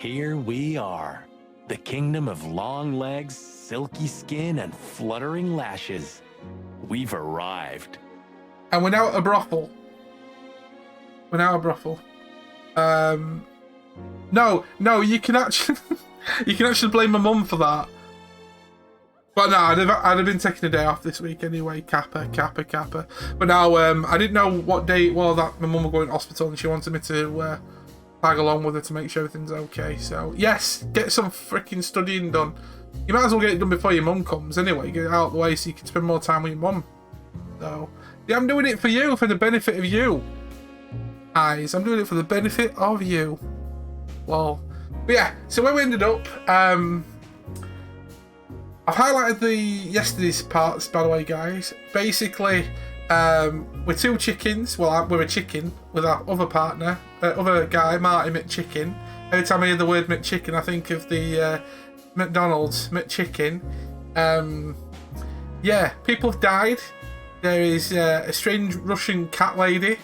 Here we are, the kingdom of long legs, silky skin, and fluttering lashes. We've arrived. And we're now at a brothel. No, you can actually blame my mum for that. But no, I'd have been taking a day off this week anyway. Kappa. But now I didn't know what day it was that my mum was going to hospital, and she wanted me to tag along with her to make sure everything's okay. So yes, get some freaking studying done. You might as well get it done before your mum comes anyway. Get it out of the way so you can spend more time with your mum. So yeah, I'm doing it for you, for the benefit of you. Guys, I'm doing it for the benefit of you. Well, but yeah, so where we ended up, I've highlighted yesterday's parts, by the way, guys. Basically, we're two chickens. Well, we're a chicken with our other partner, other guy, Marty MacChicken. Every time I hear the word MacChicken, I think of the McDonald's MacChicken. Yeah, people have died. There is a strange Russian cat lady.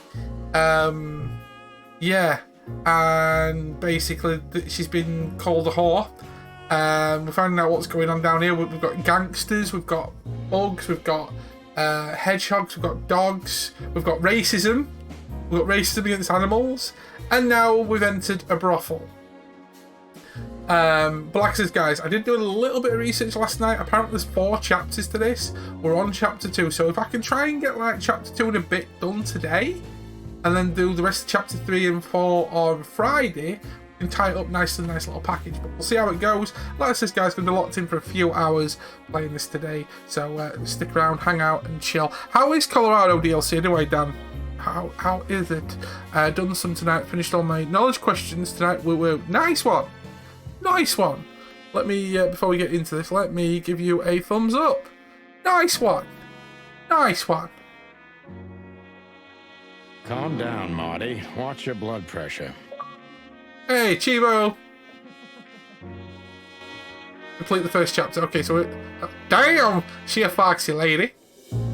Yeah, and basically she's been called a whore. We're finding out what's going on down here. We've got gangsters, we've got bugs, we've got hedgehogs, we've got dogs, we've got racism. We've got racism against animals. And now we've entered a brothel. But like I said, guys, I did do a little bit of research last night. Apparently there's 4 chapters to this. We're on chapter 2. So if I can try and get like chapter 2 and a bit done today, and then do the rest of chapter 3 and 4 on Friday, we can tie it up nicely, nice little package. But we'll see how it goes. Like I said, guys, going to be locked in for a few hours playing this today. So stick around, hang out and chill. How is Colorado DLC anyway, Dan? How is it? Done some tonight, finished all my knowledge questions tonight. We're nice one. Nice one. Let me, before we get into this, let me give you a thumbs up. Nice one. Nice one. Calm down, Marty. Watch your blood pressure. Hey, Chivo. Complete the first chapter. Okay, so damn, she a foxy lady.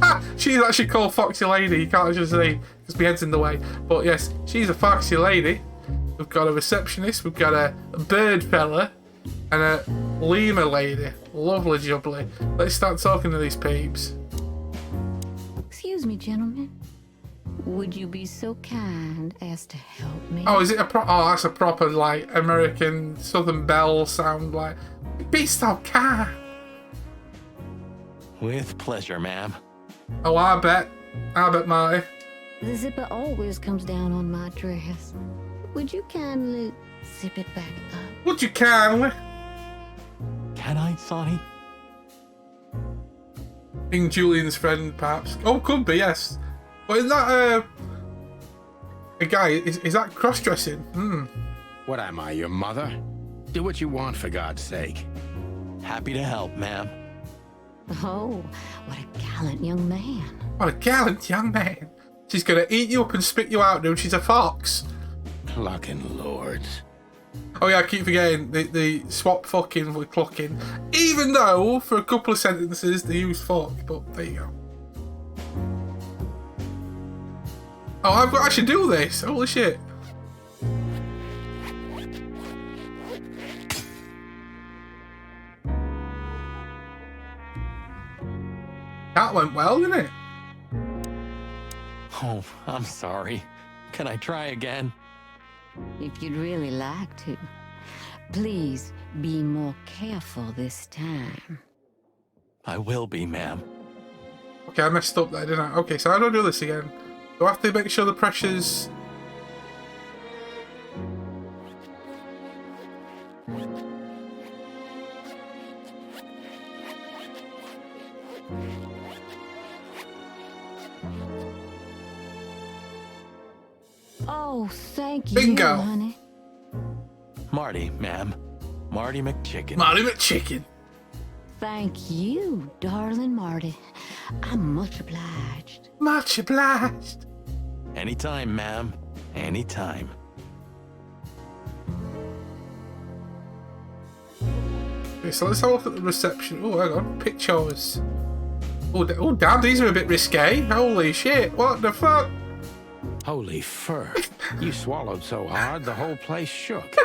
Ah, she's actually called Foxy Lady. You can't just say because my head's in the way. But yes, she's a foxy lady. We've got a receptionist. We've got a bird fella and a lemur lady. Lovely jubbly. Let's start talking to these peeps. Excuse me, gentlemen. Would you be so kind as to help me? Oh, is it oh, that's a proper like American Southern Belle sound. Like, be so kind. With pleasure, ma'am. Oh, I bet, Marty. The zipper always comes down on my dress. Would you kindly zip it back up? Would you kindly? Can I, Sonny? Being Julian's friend, perhaps. Oh, could be, yes. But is that a guy? Is that cross-dressing? What am I, your mother? Do what you want, for God's sake. Happy to help, ma'am. Oh, what a gallant young man. What a gallant young man. She's gonna eat you up and spit you out, dude. She's a fox. Clucking lords. Oh yeah, I keep forgetting the swap fucking with clucking. Even though for a couple of sentences they use fuck, but there you go. Oh, I've got to actually do this. Holy shit. That went well, didn't it? Oh, I'm sorry. Can I try again? If you'd really like to, please be more careful this time. I will be, ma'am. Okay, I messed up there, didn't I? Okay, so how do I do this again? Do I have to make sure the pressure's... Oh, thank Bingo. you, honey. Marty, ma'am. Marty MacChicken. Marty MacChicken. Thank you, darling Marty. I'm much obliged. Much obliged. Anytime, ma'am. Anytime. Okay, so let's have a look at the reception. Oh, hang on. Pictures. Oh, damn, these are a bit risque. Holy shit. What the fuck? Holy fur. You swallowed so hard, the whole place shook.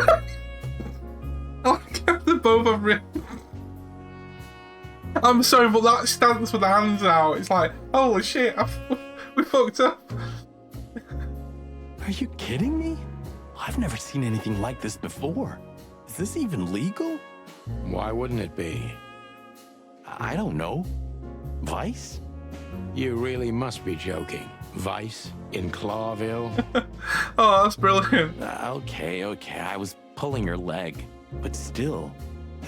both of them. I'm sorry, but that stance with the hands out, it's like, holy shit, we fucked up. Are you kidding me? I've never seen anything like this before. Is this even legal? Why wouldn't it be? I don't know. Vice? You really must be joking. Vice in Clawville? Oh, that's brilliant. Okay, I was pulling her leg. But still,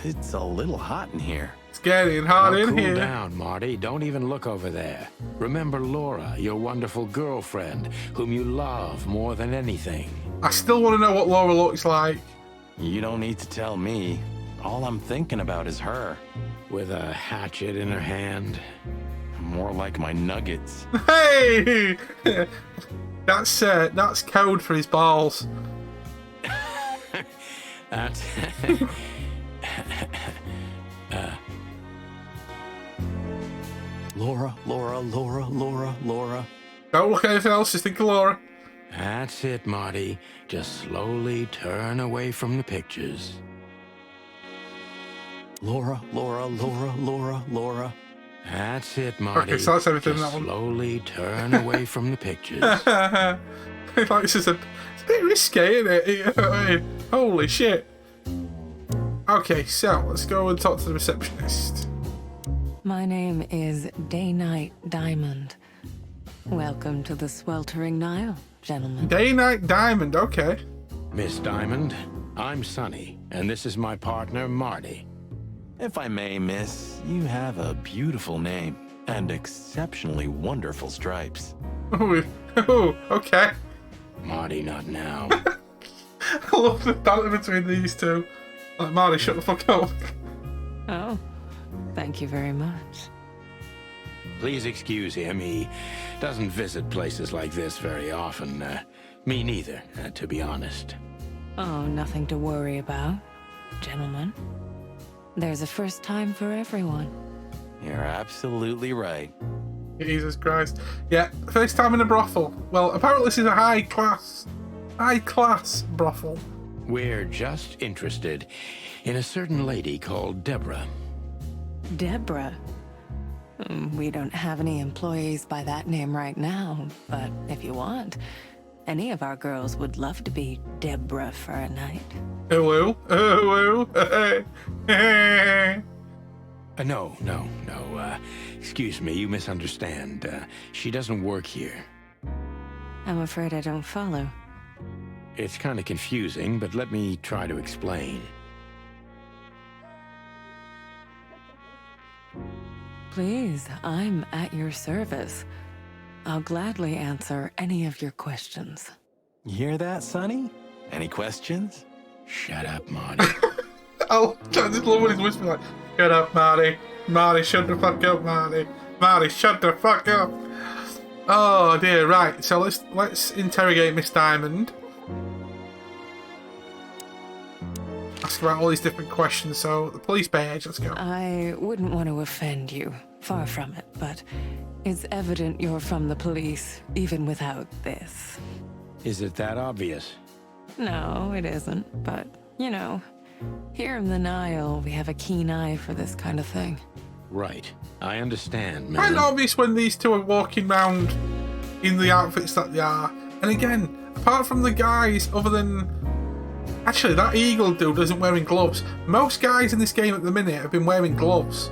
it's a little hot in here. It's getting hot Now, in cool here. down, Marty. Don't even look over there. Remember Laura, your wonderful girlfriend, whom you love more than anything. I still want to know what Laura looks like. You don't need to tell me. All I'm thinking about is her. With a hatchet in her hand. More like my nuggets. Hey! That's code for his balls. That's... Laura. Don't look at anything else, just think of Laura. That's it, Marty. Just slowly turn away from the pictures. Laura. That's it, Marty. Okay, so that's everything in Just that one. slowly turn away from the pictures. Like, this is it's a bit risque, isn't it? You know what I mean? Holy shit. Okay, so let's go and talk to the receptionist. My name is Day-Night Diamond. Welcome to the sweltering Nile, gentlemen. Day-Night Diamond, okay. Miss Diamond, I'm Sonny, and this is my partner, Marty. If I may, miss, you have a beautiful name and exceptionally wonderful stripes. Oh, okay. Marty, not now. I love the banter between these two. Like, Marty, shut the fuck up. Oh, thank you very much. Please excuse him. He doesn't visit places like this very often. Me neither, to be honest. Oh, nothing to worry about, gentlemen. There's a first time for everyone. You're absolutely right. Jesus Christ. Yeah, first time in a brothel. Well, apparently this is a high class brothel. We're just interested in a certain lady called Deborah. Deborah. We don't have any employees by that name right now, but if you want, any of our girls would love to be Deborah for a night. Hello? No. Excuse me, you misunderstand. She doesn't work here. I'm afraid I don't follow. It's kind of confusing, but let me try to explain. Please, I'm at your service. I'll gladly answer any of your questions. You hear that, Sonny? Any questions? Shut up, Marty. Oh, I just love when he's whispering like, shut up, Marty. Marty, shut the fuck up, Marty. Marty, shut the fuck up. Oh dear, right. So let's interrogate Miss Diamond. Ask about all these different questions. So the police badge, let's go. I wouldn't want to offend you, far from it, but it's evident you're from the police, even without this. Is it that obvious? No, it isn't, but, you know, here in the Nile, we have a keen eye for this kind of thing. Right. I understand, Quite man. obvious when these two are walking round in the outfits that they are. And again, apart from the guys, other than... Actually, that eagle dude isn't wearing gloves. Most guys in this game at the minute have been wearing gloves.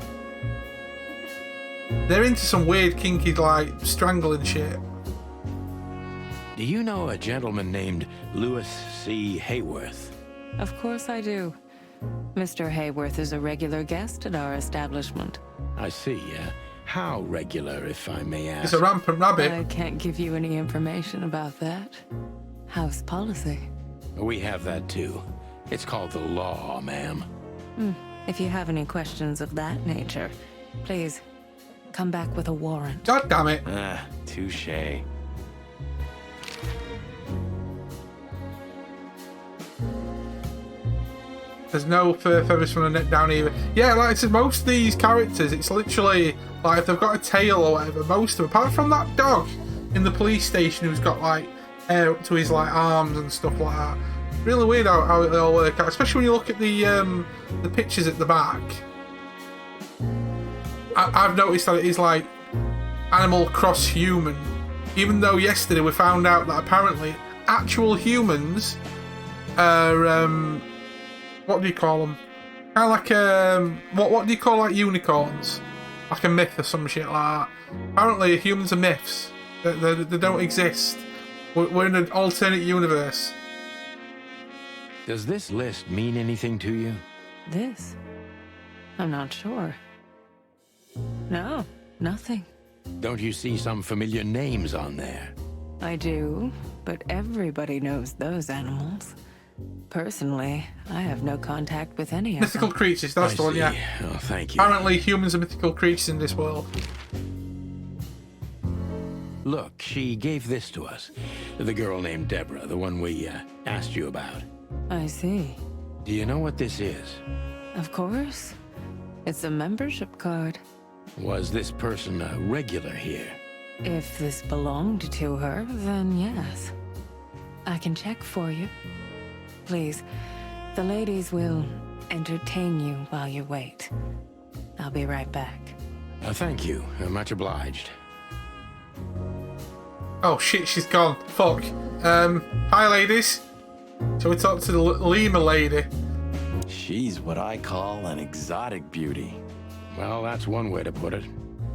They're into some weird, kinky, like, strangling shit. Do you know a gentleman named Louis C. Hayworth? Of course I do. Mr. Hayworth is a regular guest at our establishment. I see. How regular, if I may ask? It's a rampant rabbit. I can't give you any information about that. House policy. We have that too. It's called the law, ma'am. If you have any questions of that nature, please come back with a warrant. God damn it. Touche. There's no fur feathers from the neck down either. Yeah, like I said, most of these characters, it's literally like if they've got a tail or whatever, most of them, apart from that dog in the police station who's got like hair up to his like arms and stuff like that, Really weird how it all works out, especially when you look at the pictures at the back. I've noticed that it is like animal cross human, even though yesterday we found out that apparently actual humans are what do you call them? Kind of like what do you call like unicorns? Like a myth or some shit like that. Apparently humans are myths. They don't exist. We're in an alternate universe. Does this list mean anything to you? This? I'm not sure. No, nothing. Don't you see some familiar names on there? I do, but everybody knows those animals. Personally, I have no contact with any of Mythical them. creatures, that's I the one, see. yeah. Oh, thank you. Apparently humans are mythical creatures in this world. Look, she gave this to us. The girl named Deborah, the one we asked you about. I see. Do you know what this is? Of course. It's a membership card. Was this person a regular here? If this belonged to her, then yes. I can check for you. Please, the ladies will entertain you while you wait. I'll be right back. Thank you. Much obliged. Oh shit, she's gone. Fuck. Hi ladies. Shall we talk to the Lima lady? She's what I call an exotic beauty. Well, that's one way to put it.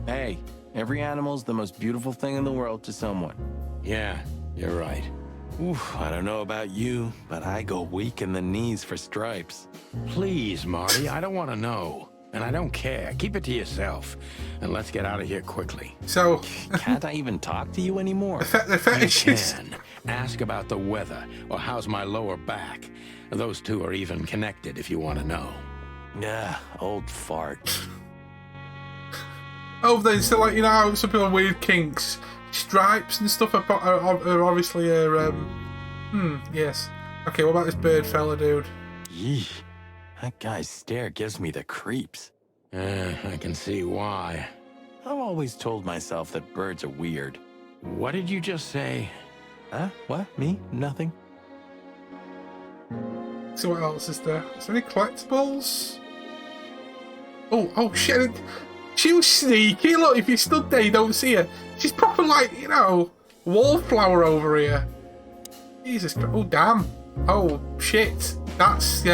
Hey, every animal's the most beautiful thing in the world to someone. Yeah, you're right. Oof, I don't know about you, but I go weak in the knees for stripes. Please, Marty, I don't want to know. And I don't care. Keep it to yourself. And let's get out of here quickly. So, Can't I even talk to you anymore? the You fetishes. can. Ask about the weather, or how's my lower back. Those two are even connected if you want to know. Yeah, old fart. Oh, then, so like, you know how some people have weird kinks? Stripes and stuff are obviously yes. Okay, what about this bird fella, dude? Yeesh. That guy's stare gives me the creeps. I can see why. I've always told myself that birds are weird. What did you just say? Huh? What? Me? Nothing? So what else is there? Is there any collectibles? Oh shit. She was sneaky. Look, if you stood there, you don't see her. She's proper like, you know, wallflower over here. Jesus Christ. Oh, damn. Oh, shit. That's,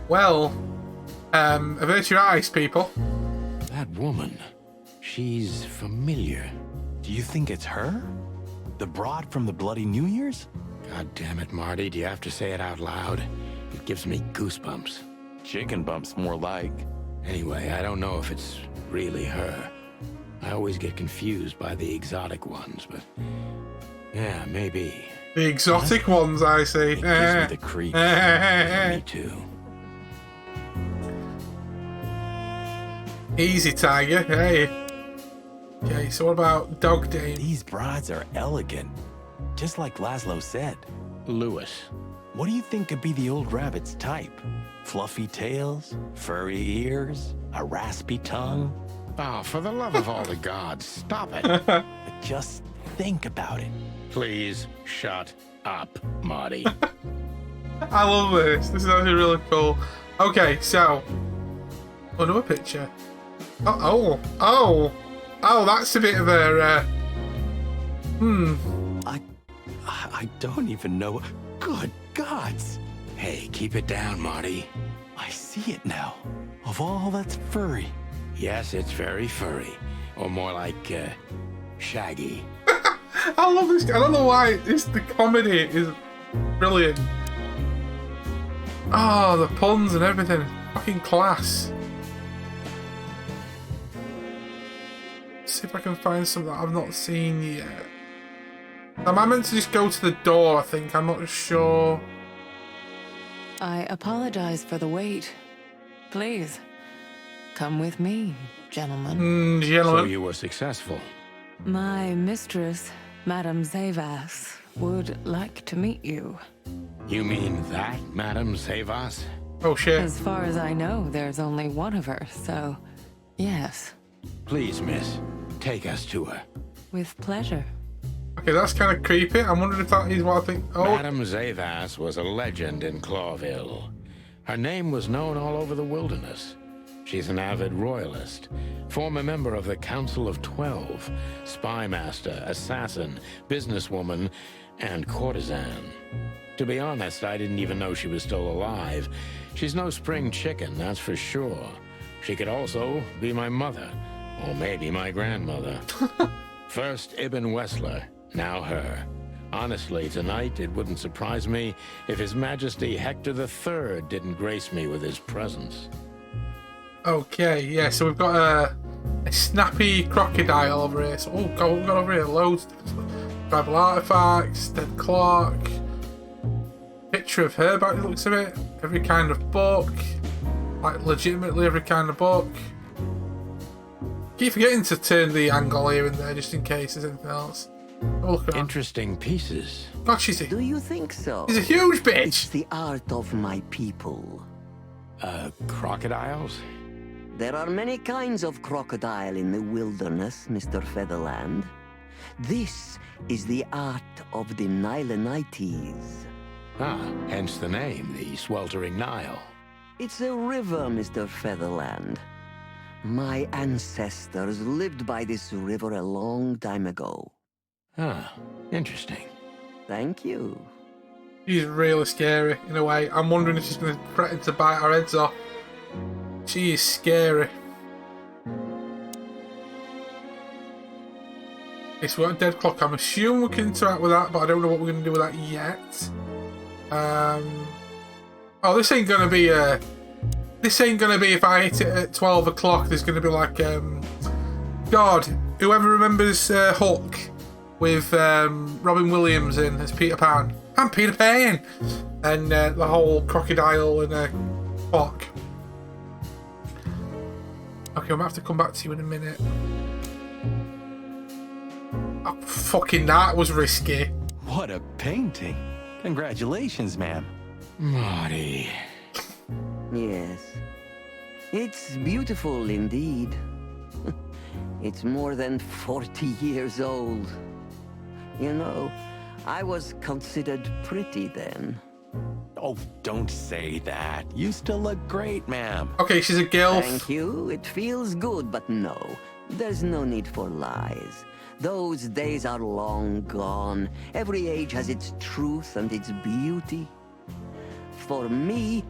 well, avert your eyes, people. That woman. She's familiar. Do you think it's her? The broad from the Bloody New Year's? God damn it, Marty. Do you have to say it out loud? It gives me goosebumps. Chicken bumps, more like. Anyway, I don't know if it's really her. I always get confused by the exotic ones, but yeah, maybe. The exotic ones, I see. It gives me the creeps. Me too. Easy, Tiger. Hey. Okay, so what about Dog Dame? These broads are elegant, just like Laszlo said. Lewis. What do you think could be the old rabbit's type? Fluffy tails, furry ears, a raspy tongue? Oh, for the love of all the gods, stop it. But just think about it. Please shut up, Marty. I love this. This is actually really cool. Okay, so another picture. Oh, that's a bit of a. I don't even know. Good gods! Hey, keep it down, Marty. I see it now. Of all that's furry. Yes, it's very furry. Or more like, shaggy. I love this. I don't know why. The comedy is brilliant. Oh, the puns and everything. Fucking class. Let's see if I can find something that I've not seen yet. Am I meant to just go to the door, I think? I'm not sure. I apologize for the wait. Please, come with me, gentlemen. So Gentlemen. you were successful. My mistress, Madame Zavas, would like to meet you. You mean that, Madame Savas? Oh, shit. As far as I know, there's only one of her, so yes, Please, miss, take us to her. with pleasure. Okay, that's kind of creepy. I'm wondering if that is what I think. Oh, Madame Zavas was a legend in Clawville. Her name was known all over the wilderness. She's an avid royalist, former member of the Council of 12, spy master, assassin, businesswoman, and courtesan. To be honest, I didn't even know she was still alive. She's no spring chicken, that's for sure. She could also be my mother, or maybe my grandmother. First Ibn Wessler, now her. Honestly, tonight it wouldn't surprise me if His Majesty Hector III didn't grace me with his presence. okay, yeah, so we've got a snappy crocodile over here. So, oh god, we've got over here loads of tribal artifacts, dead clock, picture of her by the looks of it, every kind of book, like legitimately every kind of book. Keep forgetting to turn the angle here and there just in case there's anything else. Oh, look at her. Interesting pieces. God, she's Do you think so? a huge It's bitch. the art of my people. Crocodiles? There are many kinds of crocodile in the wilderness, Mr. Featherland. This is the art of the Nilenites. Ah, hence the name, the sweltering Nile. It's a river, Mr. Featherland. My ancestors lived by this river a long time ago. Ah, interesting. Thank you. She's really scary in a way. I'm wondering if she's going to threaten to bite our heads off. She is scary. Okay, so we've got a dead clock. I'm assuming we can interact with that, but I don't know what we're going to do with that yet. Oh, this ain't going to be this ain't going to be if I hit it at 12 o'clock. There's going to be like, God, whoever remembers Hook with Robin Williams in as Peter Pan. I'm Peter Pan! And the whole crocodile and a clock. Okay, I'm going to have to come back to you in a minute. Oh, fucking that was risky. What a painting. Congratulations, ma'am. Marty. Yes. It's beautiful indeed. It's more than 40 years old. You know, I was considered pretty then. Oh, don't say that. You still look great, ma'am. Okay, she's a girl. Thank you. It feels good, but no. There's no need for lies. Those days are long gone. Every age has its truth and its beauty. For me,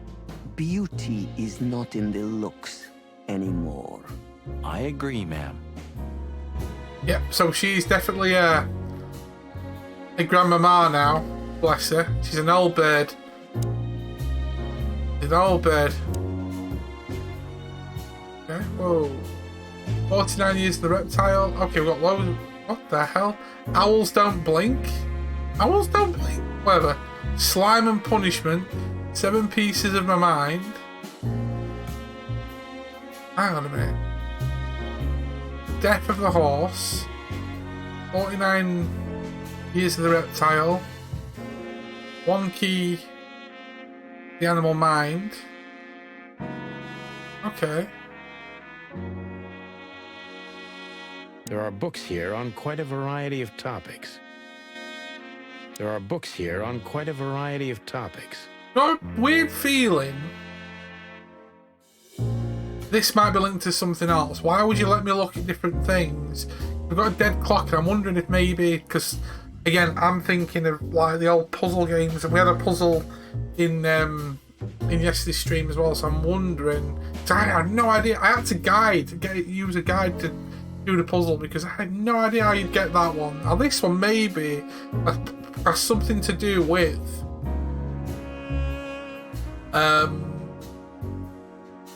beauty is not in the looks anymore. I agree, ma'am. Yep, so she's definitely a grandmama now. Bless her. She's an old bird. She's an old bird. Okay, whoa. 49 years of the reptile. Okay, we've got loads. What the hell? Owls don't blink? Owls don't blink? Whatever. Slime and punishment. 7 pieces of my mind. Hang on a minute. Death of the horse. 49 years of the reptile. 1 key. The animal mind. Okay. There are books here on quite a variety of topics. Got a weird feeling this might be linked to something else. Why would you let me look at different things? We've got a dead clock, and I'm wondering if maybe, because again, I'm thinking of like the old puzzle games, and we had a puzzle in yesterday's stream as well. So I'm wondering. I had no idea. I had to use a guide to do the puzzle because I had no idea how you'd get that one. Now this one maybe has something to do with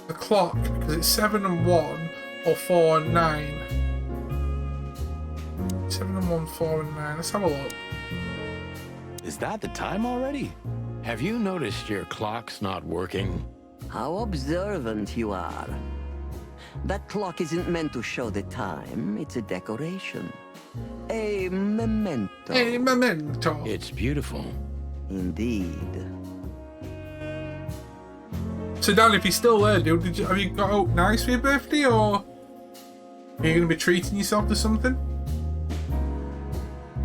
the clock, because it's 7 and 1 or 4 and 9. 7 and 1, 4 and 9. Let's have a look. Is that the time already? Have you noticed your clock's not working? How observant you are. That clock isn't meant to show the time. It's a decoration. A memento. Hey, memento. It's beautiful. Indeed. So Dan, if you're still there, dude, have you got out nice for your birthday, or are you going to be treating yourself to something?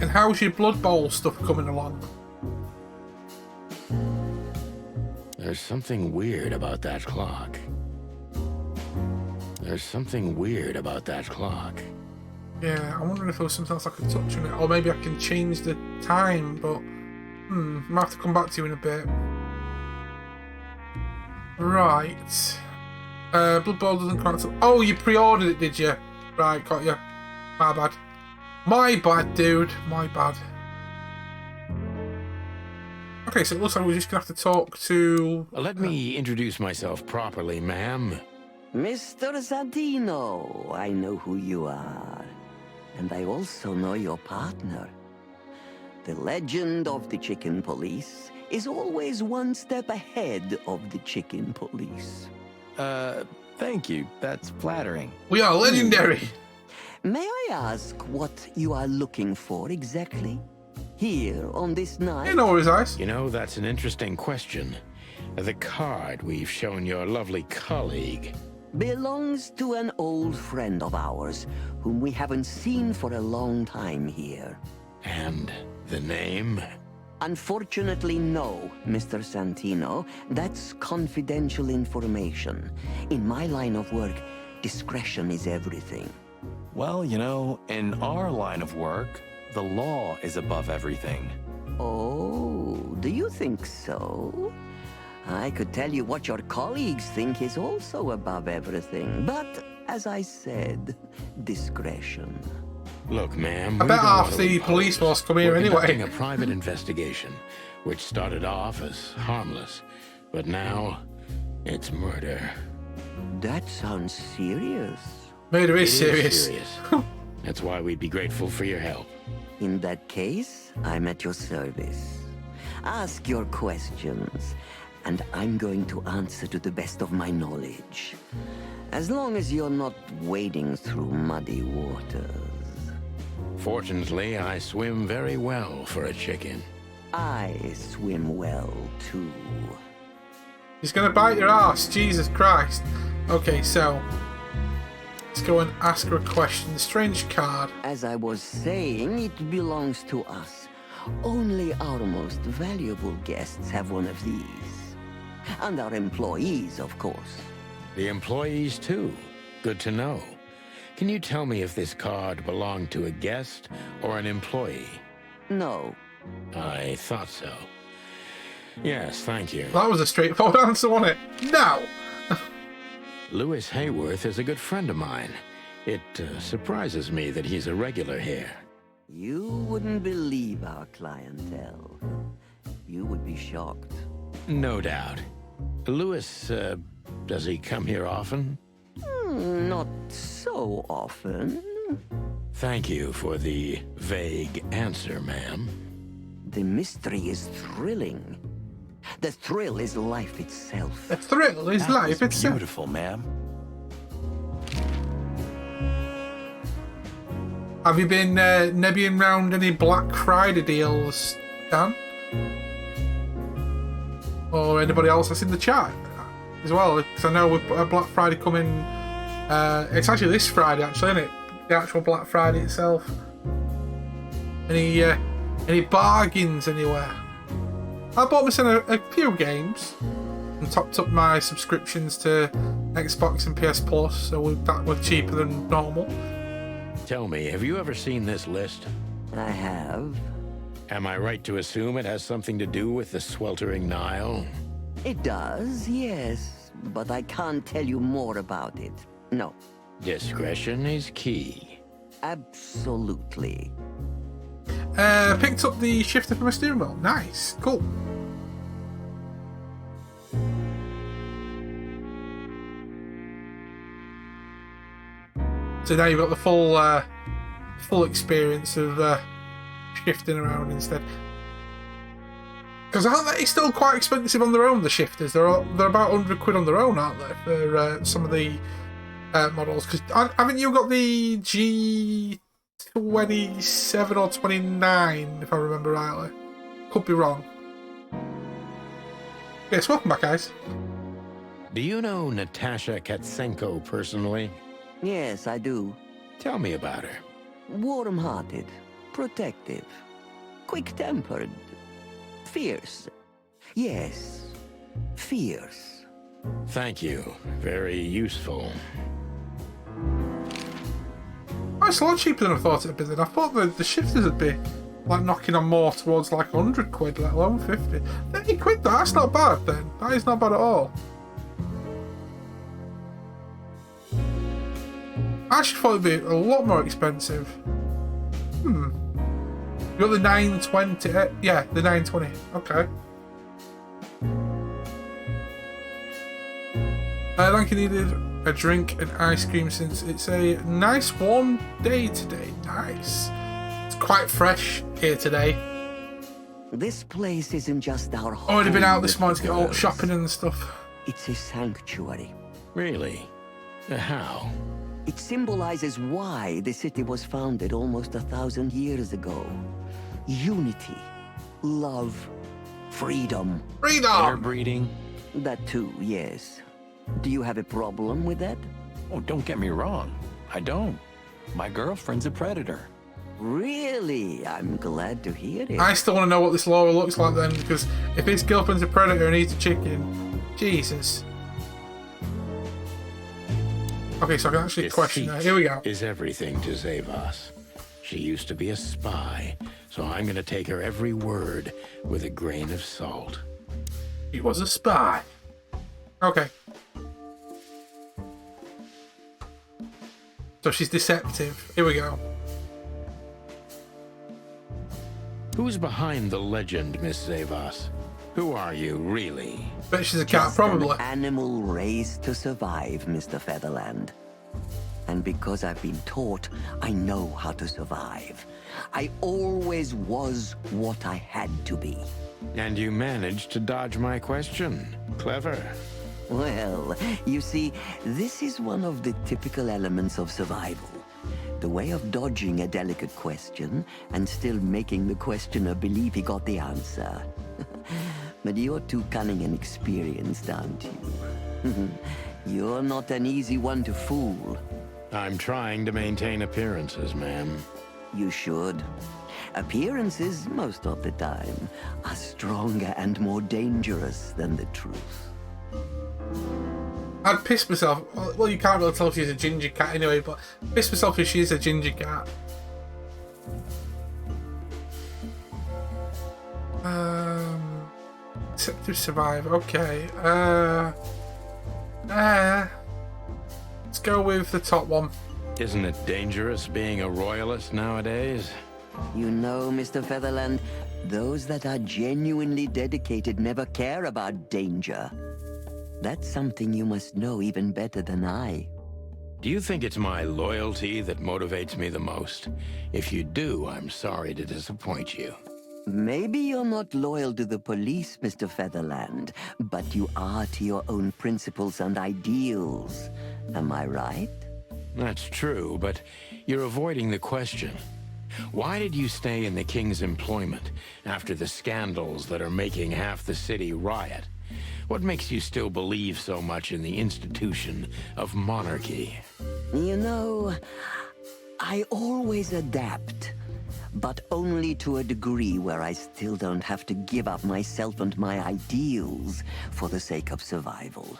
And how's your Blood Bowl stuff coming along? There's something weird about that clock. There's something weird about that clock. Yeah, I'm wondering if there was something else I could touch on it. Or maybe I can change the time, but... I might have to come back to you in a bit. Right. Blood Bowl doesn't quite... Oh, you pre-ordered it, did you? Right, got you. My bad. My bad, dude. My bad. Okay, so it looks like we're just going to have to talk to... Let me introduce myself properly, ma'am. Mr. Santino, I know who you are. And I also know your partner. The legend of the Chicken Police is always one step ahead of the Chicken Police. Thank you. That's flattering. We are legendary. May I ask what you are looking for exactly? Here on this night? You know where his eyes. You know, that's an interesting question. The card we've shown your lovely colleague Belongs to an old friend of ours, whom we haven't seen for a long time here. And the name? Unfortunately, no, Mr. Santino. That's confidential information. In my line of work, discretion is everything. Well, you know, in our line of work, the law is above everything. Oh, do you think so? I could tell you what your colleagues think is also above everything, but as I said, discretion. Look, ma'am, I we bet don't half want to the impose. police force come here We're anyway. conducting a private investigation, which started off as harmless, but now it's murder. That sounds serious. Murder It is serious. That's why we'd be grateful for your help. In that case, I'm at your service. Ask your questions, and I'm going to answer to the best of my knowledge. As long as you're not wading through muddy waters. Fortunately, I swim very well for a chicken. I swim well, too. He's gonna bite your ass, Jesus Christ. Okay, so let's go and ask her a question. Strange card. As I was saying, it belongs to us. Only our most valuable guests have one of these. And our employees, of course. The employees, too. Good to know. Can you tell me if this card belonged to a guest or an employee? No. I thought so. Yes, thank you. That was a straightforward answer, wasn't it? No! Louis Hayworth is a good friend of mine. It surprises me that he's a regular here. You wouldn't believe our clientele. You would be shocked. No doubt. Louis, does he come here often? Not so often. Thank you for the vague answer, ma'am. The mystery is thrilling. The thrill is life itself. The thrill is That life was itself. beautiful, ma'am. Have you been nebbying round any Black Friday deals, Dan? Or anybody else that's in the chat as well? Because I know with Black Friday coming, it's actually this Friday, actually, isn't it? The actual Black Friday itself. Any bargains anywhere? I bought myself a few games and topped up my subscriptions to Xbox and PS Plus, so that was cheaper than normal. Tell me, have you ever seen this list? I have. Am I right to assume it has something to do with the sweltering Nile? It does, yes. But I can't tell you more about it. No. Discretion is key. Absolutely. Picked up the shifter from my steering wheel. Nice. Cool. So now you've got the full experience of shifting around instead. Because aren't they still quite expensive on their own, the shifters? They're about 100 quid on their own, aren't they, for some of the models? Because haven't you got the G27 or 29, if I remember rightly? Could be wrong. Yes, welcome back, guys. Do you know Natasha Yes, I do. Tell me about her. Warm-hearted. Protective. Quick-tempered. Fierce. Yes, fierce. Thank you. Very useful. Oh, it's a lot cheaper than I thought it'd be then. I thought the shifters would be like knocking on more towards like 100 quid, let alone 50. 30 quid, that's not bad then. That is not bad at all. I actually thought it'd be a lot more expensive. You got the 920, yeah, the 920, okay. I think you needed a drink and ice cream since it's a nice warm day today. Nice. It's quite fresh here today. This place isn't just our home. Already been out this morning to get all shopping and stuff. It's a sanctuary. Really? How? It symbolizes why the city was founded almost 1,000 years ago. Unity, love, freedom. Freedom! Interbreeding? That too, yes. Do you have a problem with that? Oh, don't get me wrong. I don't. My girlfriend's a predator. Really? I'm glad to hear it. I still want to know what this Laura looks like then, because if his girlfriend's a predator and eats a chicken, Jesus. Okay, so I can actually question her. Here we go. Is everything to Zavas. She used to be a spy, so I'm going to take her every word with a grain of salt. He was a spy. Okay. So she's deceptive. Here we go. Who's behind the legend, Miss Zavas? Who are you, really? Bet she's a cat, Just probably. an animal raised to survive, Mr. Featherland. And because I've been taught, I know how to survive. I always was what I had to be. And you managed to dodge my question. Clever. Well, you see, this is one of the typical elements of survival. The way of dodging a delicate question and still making the questioner believe he got the answer. But you're too cunning and experienced, aren't you? You're not an easy one to fool. I'm trying to maintain appearances, ma'am. You should. Appearances, most of the time, are stronger and more dangerous than the truth. I'd piss myself. Well, you can't really tell if she's a ginger cat anyway, but piss myself if she is a ginger cat. Deceptive survivor. Okay. Let's go with the top one. Isn't it dangerous being a royalist nowadays? You know, Mr. Featherland, those that are genuinely dedicated never care about danger. That's something you must know even better than I. Do you think it's my loyalty that motivates me the most? If you do, I'm sorry to disappoint you. Maybe you're not loyal to the police, Mr. Featherland, but you are to your own principles and ideals. Am I right? That's true, but you're avoiding the question. Why did you stay in the king's employment after the scandals that are making half the city riot? What makes you still believe so much in the institution of monarchy? You know, I always adapt, but only to a degree where I still don't have to give up myself and my ideals for the sake of survival.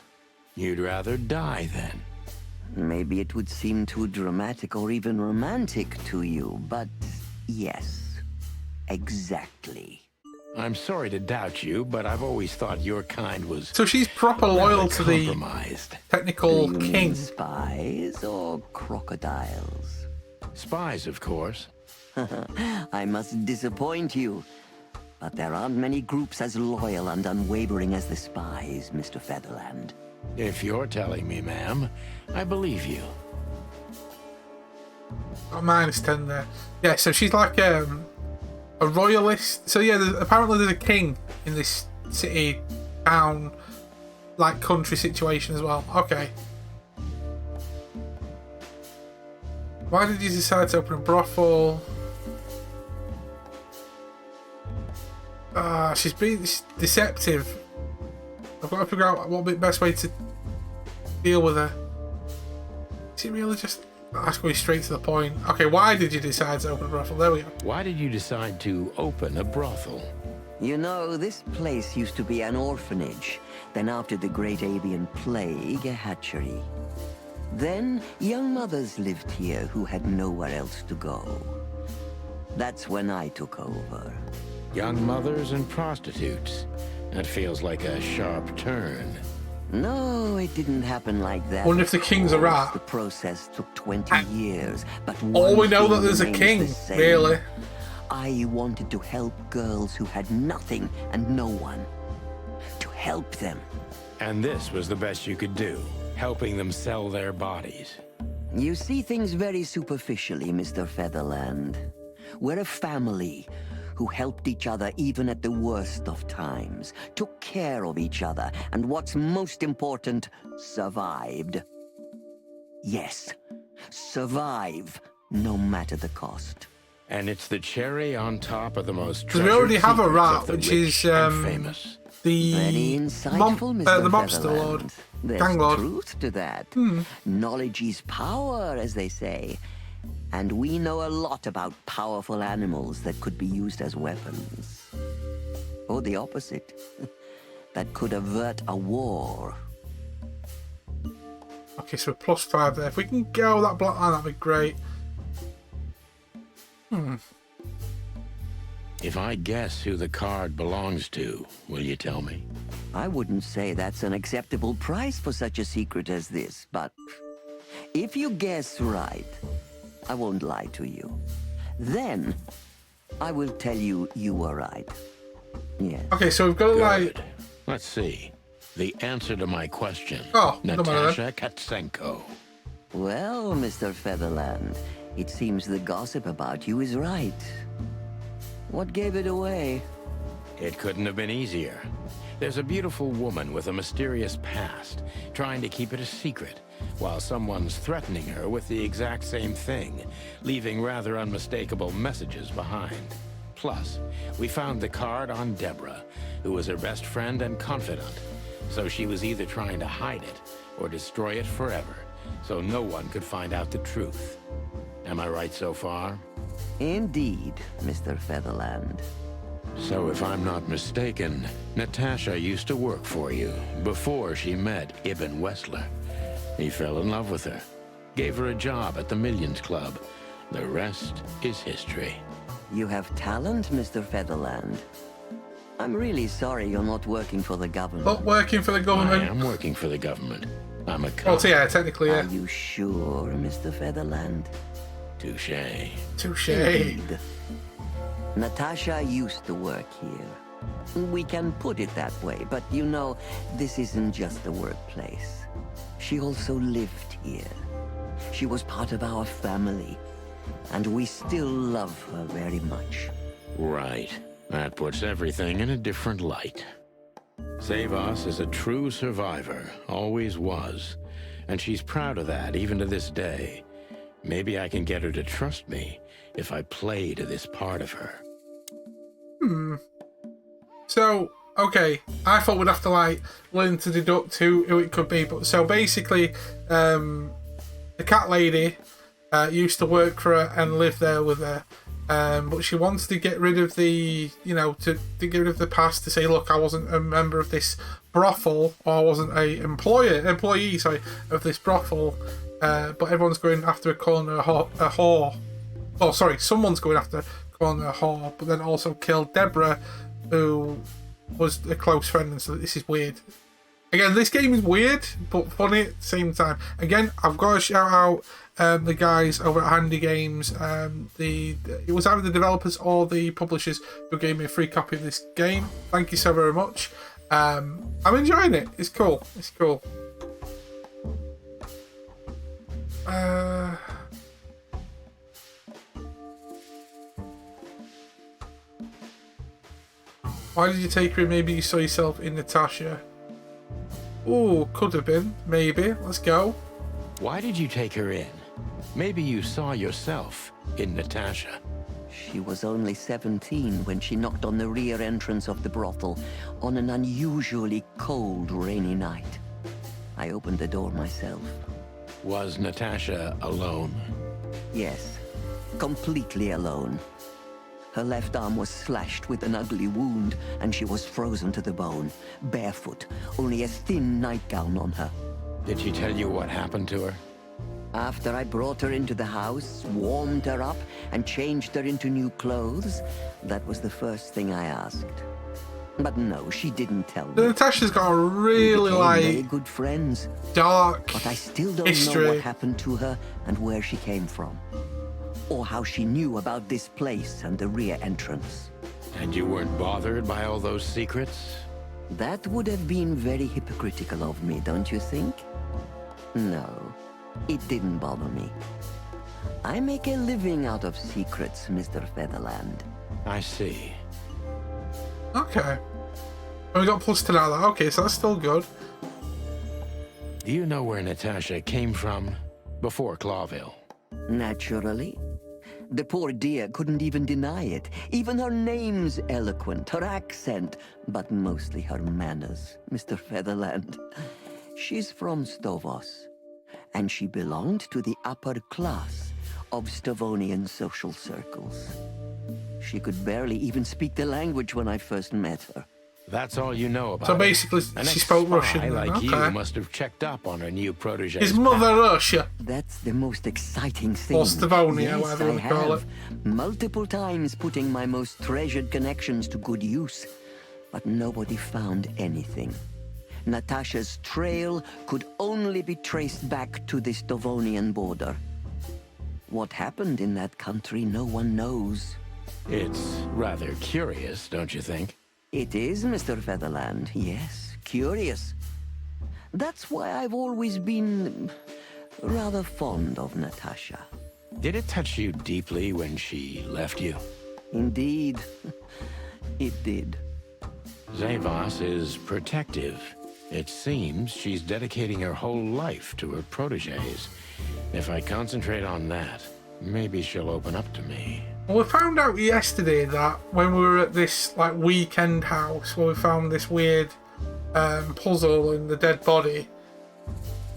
You'd rather die then? Maybe it would seem too dramatic or even romantic to you, but yes, exactly. I'm sorry to doubt you, but I've always thought your kind was So she's proper loyal to the compromised. technical Do you king. mean spies or crocodiles? Spies, of course. I must disappoint you, but there aren't many groups as loyal and unwavering as the spies, Mr. Featherland. If you're telling me, ma'am, I believe you. Oh, -10 there. Yeah, so she's like a royalist. So yeah, apparently there's a king in this city, town, like country situation as well. Okay. Why did you decide to open a brothel? She's being deceptive. I've got to figure out what would be the best way to deal with her. Is it really just That's going straight to the point. Okay, why did you decide to open a brothel? There we go. Why did you decide to open a brothel? You know, this place used to be an orphanage. Then after the Great Avian Plague, a hatchery. Then, young mothers lived here who had nowhere else to go. That's when I took over. Young mothers and prostitutes. That feels like a sharp turn. No, it didn't happen like that. Wonder if the king's a rat. The process took 20 years, but All we know one that there's a thing king, remains the same. really. I wanted to help girls who had nothing and no one. To help them. And this was the best you could do, helping them sell their bodies. You see things very superficially, Mr. Featherland. We're a family who helped each other even at the worst of times, took care of each other, and what's most important, survived. Yes, survive, no matter the cost. And it's the cherry on top of the most Because we already have a treasured rat, secrets of which the is rich and famous. the Very insightful, Mr. the mobster Featherland. lord, There's gang lord. truth to that. Knowledge is power, as they say. And we know a lot about powerful animals that could be used as weapons. Or the opposite. That could avert a war. Okay, so +5 there. If we can go that black line, that'd be great. If I guess who the card belongs to, will you tell me? I wouldn't say that's an acceptable price for such a secret as this, but if you guess right, I won't lie to you. Then, I will tell you you were right. Yes. Okay, so we've got to like... Good. Let's see. The answer to my question. Oh, no matter Natasha Katsenko. Well, Mr. Featherland, it seems the gossip about you is right. What gave it away? It couldn't have been easier. There's a beautiful woman with a mysterious past, trying to keep it a secret, while someone's threatening her with the exact same thing, leaving rather unmistakable messages behind. Plus, we found the card on Deborah, who was her best friend and confidant, so she was either trying to hide it or destroy it forever, so no one could find out the truth. Am I right so far? Indeed, Mr. Featherland. So if I'm not mistaken, Natasha used to work for you before she met Ibn Wessler. He fell in love with her, gave her a job at the Millions Club. The rest is history. You have talent, Mr. Featherland. I'm really sorry you're not working for the government. Not working for the I government. am working for the government. I'm a Well, cop. so yeah, technically, Are yeah. you sure, Mr. Featherland? Touché. Touche. Indeed. Natasha used to work here. We can put it that way, but you know, this isn't just a workplace. She also lived here. She was part of our family, and we still love her very much. Right. That puts everything in a different light. Savas is a true survivor, always was. And she's proud of that, even to this day. Maybe I can get her to trust me if I play to this part of her. So, okay, I thought we'd have to like learn to deduct who it could be. But so basically, the cat lady used to work for her and live there with her. But she wants to get rid of the, you know, to get rid of the past, to say, look, I wasn't a member of this brothel, or I wasn't a employee, of this brothel. But everyone's going after her, calling her a whore. Oh, sorry, someone's going after her, calling her a whore, but then also killed Deborah, who was a close friend, and so this is weird. Again, this game is weird, but funny at the same time. Again, I've got to shout out the guys over at Handy Games. It was either the developers or the publishers who gave me a free copy of this game. Thank you so very much. I'm enjoying it. It's cool. It's cool. Why did you take her in? Maybe you saw yourself in Natasha. Oh, could have been. Maybe. Let's go. Why did you take her in? Maybe you saw yourself in Natasha. She was only 17 when she knocked on the rear entrance of the brothel on an unusually cold, rainy night. I opened the door myself. Was Natasha alone? Yes, completely alone. Her left arm was slashed with an ugly wound, and she was frozen to the bone, barefoot, only a thin nightgown on her. Did she tell you what happened to her? After I brought her into the house, warmed her up, and changed her into new clothes, that was the first thing I asked. But no, she didn't tell me. Natasha's got a really, We became very like, good friends, dark but I still don't history. know what happened to her and where she came from. Or how she knew about this place and the rear entrance. And you weren't bothered by all those secrets? That would have been very hypocritical of me, don't you think? No, it didn't bother me. I make a living out of secrets, Mr. Featherland. I see. Okay. And we got plus 10 out of that. Okay, so that's still good. Do you know where Natasha came from before Clawville? Naturally. The poor dear couldn't even deny it. Even her name's eloquent, her accent, but mostly her manners, Mr. Featherland. She's from Stovos, and she belonged to the upper class of Stavonian social circles. She could barely even speak the language when I first met her. That's all you know about So her. basically, An she spoke ex-spy Russian. Then. like Okay. you must have checked up on her new protege. His mother Russia. That's the most exciting thing. Or Stavonia, Yes, whatever you I want to call have. Multiple times putting my most treasured connections to good use, but nobody found anything. Natasha's trail could only be traced back to the Stavonian border. What happened in that country, no one knows. It's rather curious, don't you think? It is, Mr. Featherland, yes, curious. That's why I've always been rather fond of Natasha. Did it touch you deeply when she left you? Indeed, it did. Zavos is protective. It seems she's dedicating her whole life to her proteges. If I concentrate on that, maybe she'll open up to me. Well, we found out yesterday that when we were at this like weekend house where we found this weird puzzle in the dead body,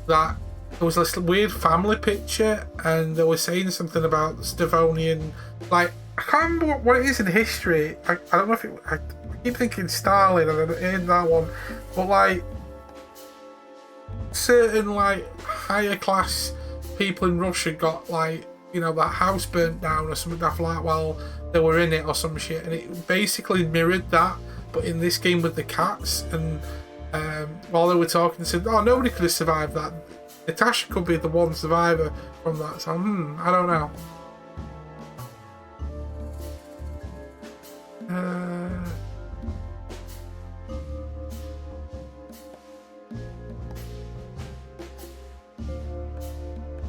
that there was this weird family picture, and they were saying something about the Stavonian. Like, I can't remember what it is in history. I don't know if it. I keep thinking Stalin and in that one, but like certain like higher class people in Russia got like, you know, that house burnt down or something like that while they were in it or some shit, and it basically mirrored that, but in this game with the cats. And while they were talking, they said, "Oh, nobody could have survived that. Natasha could be the one survivor from that." So, I don't know.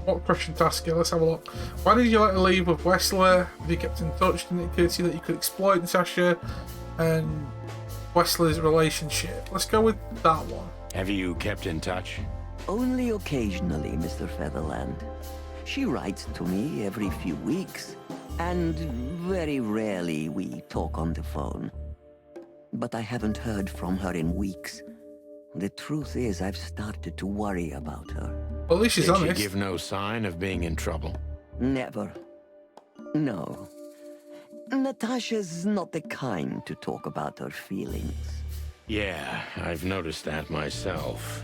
What question to ask you? Let's have a look. Why did you let her leave with Wesley? Have you kept in touch? Didn't it occur to you that you could exploit Natasha and Wesley's relationship? Let's go with that one. Have you kept in touch? Only occasionally, Mr. Featherland. She writes to me every few weeks, and very rarely we talk on the phone. But I haven't heard from her in weeks. The truth is, I've started to worry about her. Well, at least she's Did honest. she give no sign of being in trouble? Never. No. Natasha's not the kind to talk about her feelings. Yeah, I've noticed that myself.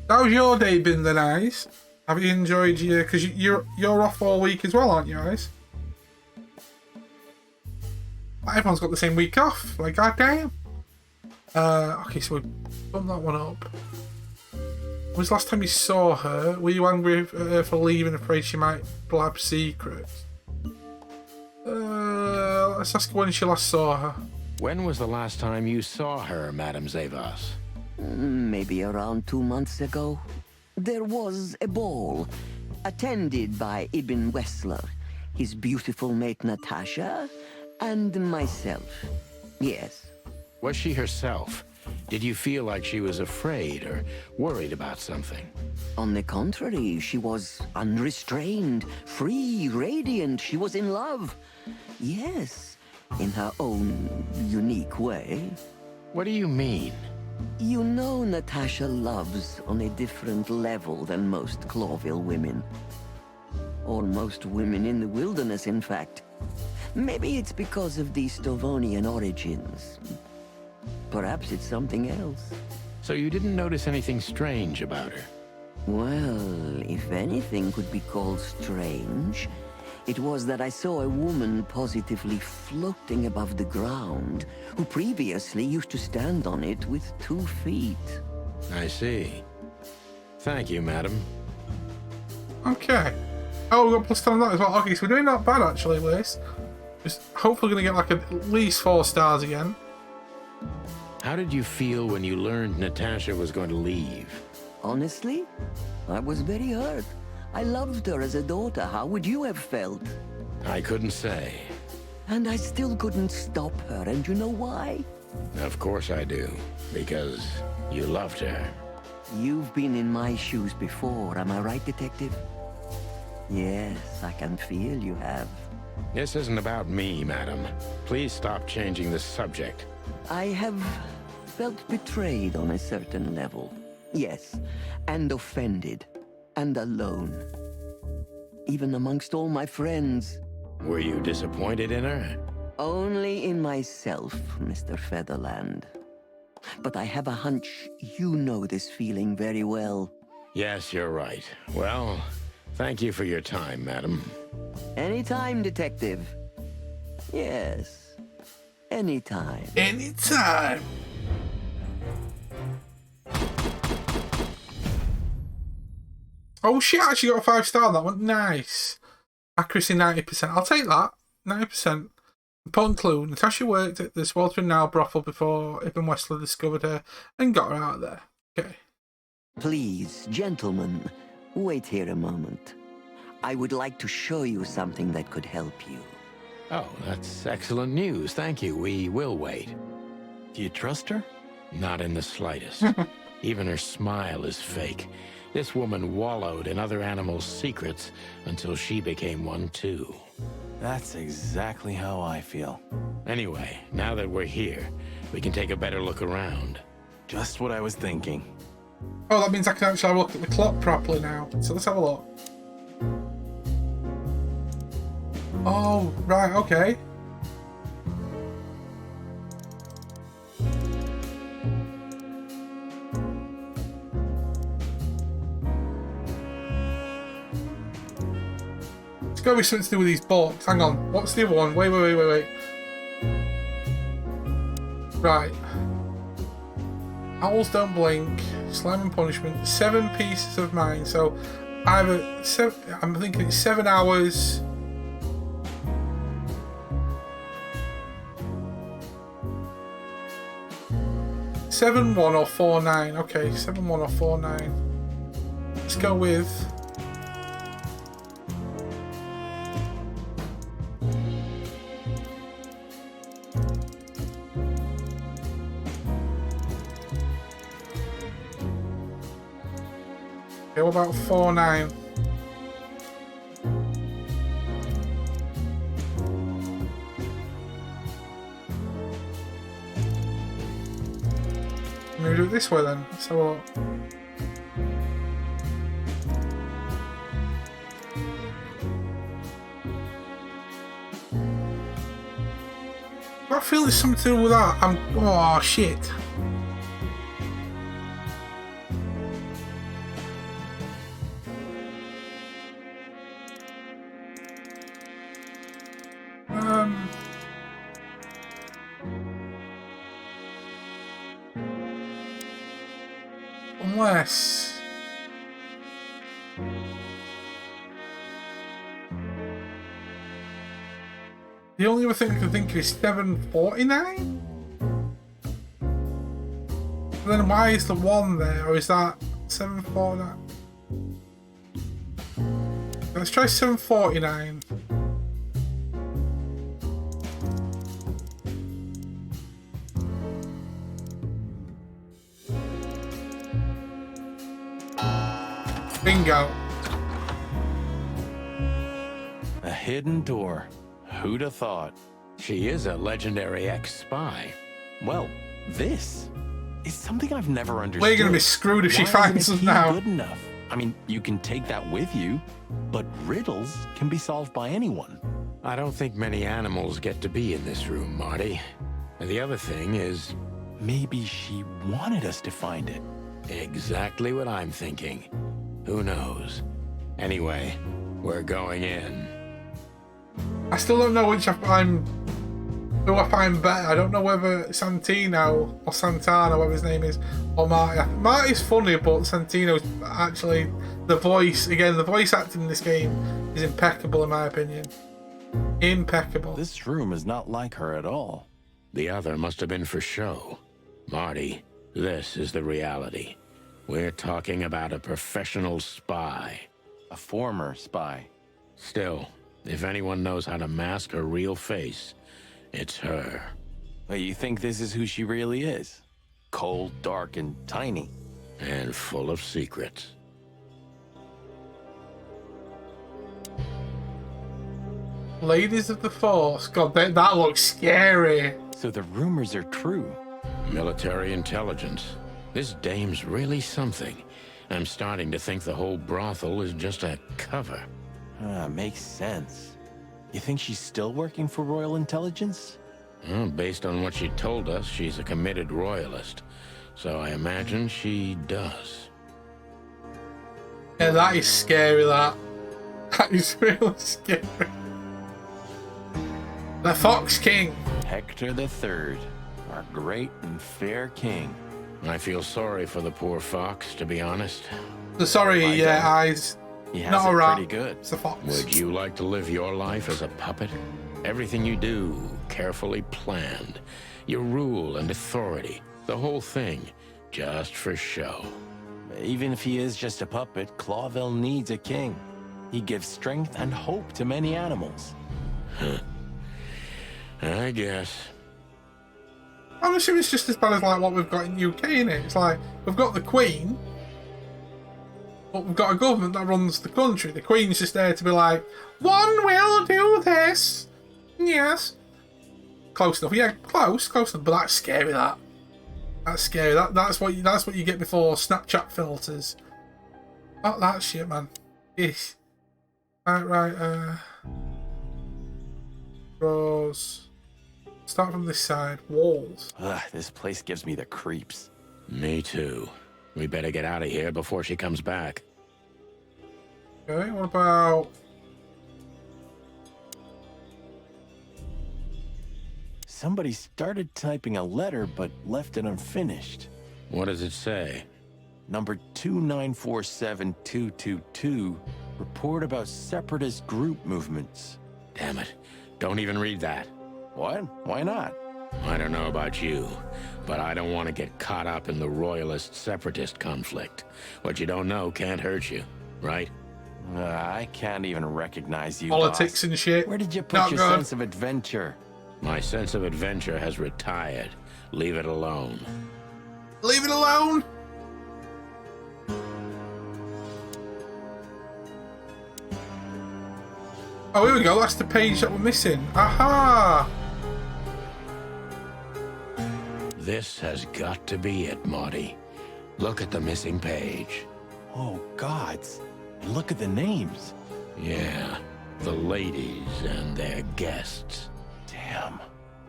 How's your day been then, Eyes? Have you enjoyed your... Because you're off all week as well, aren't you, Eyes? Everyone's got the same week off. Like, goddamn. Okay, so we bumped that one up. When was the last time you saw her? Were you angry at her for leaving, afraid she might blab secrets? Let's ask when she last saw her. When was the last time you saw her, Madame Zavos? Maybe around 2 months ago. There was a ball, attended by Ibn Wessler, his beautiful mate Natasha, and myself. Yes. Was she herself? Did you feel like she was afraid or worried about something? On the contrary, she was unrestrained, free, radiant. She was in love. Yes, in her own unique way. What do you mean? You know Natasha loves on a different level than most Clawville women. Or most women in the wilderness, in fact. Maybe it's because of the Stovonian origins. Perhaps it's something else. So you didn't notice anything strange about her? Well, if anything could be called strange, it was that I saw a woman positively floating above the ground, who previously used to stand on it with 2 feet. I see. Thank you, madam. Okay. Oh, we got plus 10 on that as well. Okay, so we're doing not bad actually, Liz. Just hopefully gonna get like at least 4 stars again. How did you feel when you learned Natasha was going to leave? Honestly, I was very hurt. I loved her as a daughter. How would you have felt? I couldn't say. And I still couldn't stop her, and you know why? Of course I do. Because you loved her. You've been in my shoes before, am I right, Detective? Yes, I can feel you have. This isn't about me, madam. Please stop changing the subject. I have felt betrayed on a certain level. Yes, and offended, and alone. Even amongst all my friends. Were you disappointed in her? Only in myself, Mr. Featherland. But I have a hunch you know this feeling very well. Yes, you're right. Well, thank you for your time, madam. Anytime, Detective. Yes, anytime. Anytime. Oh shit, I actually got a 5-star on that one. Nice. Accuracy 90%. I'll take that. 90%. Important clue. Natasha worked at the Sweltering Now brothel before Ibn Westler discovered her and got her out of there. Okay. Please, gentlemen, wait here a moment. I would like to show you something that could help you. Oh, that's excellent news. Thank you. We will wait. Do you trust her? Not in the slightest. Even her smile is fake. This woman wallowed in other animals' secrets until she became one too. That's exactly how I feel. Anyway, now that we're here, we can take a better look around. Just what I was thinking. Oh, that means I can actually have a look at the clock properly now. So let's have a look. Oh, right, okay. It's got to be something to do with these books. Hang on, what's the other one? Wait. Right. Owls don't blink. Slime and punishment. 7 pieces of mine. So either I'm thinking it's 7 hours. Seven 1 or 4 9. Okay, 7 1 or 4 9. Let's go with. Okay, what about 4 9? I'm gonna do it this way then. So I feel there's something to do with that. Oh shit. Unless the only other thing I can think of is 749. Then why is the 1 there, or is that 749? Let's try 749. Bingo. A hidden door. Who'd have thought? She is a legendary ex-spy. Well, this It's something I've never understood. We're gonna be screwed if she Why finds isn't a us key now. good enough? I mean, you can take that with you, but riddles can be solved by anyone. I don't think many animals get to be in this room, Marty. And the other thing is... Maybe she wanted us to find it. Exactly what I'm thinking. Who knows? Anyway, we're going in. I still don't know who I find better. I don't know whether Santino or Santana, whatever his name is, or Marty. Marty's funny, but Santino's actually the voice. Again, the voice acting in this game is impeccable, in my opinion. Impeccable. This room is not like her at all. The other must have been for show. Marty, this is the reality. We're talking about a professional spy. A former spy. Still, if anyone knows how to mask her real face, it's her. Well, you think this is who she really is? Cold, dark, and tiny. And full of secrets. Ladies of the Force. God, that looks scary. So the rumors are true. Military intelligence. This dame's really something. I'm starting to think the whole brothel is just a cover. Makes sense. You think she's still working for Royal Intelligence? Well, based on what she told us, she's a committed royalist. So I imagine she does. Yeah, that is scary, that. That is really scary. The Fox King. Hector III, our great and fair king. I feel sorry for the poor fox, to be honest. Sorry, My yeah, God. eyes. He has Not it a rat. pretty good. It's a fox. Would you like to live your life as a puppet? Everything you do, carefully planned. Your rule and authority, the whole thing, just for show. Even if he is just a puppet, Clawville needs a king. He gives strength and hope to many animals. I guess. I'm assuming it's just as bad as like what we've got in UK, innit? It's like we've got the Queen, but we've got a government that runs the country. The Queen's just there to be like, one will do this. Yes. Close enough. Yeah, close enough. But that's scary. That's scary. That's what you get before Snapchat filters. Not that shit, man. Eesh. Right. Rose. Start from this side. Walls. Ugh, this place gives me the creeps. Me too. We better get out of here before she comes back. Okay, what about... Somebody started typing a letter but left it unfinished. What does it say? Number 2947222. Report about separatist group movements. Damn it. Don't even read that. What? Why not? I don't know about you, but I don't want to get caught up in the royalist-separatist conflict. What you don't know can't hurt you, right? I can't even recognize you, Politics boss. and shit. Where did you put Not your good. sense of adventure? My sense of adventure has retired. Leave it alone. Leave it alone. Oh, here we go. That's the page that we're missing. Aha! This has got to be it, Marty. Look at the missing page. Oh, gods. And look at the names. Yeah, the ladies and their guests. Damn.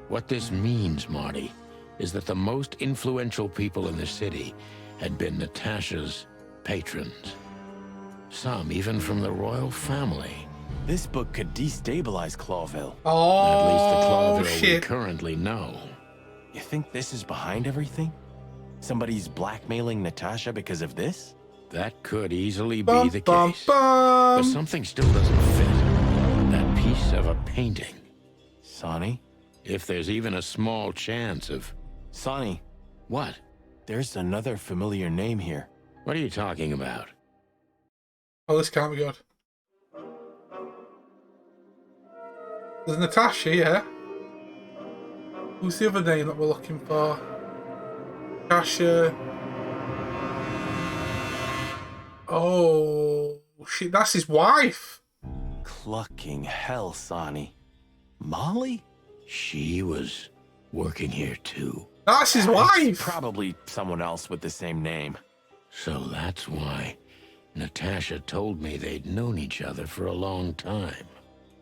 What this means, Marty, is that the most influential people in the city had been Natasha's patrons. Some even from the royal family. This book could destabilize Clawville. At least the Oh, Clawville we shit. currently know. You think this is behind everything? Somebody's blackmailing Natasha because of this? That could easily be Bum, the bum, case. bum. But something still doesn't fit. That piece of a painting. Sonny? If there's even a small chance of... Sonny, What? there's another familiar name here. What are you talking about? Oh, this can't be good. There's Natasha, yeah. Who's the other name that we're looking for? Natasha. Oh, shit, that's his wife. Clucking hell, Sonny. Molly? She was working here too. That's his It's wife. probably someone else with the same name. So that's why Natasha told me they'd known each other for a long time.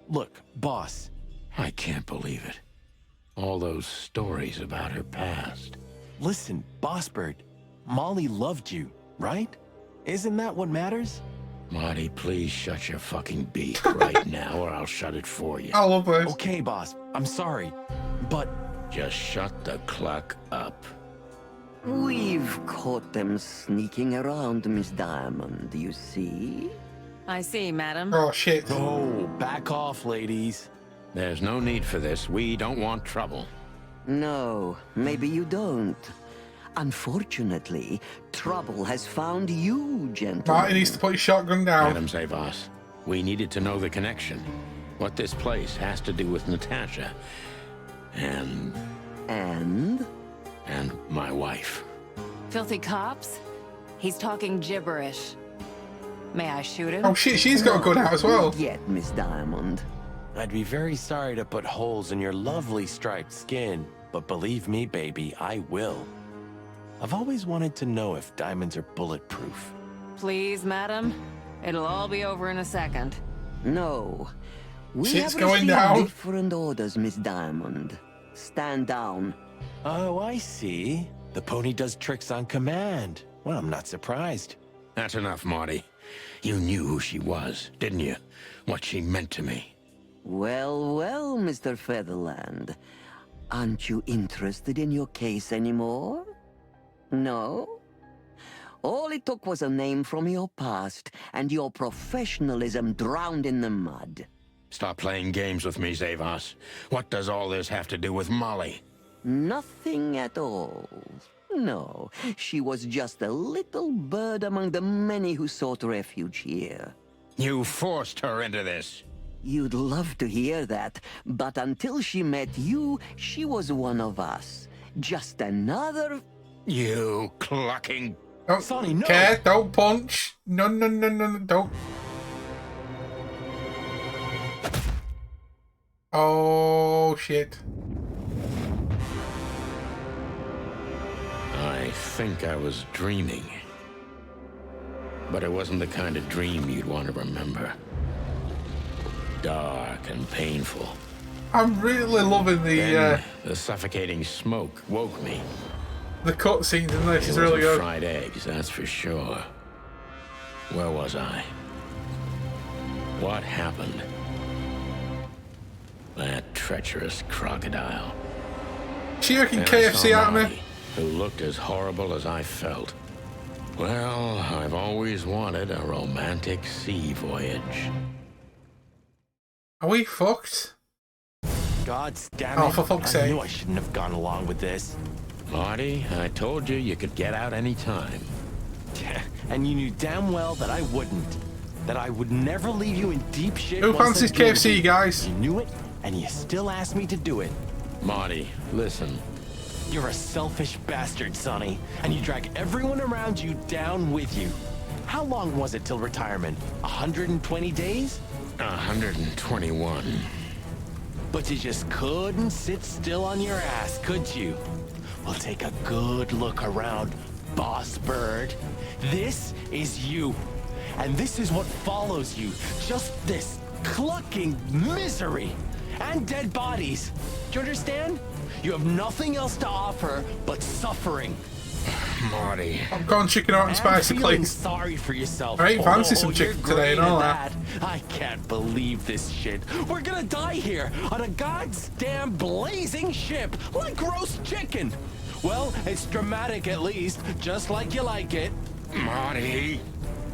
Look, boss. I can't believe it. All those stories about her past. Listen, Boss Bird. Molly loved you, right? Isn't that what matters? Marty, please shut your fucking beak right now, or I'll shut it for you. I love this. Okay, boss. I'm sorry. But Just shut the cluck up. We've caught them sneaking around, Miss Diamond, you see? I see, madam. Oh shit. oh, back off, ladies. There's no need for this. We don't want trouble. No, maybe you don't. Unfortunately, trouble has found you, gentlemen. Marty needs to put his shotgun down. Madam Zavas, we needed to know the connection. What this place has to do with Natasha. And And? my wife. Filthy cops? He's talking gibberish. May I shoot him? Oh shit, she's got a gun out as well. Not yet, Miss Diamond. I'd be very sorry to put holes in your lovely striped skin, but believe me, baby, I will. I've always wanted to know if diamonds are bulletproof. Please, madam. It'll all be over in a second. No. We Shit's have going received down. different orders, Miss Diamond. Stand down. Oh, I see. The pony does tricks on command. Well, I'm not surprised. That's enough, Marty. You knew who she was, didn't you? What she meant to me. Well, well, Mr. Featherland. Aren't you interested in your case anymore? No? All it took was a name from your past, and your professionalism drowned in the mud. Stop playing games with me, Zavas. What does all this have to do with Molly? Nothing at all. No, she was just a little bird among the many who sought refuge here. You forced her into this. You'd love to hear that, but until she met you, she was one of us. Just another... You clucking... Don't Sonny, no. care, don't punch. No, no, no, no, no, don't. Oh shit. I think I was dreaming. But it wasn't the kind of dream you'd want to remember. Dark and painful. I'm really loving Then the suffocating smoke woke me. the cutscenes in this. It Is really wasn't good. fried eggs, that's for sure. Where was I? What happened? That treacherous crocodile. She making And I KFC saw out of me. Marty, who looked as horrible as I felt. Well, I've always wanted a romantic sea voyage. Are we fucked? God damn it. Oh, for fuck's I sake. knew I shouldn't have gone along with this. Marty, I told you you could get out any time. And you knew damn well that I wouldn't. That I would never leave you in deep shit. Who once I fancies told KFC, you. guys? You knew it, and you still asked me to do it. Marty, listen. You're a selfish bastard, Sonny, and you drag everyone around you down with you. How long was it till retirement? 120 days? 121. But you just couldn't sit still on your ass, could you? Well, take a good look around, Boss Bird. This is you. And this is what follows you. Just this clucking misery. And dead bodies. Do you understand? You have nothing else to offer but suffering. Marty. Popcorn, chicken, hot and spicy, feeling please. sorry for yourself. I ain't fancy some you're chicken today and great all at that. I can't believe this shit. We're gonna die here on a goddamn blazing ship like roast chicken. Well, it's dramatic at least, just like you like it. Marty.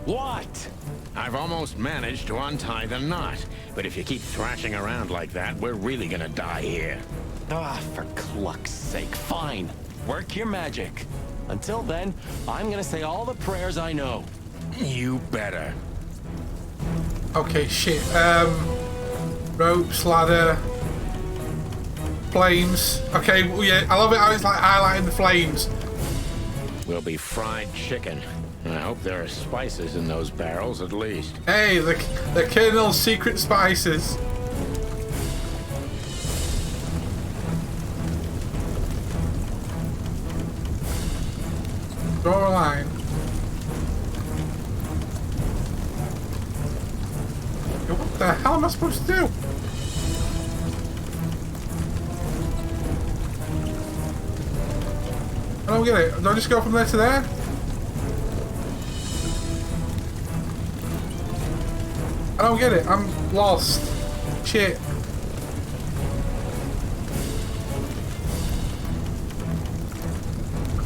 What? I've almost managed to untie the knot. But if you keep thrashing around like that, we're really gonna die here. Ah, for cluck's sake, fine. Work your magic. Until then, I'm gonna say all the prayers I know. You better. Okay, shit. Ropes, ladder, flames. Okay, well, yeah, I love it how it's like highlighting the flames. We'll be fried chicken. I hope there are spices in those barrels at least. Hey, the Colonel's secret spices. Draw a line. What the hell am I supposed to do? I don't get it. Do I just go from there to there? I don't get it. I'm lost. Shit.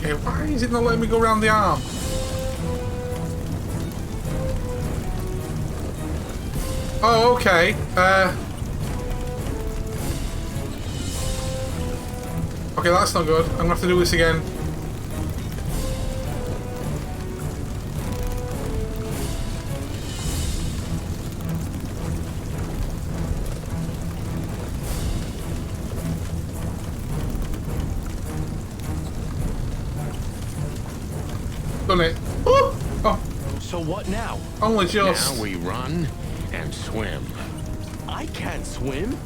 Okay, why is it not letting me go around the arm? Oh, okay. Okay, that's not good. I'm gonna have to do this again. Done it. Ooh! Oh, So what now? only just. Now we run and swim. I can't swim.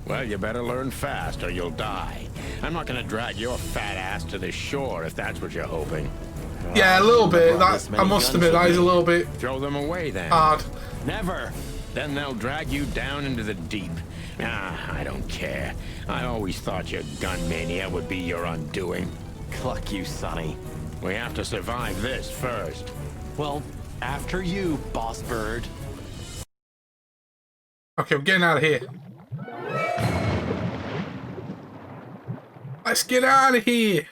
Well, you better learn fast or you'll die. I'm not gonna drag your fat ass to the shore if that's what you're hoping. Yeah, a little bit. brought That this many I must guns admit, with that is a me. little bit Throw them away then. hard. Never. Then they'll drag you down into the deep. Ah, I don't care. I always thought your gun mania would be your undoing. Cluck you, Sonny. We have to survive this first. Well, after you, boss bird. Okay, we're getting out of here. Let's get out of here.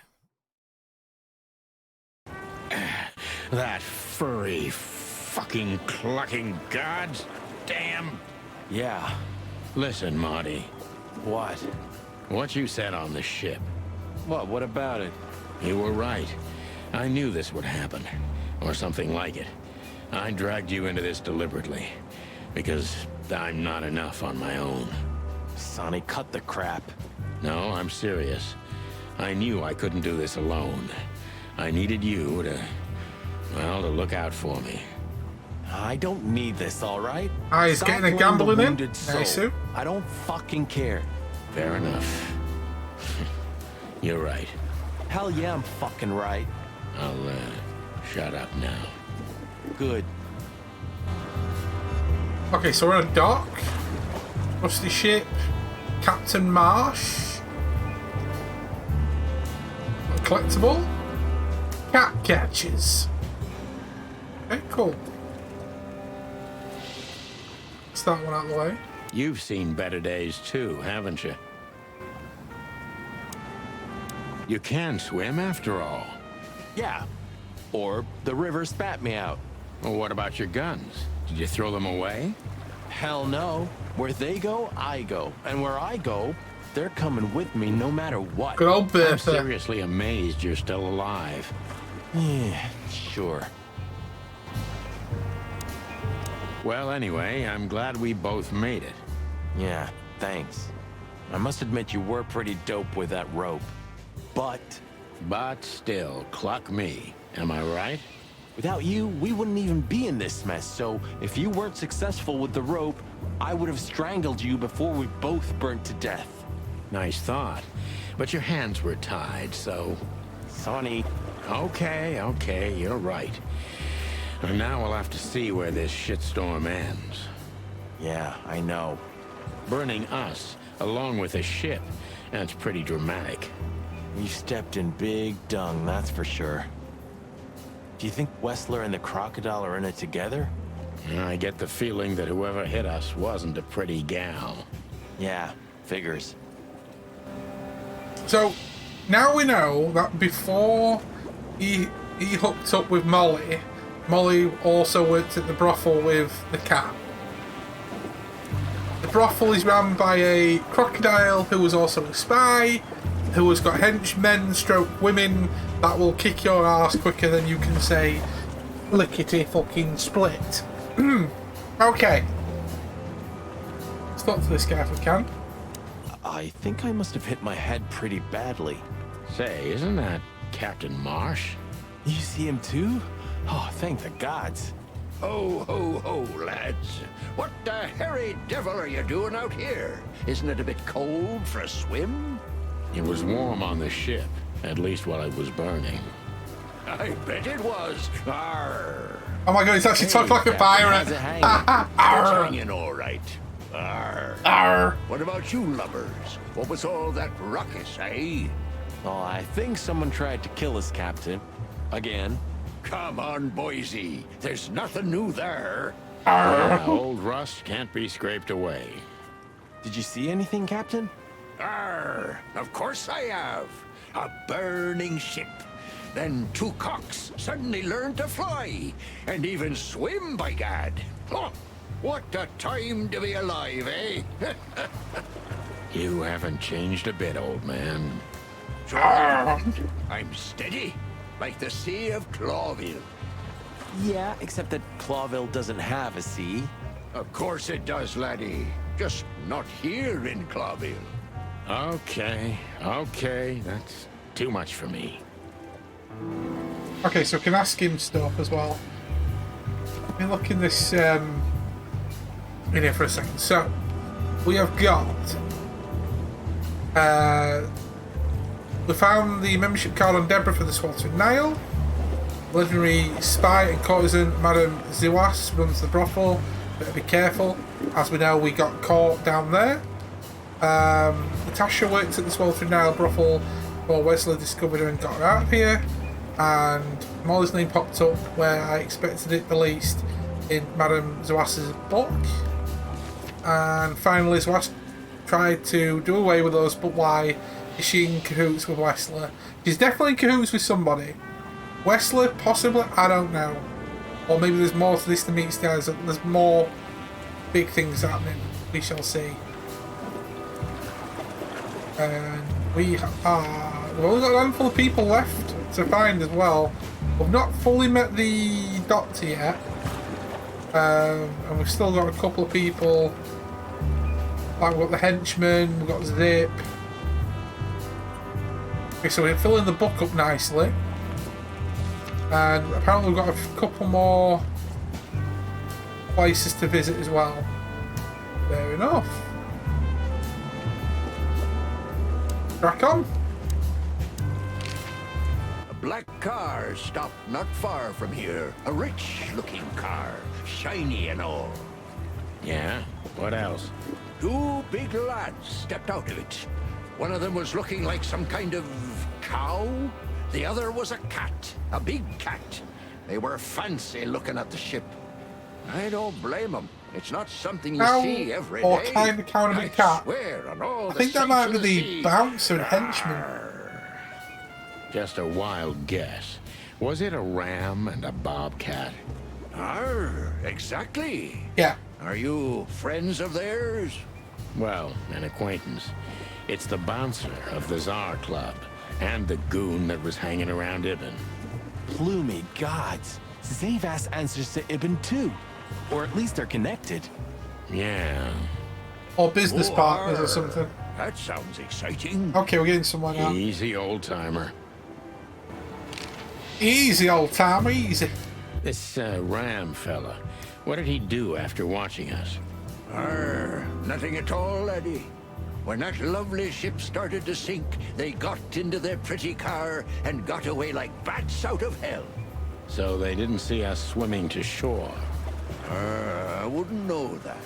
That furry, fucking clucking gods. Damn. Yeah. Listen, Marty. What? What you said on the ship. What about it? You were right. I knew this would happen. Or something like it. I dragged you into this deliberately. Because I'm not enough on my own. Sonny, cut the crap. No, I'm serious. I knew I couldn't do this alone. I needed you to, well, to look out for me. I don't need this, all right? Ah, he's Stop getting a playing gambling the in. wounded soul. Nice, Sue. I don't fucking care. Fair enough. You're right. Hell yeah, I'm fucking right. I'll, shut up now. Good. Okay, so we're on a dock. Rusty ship. Captain Marsh. A collectible. Cat catches. Okay, cool. Let's that one out of the way. You've seen better days too, haven't you? You can swim after all. Yeah. Or the river spat me out. Well, what about your guns? Did you throw them away? Hell no. Where they go, I go. And where I go, they're coming with me no matter what. Good old I'm Bertha. seriously amazed you're still alive. Yeah, sure. Well, anyway, I'm glad we both made it. Yeah, thanks. I must admit you were pretty dope with that rope. But still, cluck me. Am I right? without you, we wouldn't even be in this mess. So if you weren't successful with the rope, I would have strangled you before we both burnt to death. Nice thought. But your hands were tied, so... Sonny. Okay, you're right. And now we'll have to see where this shitstorm ends. Yeah, I know. Burning us, along with the ship. That's pretty dramatic. We've stepped in big dung, that's for sure. Do you think Wessler and the crocodile are in it together? I get the feeling that whoever hit us wasn't a pretty gal. Yeah, figures. So now we know that before he hooked up with Molly, Molly also worked at the brothel with the cat. The brothel is run by a crocodile who was also a spy, who has got henchmen stroke women that will kick your ass quicker than you can say lickety fucking split. Okay. Let's talk to this guy if we can. I think I must have hit my head pretty badly. Say, isn't that Captain Marsh? You see him too? Oh, thank the gods. Ho, ho, ho, lads. What the hairy devil are you doing out here? Isn't it a bit cold for a swim? It was warm on the ship, at least while it was burning. I bet it was. Arr. Oh my god, he's actually talking like a pirate. How's it hanging? It's Arr. hanging all right. Arr. Arr. What about you, lubbers? What was all that ruckus, eh? Oh, I think someone tried to kill us, Captain. Again. Come on, Boise. There's nothing new there. Yeah, old rust can't be scraped away. Did you see anything, Captain? Arr, of course I have. A burning ship. Then two cocks suddenly learned to fly, and even swim, by gad. Oh, what a time to be alive, eh? You haven't changed a bit, old man. Sure I haven't. I'm steady, like the Sea of Clawville. Yeah, except that Clawville doesn't have a sea. Of course it does, laddie. Just not here in Clawville. Okay, that's too much for me. Okay, so we can ask him stuff as well. Let me look in this in here for a second. So we have got we found the membership card on Deborah for the Sweltering Nile. Legendary spy and courtesan Madame Ziwas runs the brothel. Better be careful. As we know, we got caught down there. Natasha works at the Sweltering Nile brothel before Wesley discovered her and got her out of here. And Molly's name popped up where I expected it the least in Madame Zawas's book. And finally, Zawas tried to do away with us, but why is she in cahoots with Wesley? She's definitely in cahoots with somebody. Wesley, possibly, I don't know. Or maybe there's more to this than meets the eyes. There's more big things happening. We shall see. And we've only got a handful of people left to find as well. We've not fully met the doctor yet. And we've still got a couple of people. Like we've got the henchman, we've got Zip. Okay, so we're filling the book up nicely. And apparently we've got a couple more places to visit as well. Fair enough. Crack on. A black car stopped not far from here. A rich-looking car, shiny and all. Yeah? What else? Two big lads stepped out of it. One of them was looking like some kind of cow. The other was a cat, a big cat. They were fancy looking at the ship. I don't blame them. It's not something you Cow see every or day. kind of cow and a big cat? Swear on all I think that the might saints be of the sea. bouncer and henchman. Just a wild guess. Was it a ram and a bobcat? Arr, exactly. Yeah. Are you friends of theirs? Well, an acquaintance. It's the bouncer of the Tsar Club, and the goon that was hanging around Ibn. Plumey gods. Zavas answers to Ibn too. Or at least they're connected. Yeah. Or business Oh, partners or arr. something. That sounds exciting. Okay, we're getting somewhere now. Easy, old-timer. Easy, old timer, easy. This ram fella, what did he do after watching us? Arr, nothing at all, laddie. When that lovely ship started to sink, they got into their pretty car and got away like bats out of hell. So they didn't see us swimming to shore. I wouldn't know that.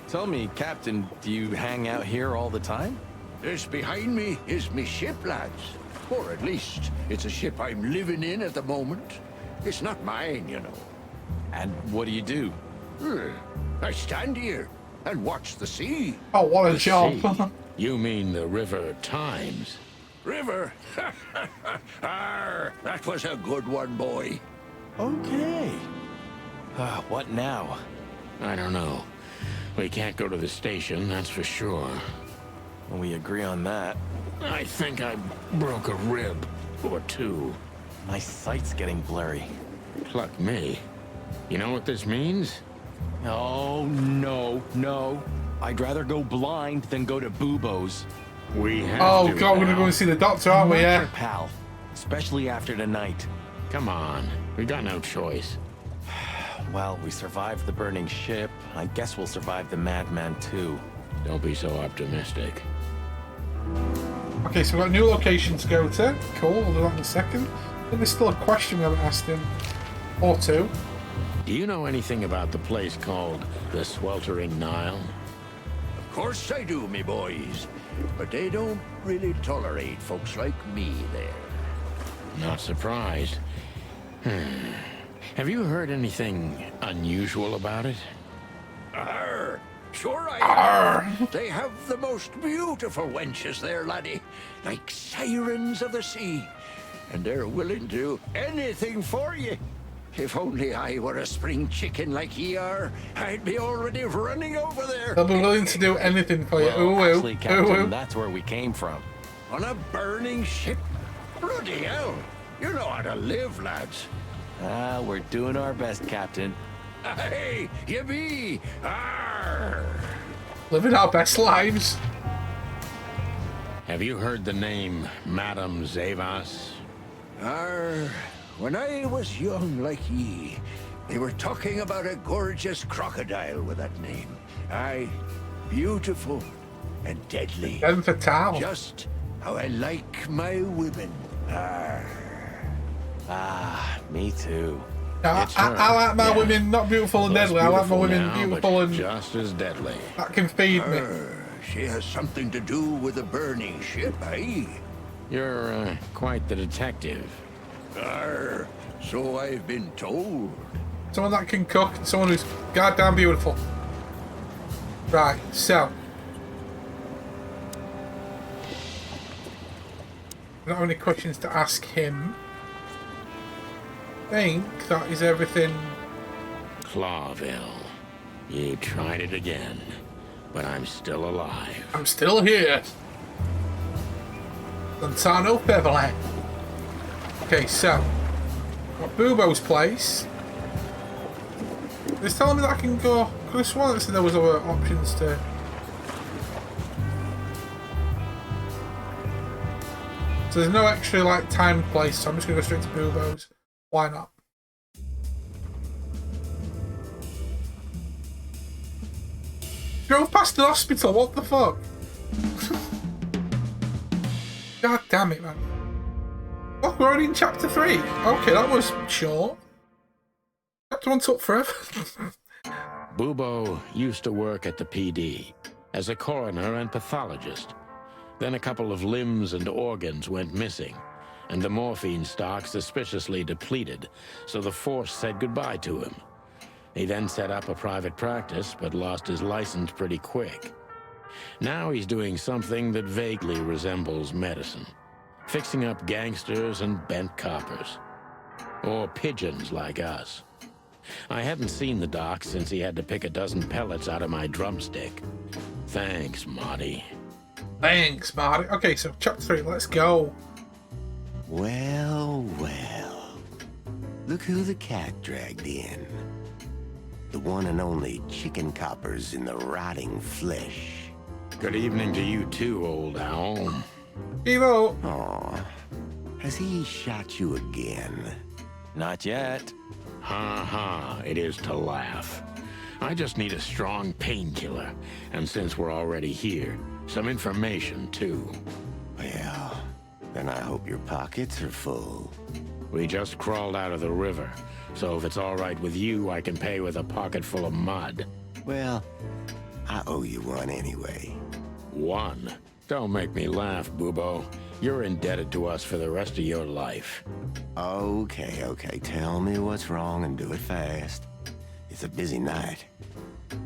Tell me, Captain, do you hang out here all the time? This behind me is me ship, lads. Or at least, it's a ship I'm living in at the moment. It's not mine, you know. And what do you do? I stand here and watch the sea. Oh, what a job. See, you mean the River Times? River. Arr, that was a good one, boy. Okay. What now? I don't know. We can't go to the station, that's for sure. We agree on that. I think I broke a rib or two. My sight's getting blurry. Pluck me. You know what this means? Oh, no. I'd rather go blind than go to Bubo's. We have Oh to god, we're gonna now. go and see the doctor, aren't we? Not Yeah. your pal. Especially after tonight. Come on, we got no choice. Well, we survived the burning ship. I guess we'll survive the madman too. Don't be so optimistic. Okay, so we've got a new location to go to. Cool, we'll do that in a second. think there's still a question we haven't asked him. Or two. Do you know anything about the place called the Sweltering Nile? Of course I do, me boys. But they don't really tolerate folks like me there. Not surprised. Have you heard anything unusual about it? Arr, sure I have. They have the most beautiful wenches there, laddie. Like sirens of the sea. And they're willing to do anything for you. If only I were a spring chicken like ye are, I'd be already running over there. They'll be willing to do anything for you. Well, actually, Captain, that's where we came from. On a burning ship? Bloody hell. You know how to live, lads. We're doing our best, Captain. Hey, you be. Arr. Living our best lives. Have you heard the name Madame Zavas? Arr. When I was young like ye, they were talking about a gorgeous crocodile with that name. Aye, beautiful and deadly. Femme fatale. Just how I like my women. Arr. Me too. I like my women not beautiful and deadly. I like my women now, beautiful but and just as deadly. that can feed me. She has something to do with the burning ship, eh? You're quite the detective. Arr, so I've been told. Someone that can cook and someone who's goddamn beautiful. Right, so. I don't have any questions to ask him. I think that is everything. Clawville. You tried it again, but I'm still alive. I'm still here. Lantano Featherland. Okay, so. Got Bubo's place. It's telling me that I can go. Could have sworn that said there was other options to. So there's no extra like timed place, so I'm just gonna go straight to Bubo's. Why not? Drove past the hospital, what the fuck? God damn it, man. Oh, we're already in chapter 3. Okay, that was short. Chapter 1 took forever. Bubo used to work at the PD as a coroner and pathologist. Then a couple of limbs and organs went missing, and the morphine stock suspiciously depleted, so the force said goodbye to him. He then set up a private practice, but lost his license pretty quick. Now he's doing something that vaguely resembles medicine, fixing up gangsters and bent coppers. Or pigeons like us. I hadn't seen the doc since he had to pick a dozen pellets out of my drumstick. Thanks, Marty. Thanks, Marty. Okay, so chapter 3, let's go. Well, well. Look who the cat dragged in. The one and only chicken coppers in the rotting flesh. Good evening to you too, old owl. Evo. Aw, has he shot you again? Not yet. Ha ha, it is to laugh. I just need a strong painkiller, and since we're already here, some information too. Well, then I hope your pockets are full. We just crawled out of the river, so if it's all right with you, I can pay with a pocket full of mud. Well, I owe you one anyway. One? Don't make me laugh, Bubo. You're indebted to us for the rest of your life. Okay, okay, tell me what's wrong and do it fast. It's a busy night.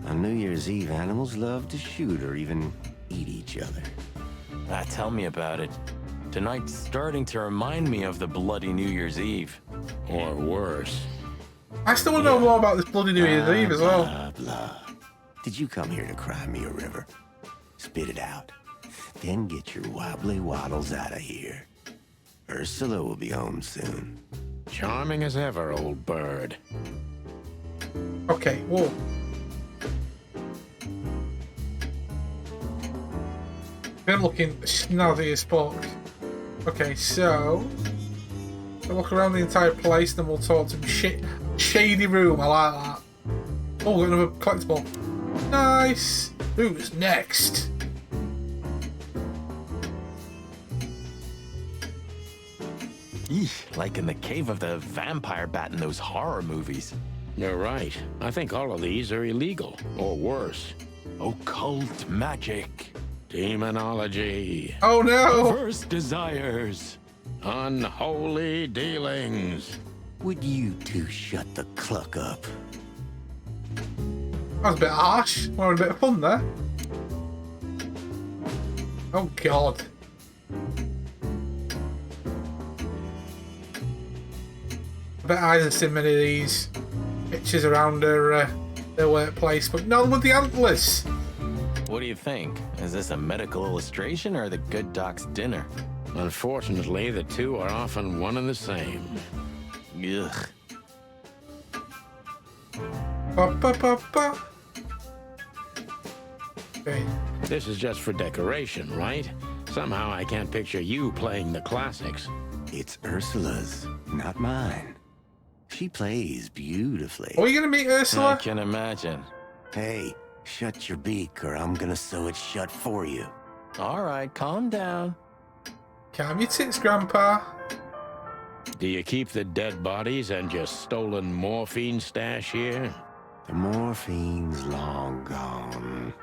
On New Year's Eve, animals love to shoot or even eat each other. Tell me about it. Tonight's starting to remind me of the bloody New Year's Eve. Or worse. I still want to know more about this bloody New Year's Eve as well. Blah, blah. Did you come here to cry me a river? Spit it out. Then get your wobbly waddles out of here. Ursula will be home soon. Charming as ever, old bird. Okay, whoa. Been looking snazzy as fuck. Okay, so we'll look around the entire place, then we'll talk to him. Shady room, I like that. Oh, got another collectible. Nice. Who's next? Like in the cave of the vampire bat in those horror movies. You're right. I think all of these are illegal, or worse. Occult magic. Demonology. Oh no! Perverse desires. Unholy dealings. Would you two shut the cluck up? That was a bit harsh. We're having a bit of fun there. Oh god. I bet Isa's seen many of these pictures around their workplace, but none with the antlers. What do you think? Is this a medical illustration or the good doc's dinner? Unfortunately, the two are often one and the same. Ugh. Ba, ba, ba, ba. Okay. This is just for decoration, right? Somehow I can't picture you playing the classics. It's Ursula's, not mine. She plays beautifully. Are we going to meet I Ursula? can imagine. Hey, shut your beak or I'm gonna sew it shut for you. All right, calm down. Calm your tits, Grandpa. Do you keep the dead bodies and your stolen morphine stash here? The morphine's long gone.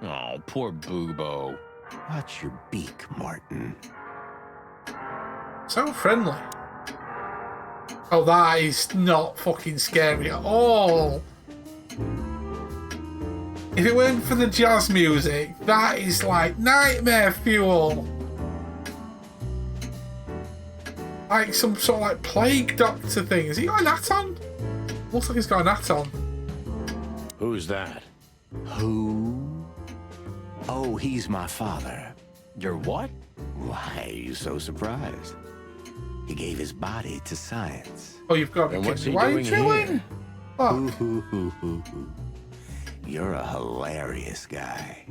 Oh, poor Boobo. Watch your beak, Martin. So friendly. Oh, that is not fucking scary at all. If it weren't for the jazz music, that is like nightmare fuel. Like some sort of like plague doctor thing. Has he got an hat on? Looks like he's got an hat on. Who's that? Who? Oh, he's my father. You're what? Why are you so surprised? He gave his body to science. Oh, you've got to And be what's kidding. he Why are you doing chewing? here? Oh, You're a hilarious guy.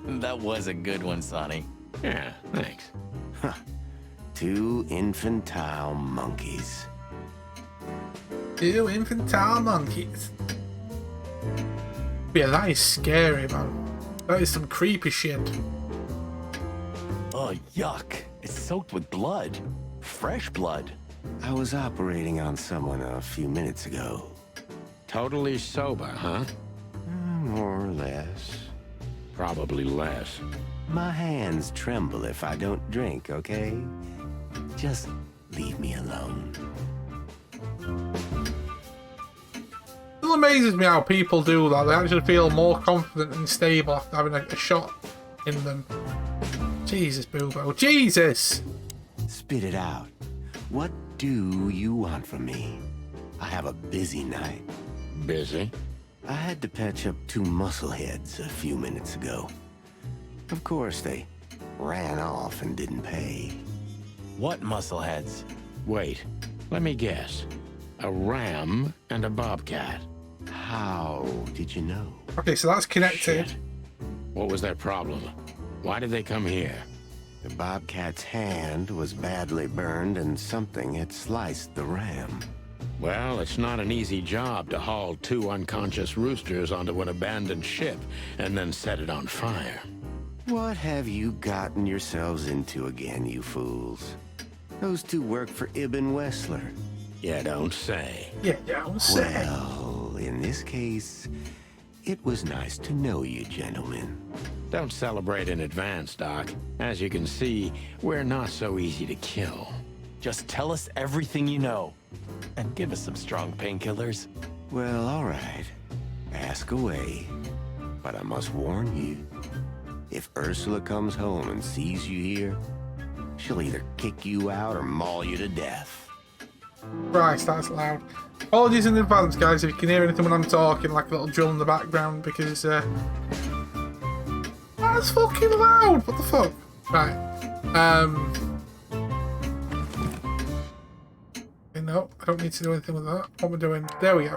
That was a good one, Sonny. Yeah, thanks. Two infantile monkeys. two infantile monkeys. Yeah, that is scary, man. That is some creepy shit. Oh, yuck. It's soaked with blood. Fresh blood. I was operating on someone a few minutes ago. Totally sober, huh? More or less. Probably less. My hands tremble if I don't drink, okay? Just leave me alone. It amazes me how people do that. They actually feel more confident and stable after having a shot in them. Jesus, Boobo. Jesus! Spit it out. What do you want from me? I have a busy night. Busy? I had to patch up two muscleheads a few minutes ago. Of course, they ran off and didn't pay. What muscleheads? Wait, let me guess. A ram and a bobcat. How did you know? Okay, so that's connected. Shit. What was their problem? Why did they come here? The bobcat's hand was badly burned and something had sliced the ram. Well, it's not an easy job to haul two unconscious roosters onto an abandoned ship and then set it on fire. What have you gotten yourselves into again, you fools? Those two work for Ibn Wessler. You don't say. Yeah, don't say. Well, in this case, it was nice to know you, gentlemen. Don't celebrate in advance, Doc. As you can see, we're not so easy to kill. Just tell us everything you know. And give us some strong painkillers. Well, all right. Ask away. But I must warn you, if Ursula comes home and sees you here, she'll either kick you out or maul you to death. Christ, that's loud. Apologies in advance, guys, if you can hear anything when I'm talking, like a little drill in the background, because that's fucking loud. What the fuck? Right. No, I don't need to do anything with that. What we're doing? There we go.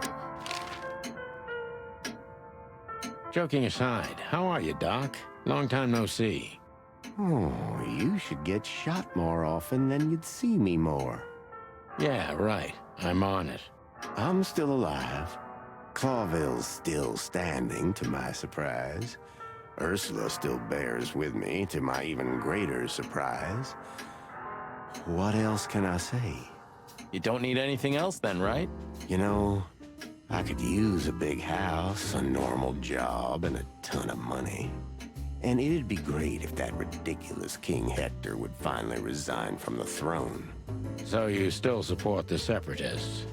Joking aside, how are you, Doc? Long time no see. Oh, you should get shot more often, then you'd see me more. Yeah, right. I'm on it. I'm still alive. Clawville's still standing, to my surprise. Ursula still bears with me, to my even greater surprise. What else can I say? You don't need anything else then, right? You know, I could use a big house, a normal job, and a ton of money. And it'd be great if that ridiculous King Hector would finally resign from the throne. So you still support the Separatists?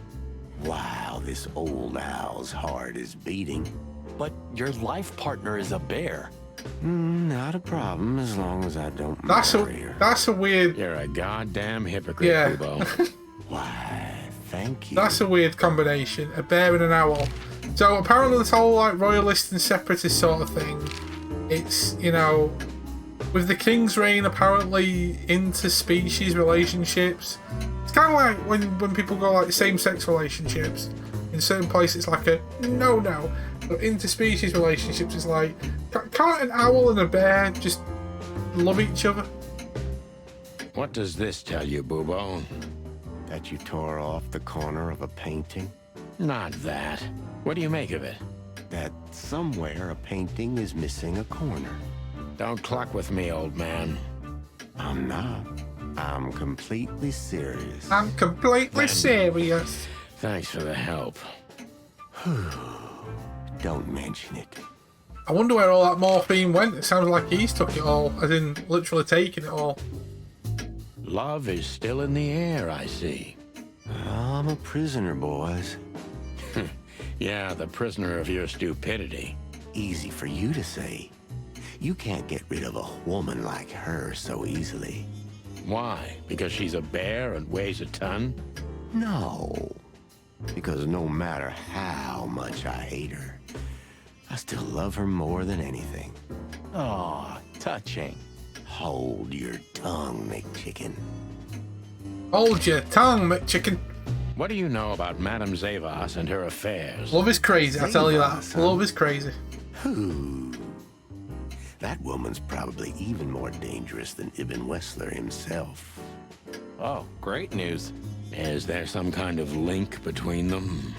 Wow, this old owl's heart is beating. But your life partner is a bear. Not a problem as long as I don't That's marry her. a weird. You're a goddamn hypocrite, Yeah. Bubo. Why, thank you. That's a weird combination. A bear and an owl. So apparently this whole like royalist and separatist sort of thing. It's, you know, with the king's reign apparently interspecies relationships. It's kind of like when people go like same-sex relationships. In certain places it's like a no. But interspecies relationships is like, can't an owl and a bear just love each other? What does this tell you, Bubo? That you tore off the corner of a painting? Not that. What do you make of it? That somewhere a painting is missing a corner. Don't cluck with me, old man. I'm not. I'm completely serious. I'm completely serious. Thanks for the help. Don't mention it. I wonder where all that morphine went. It sounds like he's took it all, as in literally taking it all. Love is still in the air, I see. I'm a prisoner, boys. Yeah, the prisoner of your stupidity. Easy for you to say. You can't get rid of a woman like her so easily. Why? Because she's a bear and weighs a ton? No. Because no matter how much I hate her, I still love her more than anything. Aw, touching. Hold your tongue, MacChicken. Hold your tongue, MacChicken. What do you know about Madame Zavas and her affairs? Love is crazy, I tell you that. Zavas, huh? Love is crazy. Who? That woman's probably even more dangerous than Ibn Wessler himself. Oh, great news. Is there some kind of link between them?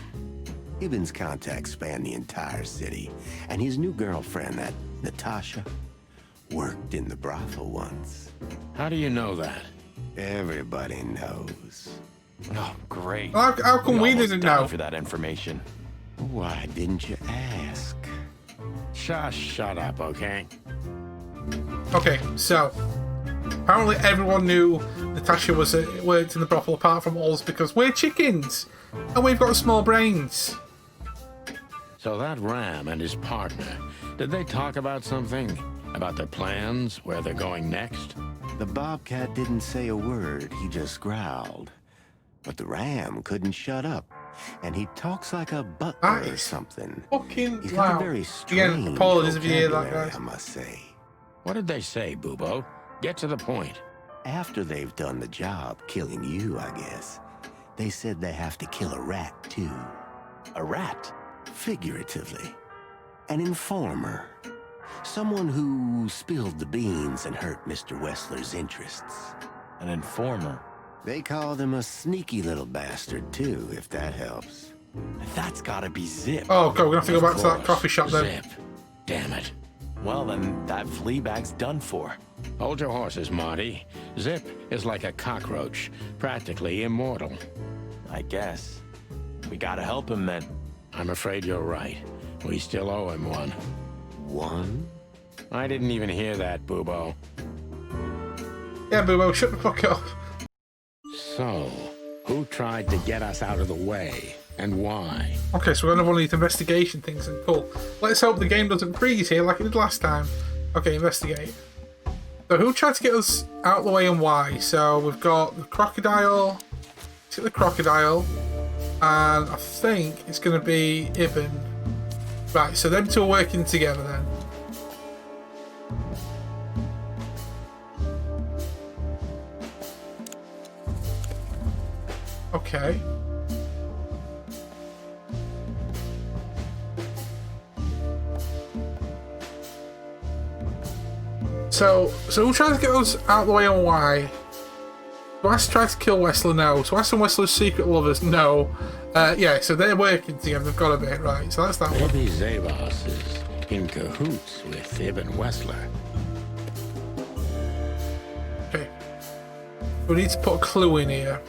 Ibn's contacts span the entire city, and his new girlfriend, that Natasha, worked in the brothel once. How do you know that? Everybody knows. Oh, great. How come we almost didn't died know? for that information. Why didn't you ask? Shut up, okay? Okay, so apparently everyone knew Natasha worked in the brothel apart from us because we're chickens and we've got small brains. So that Ram and his partner, did they talk about something? About their plans, where they're going next? The bobcat didn't say a word, he just growled. But the ram couldn't shut up, and he talks like a butler That or is something. Fucking He's got loud. a very Again, strange apologies if you hear that, vocabulary, guys. I must say. What did they say, Bubo? Get to the point. After they've done the job killing you, I guess, they said they have to kill a rat, too. A rat? Figuratively. An informer. Someone who spilled the beans and hurt Mr. Wessler's interests. An informer? They called him a sneaky little bastard, too, if that helps. That's gotta be Zip. Oh, okay, we're gonna have to go Of back to that course, coffee shop then. Zip. Damn it. Well, then that flea bag's done for. Hold your horses, Marty. Zip is like a cockroach, practically immortal. I guess. We gotta help him then. I'm afraid you're right. We still owe him one. One? I didn't even hear that, Bubo. Yeah, Boobo, shut the fuck up. So, who tried to get us out of the way, and why? Okay, so we're gonna have one of these investigation things and cool. Let's hope the game doesn't freeze here like it did last time. Okay, investigate. So who tried to get us out of the way and why? So we've got the crocodile. Let's get the crocodile. And I think it's gonna be Ibn. Right, so them two are working together then. Okay. So who tried to get us out of the way and why? West tried to kill Wessler, no. So West and Wessler's secret lovers, no. Yeah, so they're working together, they've got a bit, right. So that's that one. Maybe Zavas is in cahoots with Ibn Wessler. Okay. We need to put a clue in here.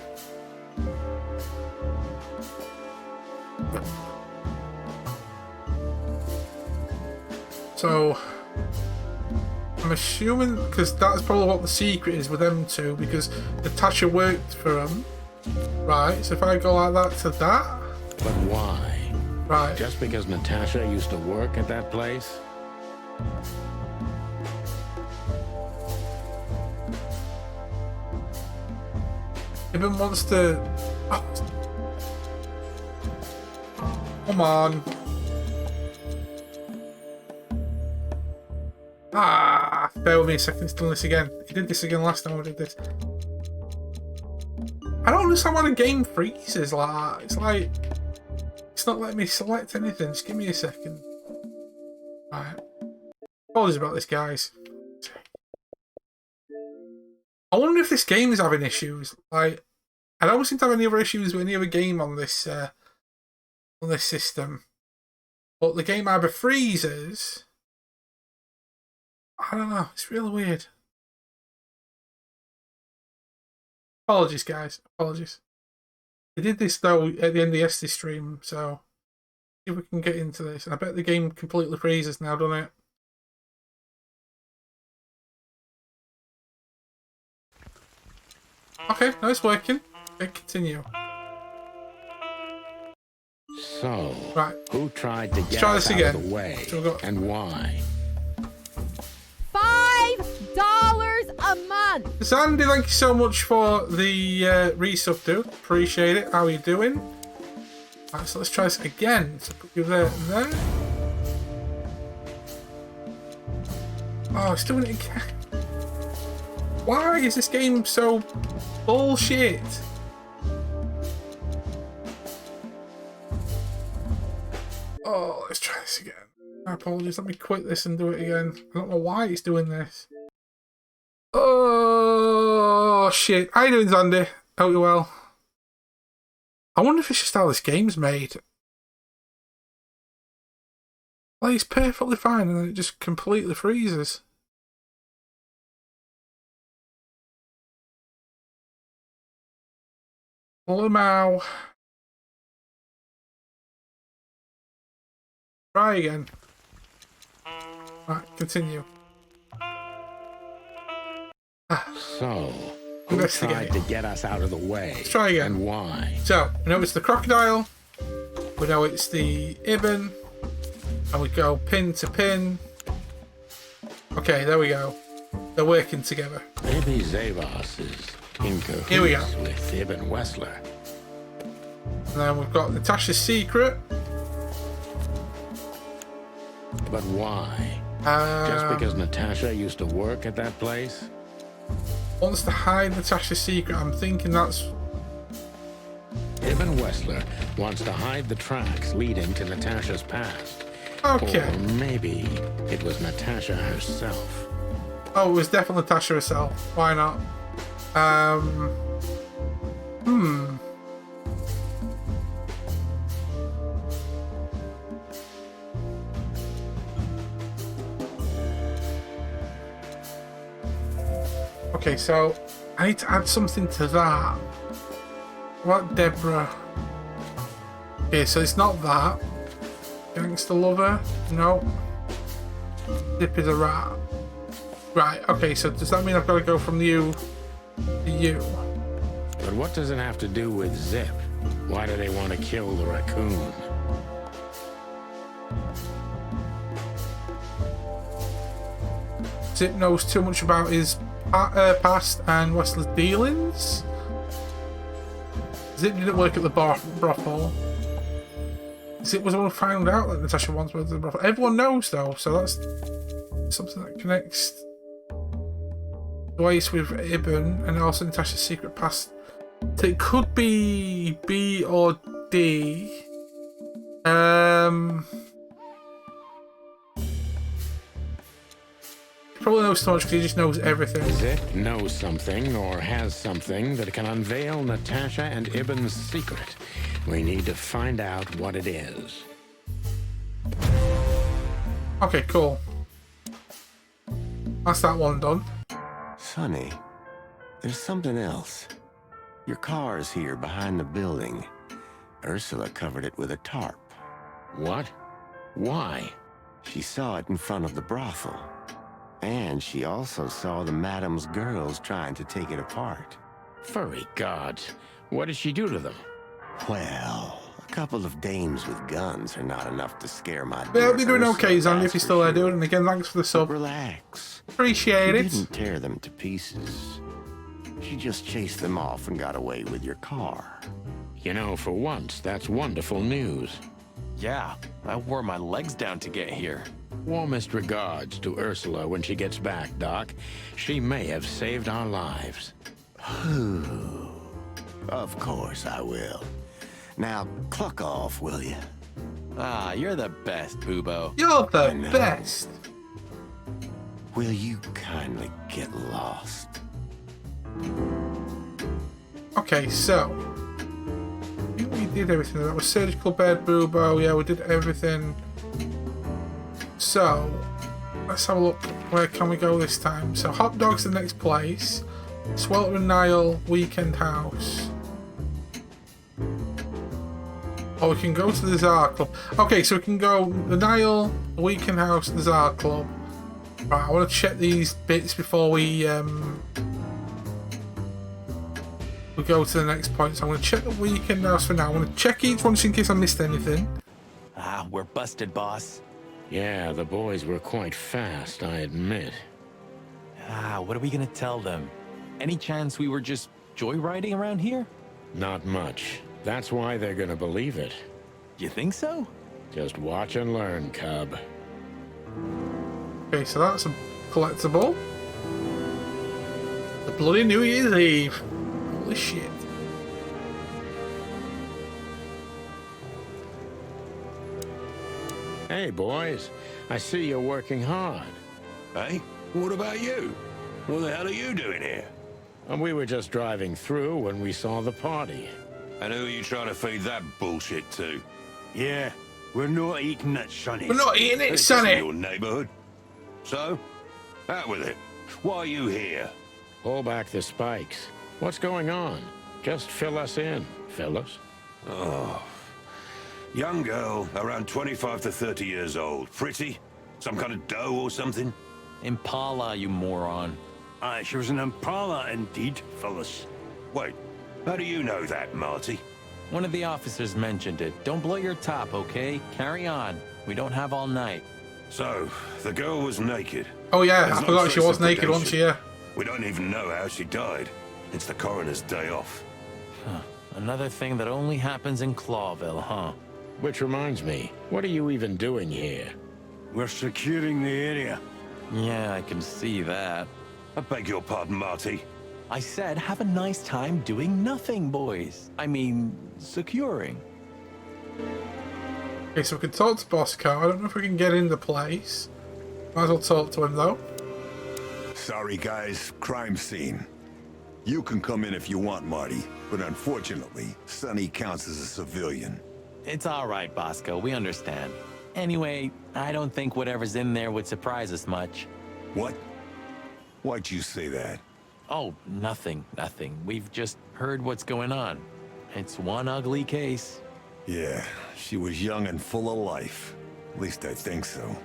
So I'm assuming, because that's probably what the secret is with them two, because Natasha worked for them. Right, so if I go like that to that. But why? Right. Just because Natasha used to work at that place? Ibn wants to... Oh. Come on. Ah, bear with me a second, it's done this again. He did this again last time I did this. I don't understand why the game freezes like that. It's like... It's not letting me select anything. Just give me a second. Right. Apologies about this, guys. I wonder if this game is having issues. Like, I don't seem to have any other issues with any other game on this system. But the game either freezes... I don't know. It's really weird. Apologies, guys. Apologies. I did this, though, at the end of yesterday's stream, so... See if we can get into this. And I bet the game completely freezes now, doesn't it? Okay, no, it's working. Okay, continue. So, right. Who tried to get try us this out again. of the way, So and why? $5 a month. Sandy, thank you so much for the resub, dude. Appreciate it. How are you doing? Right, so let's try this again. So put you there and there. Oh, it's doing it again. Why is this game so bullshit? Oh, let's try this again. My apologies. Let me quit this and do it again. I don't know why it's doing this. Oh, shit. How you doing, Zandy? Hope you're well. I wonder if it's just how this game's made. Like, it's perfectly fine and then it just completely freezes. Lamau. Try again. Right, continue. So, who tried to get us out of the way? Let's try again. And why? So, we know it's the crocodile. We know it's the Ibn. And we go pin to pin. Okay, there we go. They're working together. Maybe Zavos is in cahoots Here we go. with Ibn Wessler. And then we've got Natasha's secret. But why? Just because Natasha used to work at that place? Wants to hide Natasha's secret. I'm thinking that's... Ibn Wessler wants to hide the tracks leading to Natasha's past. Okay. Or maybe it was Natasha herself. Oh, it was definitely Natasha herself. Why not? Okay, so I need to add something to that. What, Deborah? Okay, so it's not that. Gangster lover? No. Zip is a rat. Right, okay, so does that mean I've got to go from you to you? But what does it have to do with Zip? Why do they want to kill the raccoon? Zip knows too much about his past and Wesley's dealings. Zip didn't work at the brothel. Zip was the one who found out that Natasha once worked at the brothel. Everyone knows though, so that's something that connects Dwayne with Ibn and also Natasha's secret past. So it could be B or D. He probably knows so much because he just knows everything. Zip knows something or has something that can unveil Natasha and Ibn's secret. We need to find out what it is. Okay, cool. That's that one done. Sonny, There's something else. Your car is here behind the building. Ursula covered it with a tarp. What? Why? She saw it in front of the brothel. And she also saw the madam's girls trying to take it apart. Furry gods. What did she do to them? Well, a couple of dames with guns are not enough to scare my But dear I'll be doing Ursula, okay, Zandy, if that's you're for still there, sure. dude. And again, thanks for the sub. But relax. Appreciate She it. didn't tear them to pieces. She just chased them off and got away with your car. You know, for once, that's wonderful news. Yeah, I wore my legs down to get here. Warmest regards to Ursula when she gets back, Doc. She may have saved our lives. Of course I will. Now, cluck off, will you? Ah, you're the best, Boobo. You're the know. best. Will you kindly get lost? Okay, so I think we did everything. That was surgical bed, Boobo. Yeah, we did everything. So let's have a look. Where can we go this time? So Hot Dog's the next place. Swelter and Nile, Weekend House. Oh, we can go to the Czar Club. Okay, so we can go the Nile, the Weekend House, the Czar Club. Right, I want to check these bits before we go to the next point. So I'm going to check the Weekend House for now. I'm going to check each one just in case I missed anything. Ah, we're busted, boss. Yeah, the boys were quite fast, I admit. Ah, what are we gonna tell them? Any chance we were just joyriding around here? Not much. That's why they're gonna believe it. You think so? Just watch and learn, cub. Okay, so that's a collectible. The bloody New Year's Eve. Holy shit. Hey, boys. I see you're working hard. Hey, what about you? What the hell are you doing here? And we were just driving through when we saw the party. And who are you trying to feed that bullshit to? Yeah, we're not eating that, Sonny. We're not eating it, This Sonny. isn't your neighborhood. So, out with it. Why are you here? Pull back the spikes. What's going on? Just fill us in, fellas. Oh. Young girl, around 25 to 30 years old. Pretty? Some kind of dough or something? Impala, you moron. Aye, she was an Impala indeed, fellas. Wait, how do you know that, Marty? One of the officers mentioned it. Don't blow your top, okay? Carry on. We don't have all night. So, the girl was naked. Oh yeah, There's I no forgot she trace was of naked, wasn't she? Yeah. We don't even know how she died. It's the coroner's day off. Another thing that only happens in Clawville, huh? Which reminds me, what are you even doing here? We're securing the area. Yeah, I can see that. I beg your pardon, Marty. I said have a nice time doing nothing, boys. I mean, securing. Okay, so we can talk to Bosco. I don't know if we can get in the place. Might as well talk to him though. Sorry, guys. Crime scene. You can come in if you want, Marty, but unfortunately, Sonny counts as a civilian. It's all right, Bosco. We understand. Anyway, I don't think whatever's in there would surprise us much. What? Why'd you say that? Oh, nothing. We've just heard what's going on. It's one ugly case. Yeah, she was young and full of life. At least I think so.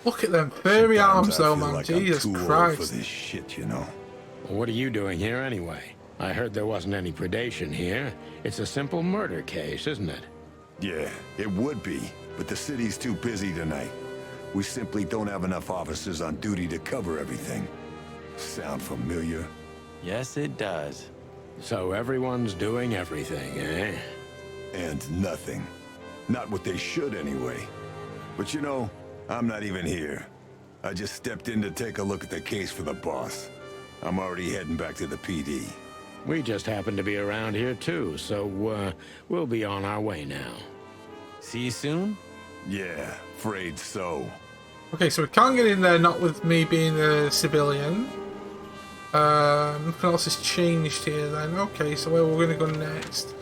Look at them furry Sometimes arms I though, feel man. like Jesus I'm too old Christ. for this shit, you know. What are you doing here anyway? I heard there wasn't any predation here. It's a simple murder case, isn't it? Yeah, it would be, but the city's too busy tonight. We simply don't have enough officers on duty to cover everything. Sound familiar? Yes, it does. So everyone's doing everything, eh? And nothing. Not what they should anyway. But you know, I'm not even here. I just stepped in to take a look at the case for the boss. I'm already heading back to the PD. We just happen to be around here too, so we'll be on our way now. See you soon? Yeah, afraid so. Okay, so we can't get in there, not with me being a civilian. Nothing else has changed here then. Okay, so where we're going to go next?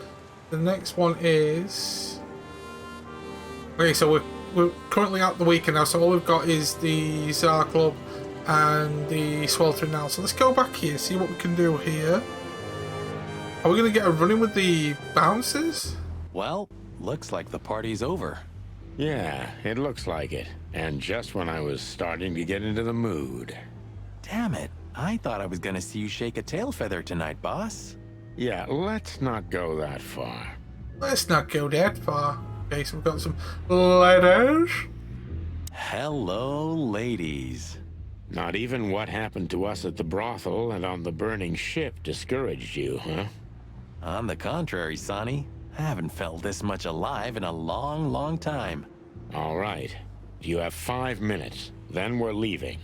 The next one is... Okay, so we're currently at the weekend now, so all we've got is the Czar Club, and the sweltering now. So let's go back here, see what we can do here. Are we going to get a run-in with the bouncers? Well, looks like the party's over. Yeah, it looks like it. And just when I was starting to get into the mood. Damn it. I thought I was gonna see you shake a tail feather tonight, boss. Yeah, let's not go that far. Let's not go that far. Okay, so we've got some ladies. Hello, ladies. Not even what happened to us at the brothel and on the burning ship discouraged you, huh? On the contrary, Sonny. I haven't felt this much alive in a long, long time. All right. You have 5 minutes. Then we're leaving.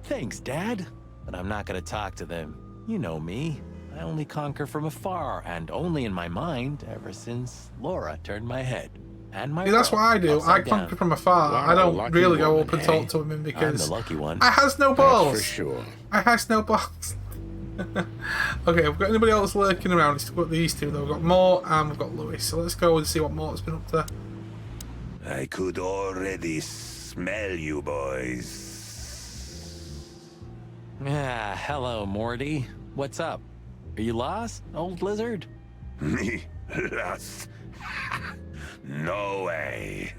Thanks, Dad. But I'm not gonna talk to them. You know me. I only conquer from afar, and only in my mind, ever since Laura turned my head. And my That's what I do. I conquer from afar. Wow, I don't really go woman, up and talk to him because I'm the lucky one. I has no balls. That's for sure. I has no balls. Okay, we've got anybody else lurking around. We've got these two though. We've got Mort and we've got Lewis. So let's go and see what Mort's been up to. I could already smell you boys. Ah, hello, Morty. What's up? Are you lost, old lizard? Me? Lost? No way.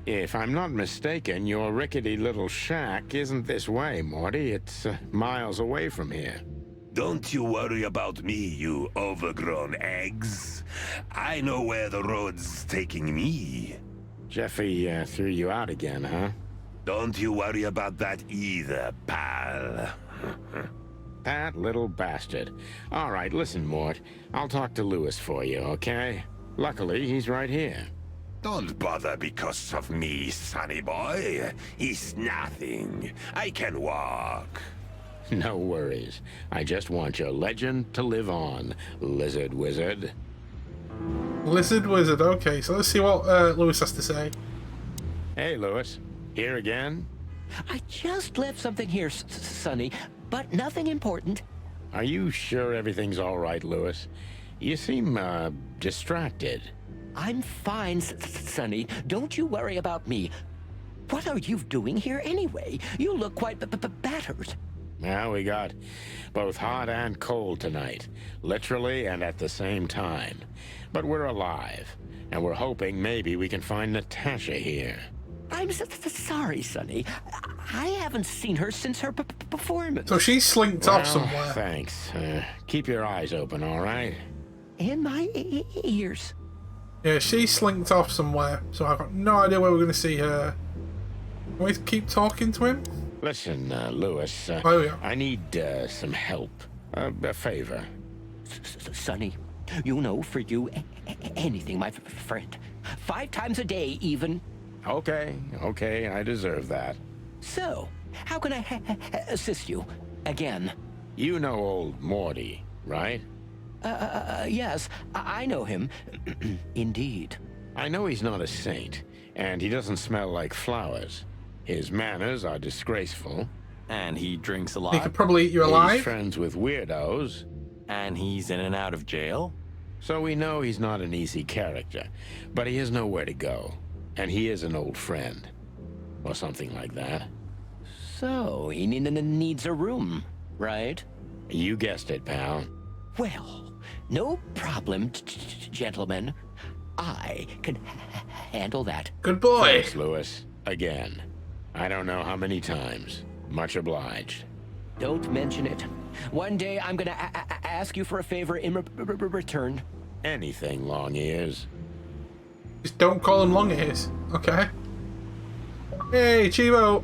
If I'm not mistaken, your rickety little shack isn't this way, Marty. It's miles away from here. Don't you worry about me, you overgrown eggs. I know where the road's taking me. Jeffy threw you out again, huh? Don't you worry about that either, pal. That little bastard. All right, listen, Mort. I'll talk to Lewis for you, okay? Luckily, he's right here. Don't bother because of me, Sonny boy. It's nothing. I can walk. No worries. I just want your legend to live on, lizard wizard. Lizard wizard. Okay, so let's see what Lewis has to say. Hey, Lewis. Here again? I just left something here, Sonny, but nothing important. Are you sure everything's all right, Lewis? You seem, distracted. I'm fine, Sonny. Don't you worry about me. What are you doing here anyway? You look quite battered. Well, we got both hot and cold tonight, literally and at the same time. But we're alive, and we're hoping maybe we can find Natasha here. I'm sorry, Sonny. I haven't seen her since her performance. So she's slinked off somewhere. Thanks. Keep your eyes open, all right? In my ears. Yeah, she slinked off somewhere, so I've got no idea where we're going to see her. Can we keep talking to him? Listen, Lewis, I need some help. A favor. Sonny, you know, for you, anything, my friend. 5 times a day, even. Okay, I deserve that. So, how can I assist you? Again? You know old Morty, right? Yes, I know him. Indeed. I know he's not a saint, and he doesn't smell like flowers. His manners are disgraceful. And he drinks a lot. He could probably eat you alive. He's friends with weirdos. And he's in and out of jail. So we know he's not an easy character, but he has nowhere to go. And he is an old friend. Or something like that. So, he needs a room, right? You guessed it, pal. Well, no problem, gentlemen. I can handle that. Good boy. Thanks, Lewis. Again. I don't know how many times. Much obliged. Don't mention it. One day I'm gonna ask you for a favor in return. Anything, long ears. Just don't call him long ears. Okay. Hey, Chivo.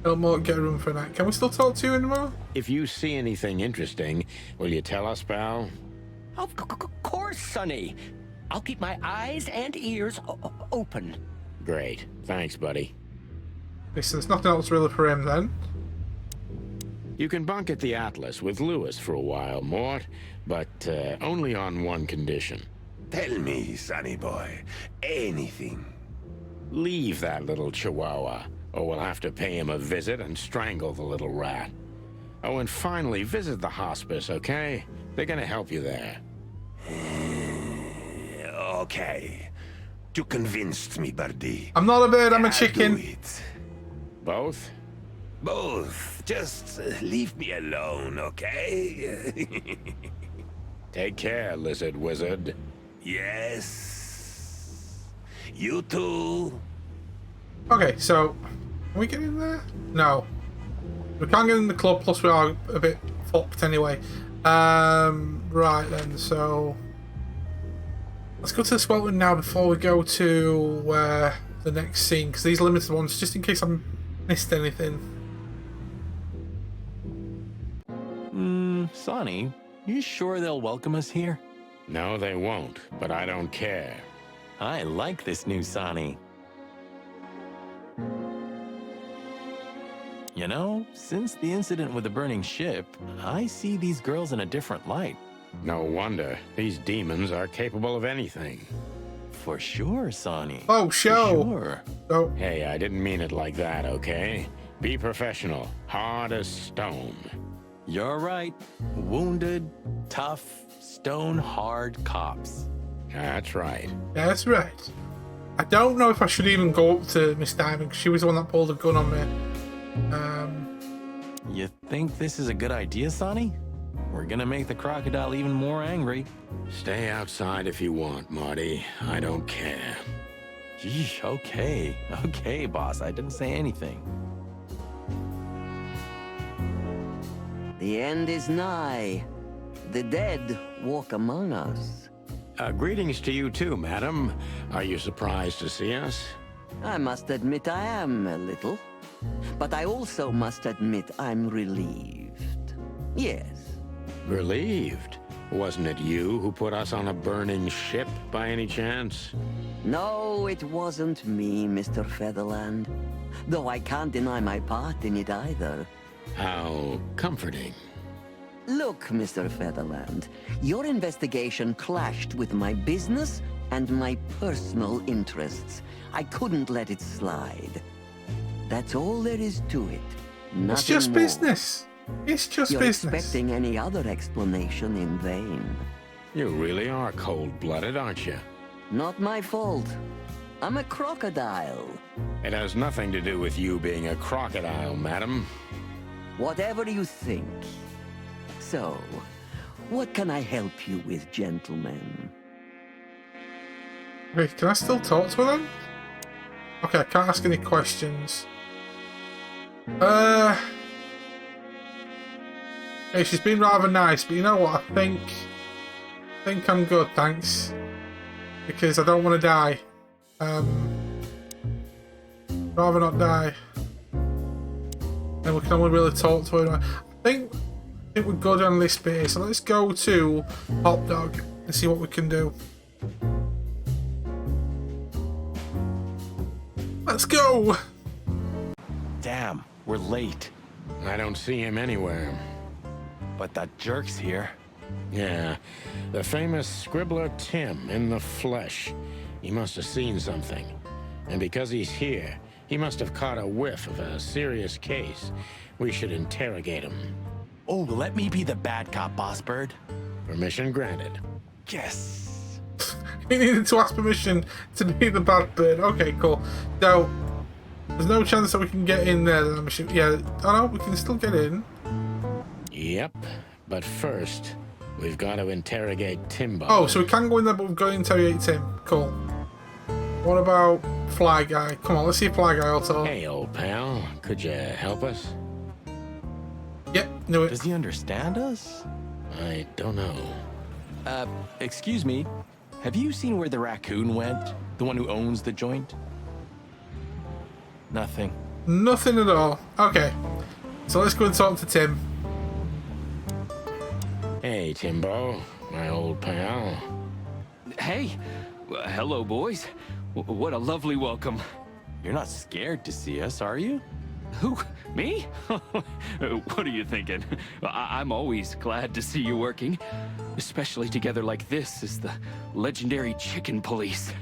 Don't get a room for that. Can we still talk to you anymore? If you see anything interesting, will you tell us, pal? Of course, Sonny. I'll keep my eyes and ears open. Great. Thanks, buddy. Okay, so there's nothing else really for him then. You can bunk at the Atlas with Lewis for a while, Mort, but only on one condition. Tell me, Sonny boy. Anything. Leave that little chihuahua, or we'll have to pay him a visit and strangle the little rat. Oh, and finally, visit the hospice, okay? They're gonna help you there. Okay. You convinced me, Birdie. I'm not a bird, I'm a I'll chicken. do it. Both? Both. Just leave me alone, okay? Take care, lizard wizard. Yes. You too. Okay, so can we get in there? No, we can't get in the club. Plus, we are a bit fucked anyway. Right then, so let's go to the sweltering now before we go to the next scene, because these are limited ones, just in case I missed anything. Sonny, you sure they'll welcome us here? No, they won't, but I don't care. I like this new Sonny. You know, since the incident with the burning ship, I see these girls in a different light. No wonder. These demons are capable of anything. For sure, Sonny. Oh, show. For sure. Oh. Hey, I didn't mean it like that, okay? Be professional. Hard as stone. You're right. Wounded, tough, stone-hard cops. That's right. That's right. I don't know if I should even go up to Miss Diamond, because she was the one that pulled the gun on me. You think this is a good idea, Sonny? We're gonna make the crocodile even more angry. Stay outside if you want, Marty. I don't care. Geesh, okay. Okay, boss. I didn't say anything. The end is nigh. The dead walk among us. Greetings to you too, madam. Are you surprised to see us? I must admit I am a little. But I also must admit I'm relieved. Yes. Relieved? Wasn't it you who put us on a burning ship by any chance? No, it wasn't me, Mr. Featherland. Though I can't deny my part in it either. How comforting. Look, Mr. Featherland, your investigation clashed with my business and my personal interests. I couldn't let it slide. That's all there is to it. Nothing It's just more. business. It's just You're business. expecting any other explanation in vain. You really are cold-blooded, aren't you? Not my fault. I'm a crocodile. It has nothing to do with you being a crocodile, madam. Whatever you think. So, what can I help you with, gentlemen? Wait, can I still talk to her then? Okay, I can't ask any questions. Hey, she's been rather nice, but you know what? I think I'm good, thanks. Because I don't want to die. Rather not die. And we can only really talk to her. I think we're good on this bit, so let's go to Hot Dog and see what we can do. Let's go! Damn, we're late. I don't see him anywhere. But that jerk's here. Yeah, the famous scribbler Tim in the flesh. He must have seen something. And because he's here, he must have caught a whiff of a serious case. We should interrogate him. Oh, let me be the bad cop, Boss Bird. Permission granted. Yes. He needed to ask permission to be the bad bird. Okay, cool. So, there's no chance that we can get in there, then I'm assuming. Yeah, oh no, we can still get in. Yep, but first, we've got to interrogate Timbo. Oh, so we can go in there, but we've got to interrogate Tim. Cool. What about Fly Guy? Come on, let's see Fly Guy also. Hey, old pal, could you help us? Yep, knew it. Does he understand us? I don't know. Excuse me. Have you seen where the raccoon went? The one who owns the joint? Nothing. Nothing at all. Okay. So let's go and talk to Tim. Hey, Timbo, my old pal. Hey. Hello, boys. What a lovely welcome. You're not scared to see us, are you? Who? Me? What are you thinking? I'm always glad to see you working. Especially together like this as the legendary chicken police.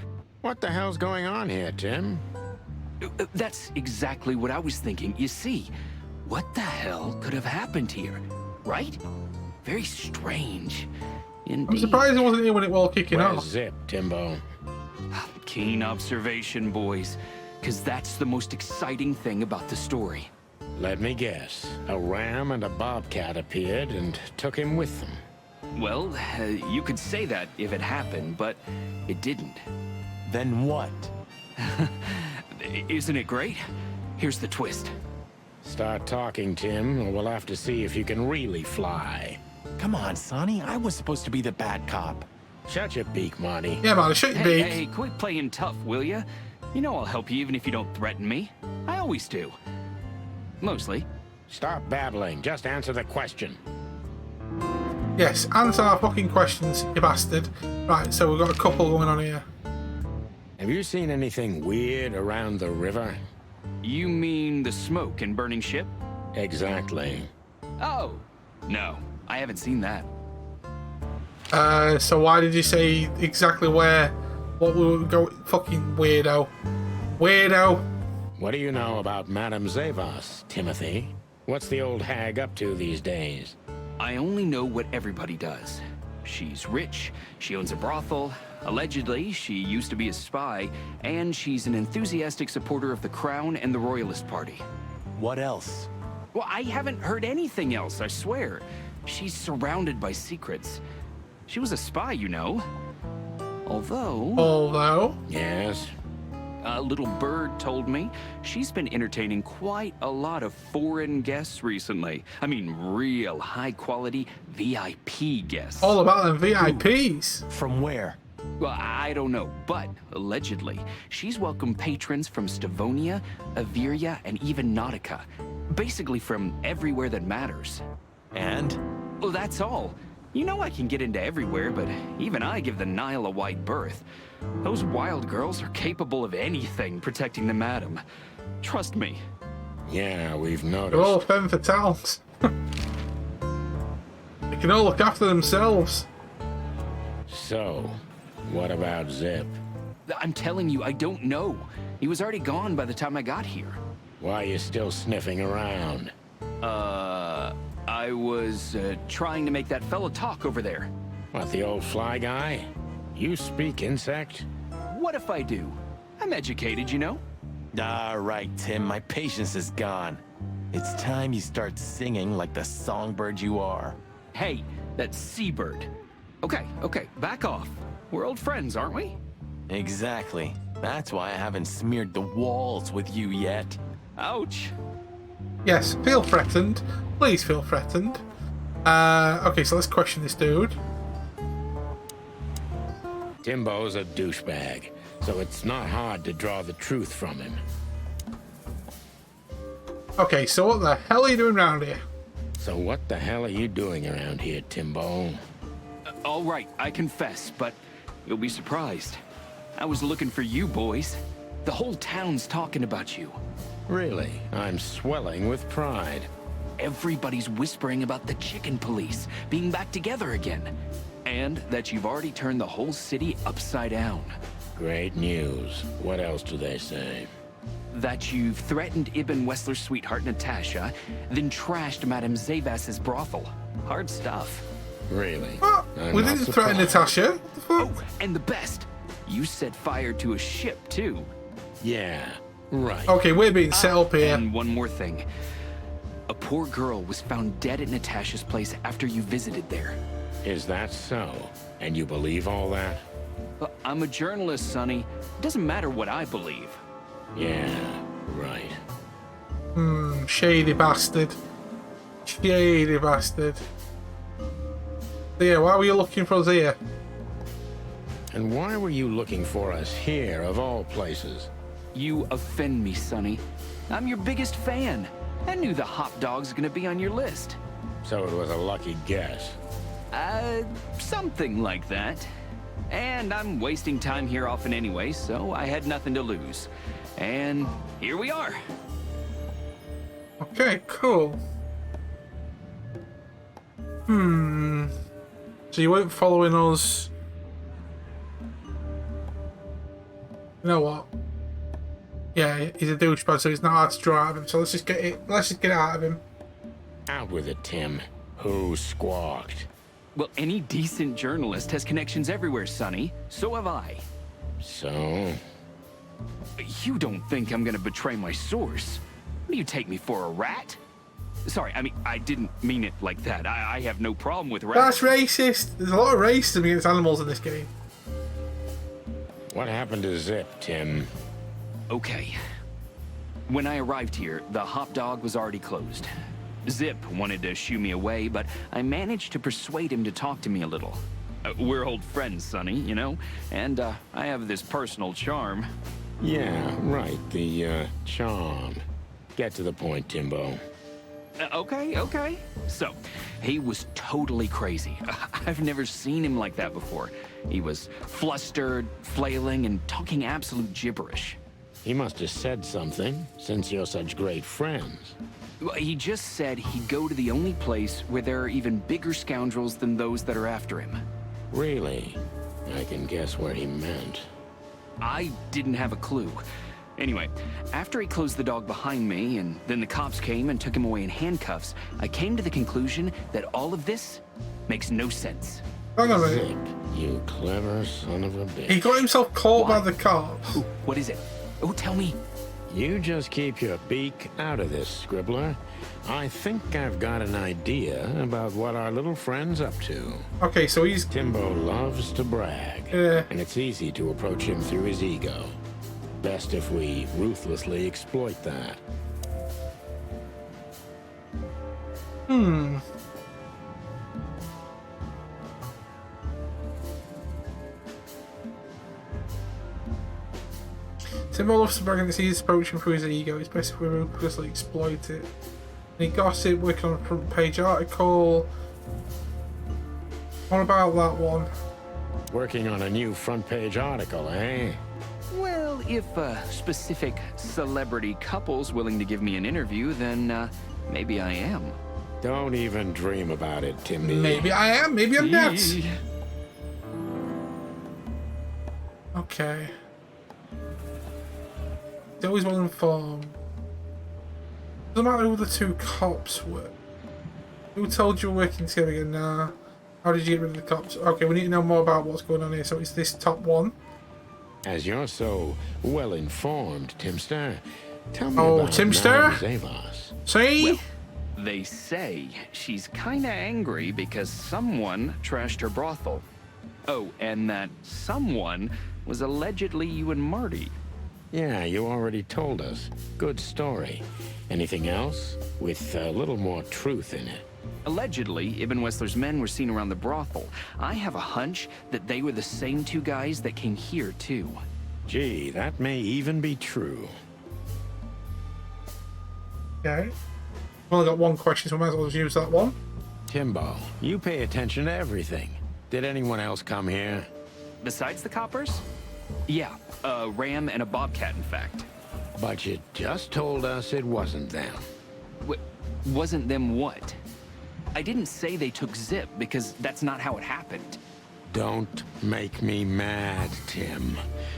What the hell's going on here, Tim? That's exactly what I was thinking. You see, what the hell could have happened here? Right? Very strange. Indeed. I'm surprised it wasn't here when it was all kicking Where's off. Zip, Timbo? Keen observation, boys. because that's the most exciting thing about the story. Let me guess. A ram and a bobcat appeared and took him with them. Well, you could say that if it happened, but it didn't. Then what? Isn't it great? Here's the twist. Start talking, Tim, or we'll have to see if you can really fly. Come on, Sonny. I was supposed to be the bad cop. Shut your beak, Marty. Yeah, Marty, shut your beak. Hey, quit playing tough, will ya? You know I'll help you even if you don't threaten me. I always do. Mostly. Stop babbling. Just answer the question. Yes, answer our fucking questions, you bastard. Right, so we've got a couple going on here. Have you seen anything weird around the river? You mean the smoke and burning ship? Exactly. Oh, no. I haven't seen that. So why did you say exactly where? What we would go? Fucking weirdo. Weirdo. What do you know about Madame Zavas, Timothy? What's the old hag up to these days? I only know what everybody does. She's rich, she owns a brothel, allegedly she used to be a spy, and she's an enthusiastic supporter of the Crown and the Royalist Party. What else? Well, I haven't heard anything else, I swear. She's surrounded by secrets. She was a spy, you know. Although... Yes? A little bird told me she's been entertaining quite a lot of foreign guests recently. I mean, real high-quality VIP guests. All about them VIPs. From where? Well, I don't know, but allegedly, she's welcomed patrons from Stavonia, Averia, and even Nautica. Basically from everywhere that matters. And? Well, that's all. You know I can get into everywhere, but even I give the Nile a wide berth. Those wild girls are capable of anything protecting the madam. Trust me. Yeah, we've noticed. They're all femme fatales. They can all look after themselves. So, what about Zip? I'm telling you, I don't know. He was already gone by the time I got here. Why are you still sniffing around? I was trying to make that fellow talk over there. What, the old fly guy? You speak insect? What if I do? I'm educated, you know? All right, Tim, my patience is gone. It's time you start singing like the songbird you are. Hey, that's seabird. Okay, back off. We're old friends, aren't we? Exactly. That's why I haven't smeared the walls with you yet. Ouch. Yes, feel threatened. Please feel threatened. Okay, so let's question this dude. Timbo's a douchebag, so it's not hard to draw the truth from him. Okay, so what the hell are you doing around here? So what the hell are you doing around here, Timbo? All right, I confess, but you'll be surprised. I was looking for you boys. The whole town's talking about you. Really? I'm swelling with pride. Everybody's whispering about the chicken police being back together again. And that you've already turned the whole city upside down. Great news. What else do they say? That you've threatened Ibn Wessler's sweetheart Natasha, then trashed Madame Zavas's brothel. Hard stuff. Really? What? I'm We not didn't threaten surprised. Natasha. What the fuck? Oh, and the best. You set fire to a ship, too. Yeah, right. Okay, we're being set up here. And one more thing. A poor girl was found dead at Natasha's place after you visited there. Is that so? And you believe all that? I'm a journalist, Sonny. Doesn't matter what I believe. Yeah, right. Shady bastard. Shady bastard. So yeah, why were you looking for us here? And why were you looking for us here, of all places? You offend me, Sonny. I'm your biggest fan. I knew the hot dog's gonna be on your list. So it was a lucky guess. Something like that. And I'm wasting time here often anyway, so I had nothing to lose. And here we are. Okay, cool. So you weren't following us. You know what? Yeah, he's a douchebag, so it's not hard to draw out of him. So let's just get it out of him. Out with it, Tim. Who squawked? Well, any decent journalist has connections everywhere, Sonny. So have I. So? You don't think I'm gonna betray my source? Do you take me for a rat? Sorry, I mean, I didn't mean it like that. I have no problem with rats. That's racist. There's a lot of racism against animals in this game. What happened to Zip, Tim? Okay. When I arrived here, the hop dog was already closed. Zip wanted to shoo me away, but I managed to persuade him to talk to me a little. We're old friends, Sonny, you know? And I have this personal charm. Yeah, right, the charm. Get to the point, Timbo. Okay. So, he was totally crazy. I've never seen him like that before. He was flustered, flailing, and talking absolute gibberish. He must have said something, since you're such great friends. He just said he'd go to the only place where there are even bigger scoundrels than those that are after him. Really? I can guess where he meant. I didn't have a clue. Anyway, after he closed the dog behind me, and then the cops came and took him away in handcuffs, I came to the conclusion that all of this makes no sense. Zip, you clever son of a bitch. He got himself caught by the cops. Ooh, what is it? Oh, tell me. You just keep your beak out of this, Scribbler. I think I've got an idea about what our little friend's up to. Okay, so he's... Timbo loves to brag. Yeah. And it's easy to approach him through his ego. Best if we ruthlessly exploit that. Timbo loves to brag and it's easy to approach him through his ego. It's best if we ruthlessly exploit it. And he gossip, working on a front page article. What about that one? Working on a new front page article, eh? Well, if specific celebrity couple's willing to give me an interview, then maybe I am. Don't even dream about it, Timmy. Maybe I am, maybe I'm not. Okay. They're always well informed. Doesn't matter who the two cops were. Who told you we're working together again? Nah. How did you get rid of the cops? Okay, we need to know more about what's going on here. So it's this top one. As you're so well informed, Timster, tell me Oh, about Timster? Zavos. See? Well, they say she's kinda angry because someone trashed her brothel. Oh, and that someone was allegedly you and Marty. Yeah, you already told us. Good story. Anything else? With a little more truth in it. Allegedly, Ibn Wessler's men were seen around the brothel. I have a hunch that they were the same two guys that came here, too. Gee, that may even be true. Okay. I've only got one question, so I might as well just use that one. Timbo, you pay attention to everything. Did anyone else come here? Besides the coppers? Yeah, a ram and a bobcat, in fact. But you just told us it wasn't them. Wasn't them what? I didn't say they took Zip, because that's not how it happened. Don't make me mad, Tim.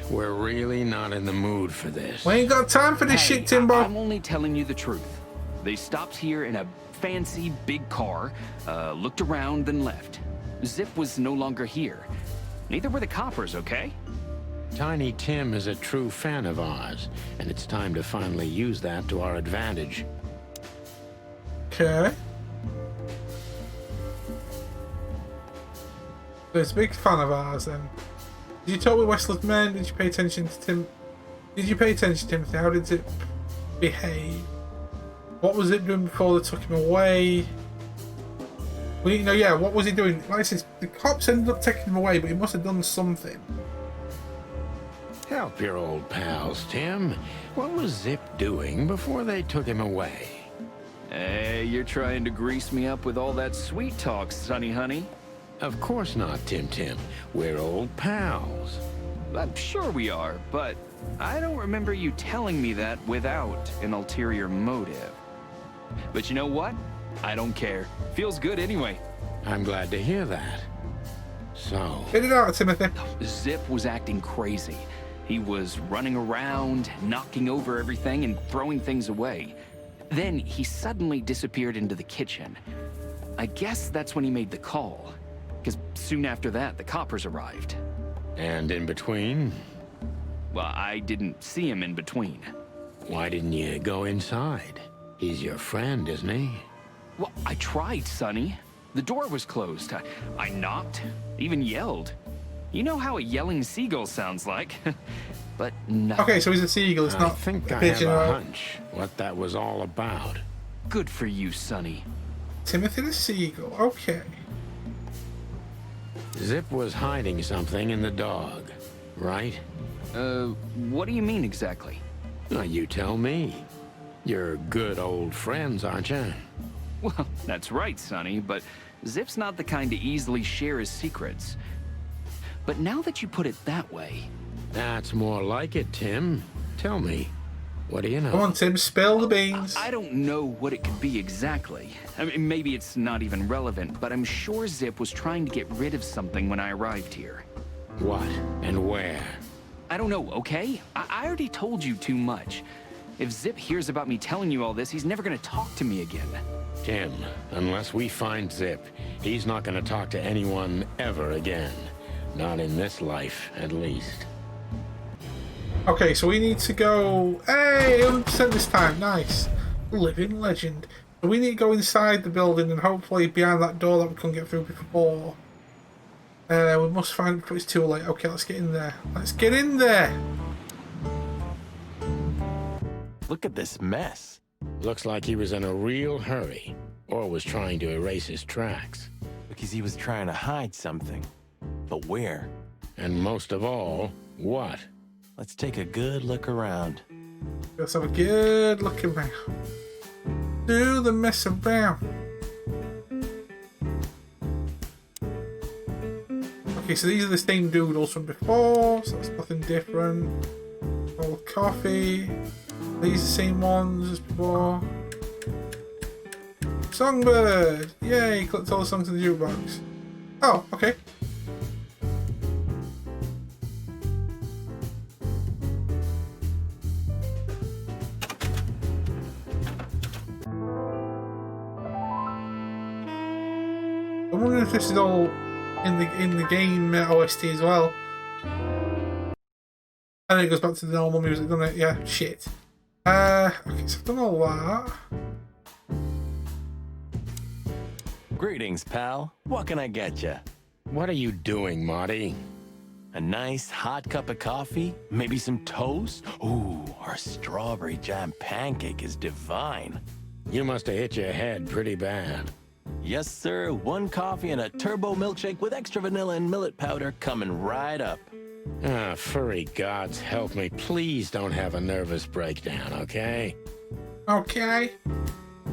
We're really not in the mood for this. We ain't got time for this shit, Timbo. I'm only telling you the truth. They stopped here in a fancy big car, looked around, then left. Zip was no longer here. Neither were the coppers, okay? Tiny Tim is a true fan of ours, and it's time to finally use that to our advantage. Okay. So it's a big fan of ours then. Did you talk with Wessler's men? Did you pay attention to Tim? Did you pay attention to Timothy? How did it behave? What was it doing before they took him away? We need to know, yeah, what was he doing? Like I said, the cops ended up taking him away, but he must have done something. Help your old pals, Tim. What was Zip doing before they took him away? Hey, you're trying to grease me up with all that sweet talk, Sonny honey. Of course not, Tim. We're old pals. I'm sure we are, but I don't remember you telling me that without an ulterior motive. But you know what? I don't care. Feels good anyway. I'm glad to hear that. So... Get it out, Timothy. Zip was acting crazy. He was running around, knocking over everything and throwing things away. Then he suddenly disappeared into the kitchen. I guess that's when he made the call. Because soon after that, the coppers arrived. And in between? Well, I didn't see him in between. Why didn't you go inside? He's your friend, isn't he? Well, I tried, Sonny. The door was closed. I knocked, even yelled. You know how a yelling seagull sounds like. But no. Okay, so he's a seagull, it's I not think a I have pigeon. a hunch what that was all about. Good for you, Sonny. Timothy the seagull, okay. Zip was hiding something in the dog, right? What do you mean exactly? Well, you tell me. You're good old friends, aren't you? Well, that's right, Sonny, but Zip's not the kind to easily share his secrets. But now that you put it that way... That's more like it, Tim. Tell me, what do you know? Come on, Tim, spill the beans. I don't know what it could be exactly. I mean, maybe it's not even relevant, but I'm sure Zip was trying to get rid of something when I arrived here. What and where? I don't know, okay? I already told you too much. If Zip hears about me telling you all this, he's never gonna talk to me again. Tim, unless we find Zip, he's not gonna talk to anyone ever again. Not in this life, at least. Okay, so we need to go... Hey, 100% this time, nice. Living legend. So we need to go inside the building and hopefully behind that door that we couldn't get through before. We must find... But it's too late. Okay, let's get in there. Let's get in there! Look at this mess. Looks like he was in a real hurry, or was trying to erase his tracks. Because he was trying to hide something. But where? And most of all, what? Let's take a good look around. Let's have a good look around. Do the mess around. Okay, so these are the same doodles from before, so that's nothing different. All coffee. These are the same ones as before. Songbird! Yay, collect all the songs in the jukebox. Oh, okay. I'm wondering if this is all in the game OST as well. And it goes back to the normal music, doesn't it? Yeah, shit. Okay, so I've done all that. Greetings, pal. What can I get you? What are you doing, Marty? A nice hot cup of coffee? Maybe some toast? Ooh, our strawberry jam pancake is divine. You must have hit your head pretty bad. Yes, sir. One coffee and a turbo milkshake with extra vanilla and millet powder coming right up. Ah, furry gods help me. Please don't have a nervous breakdown, okay? Okay.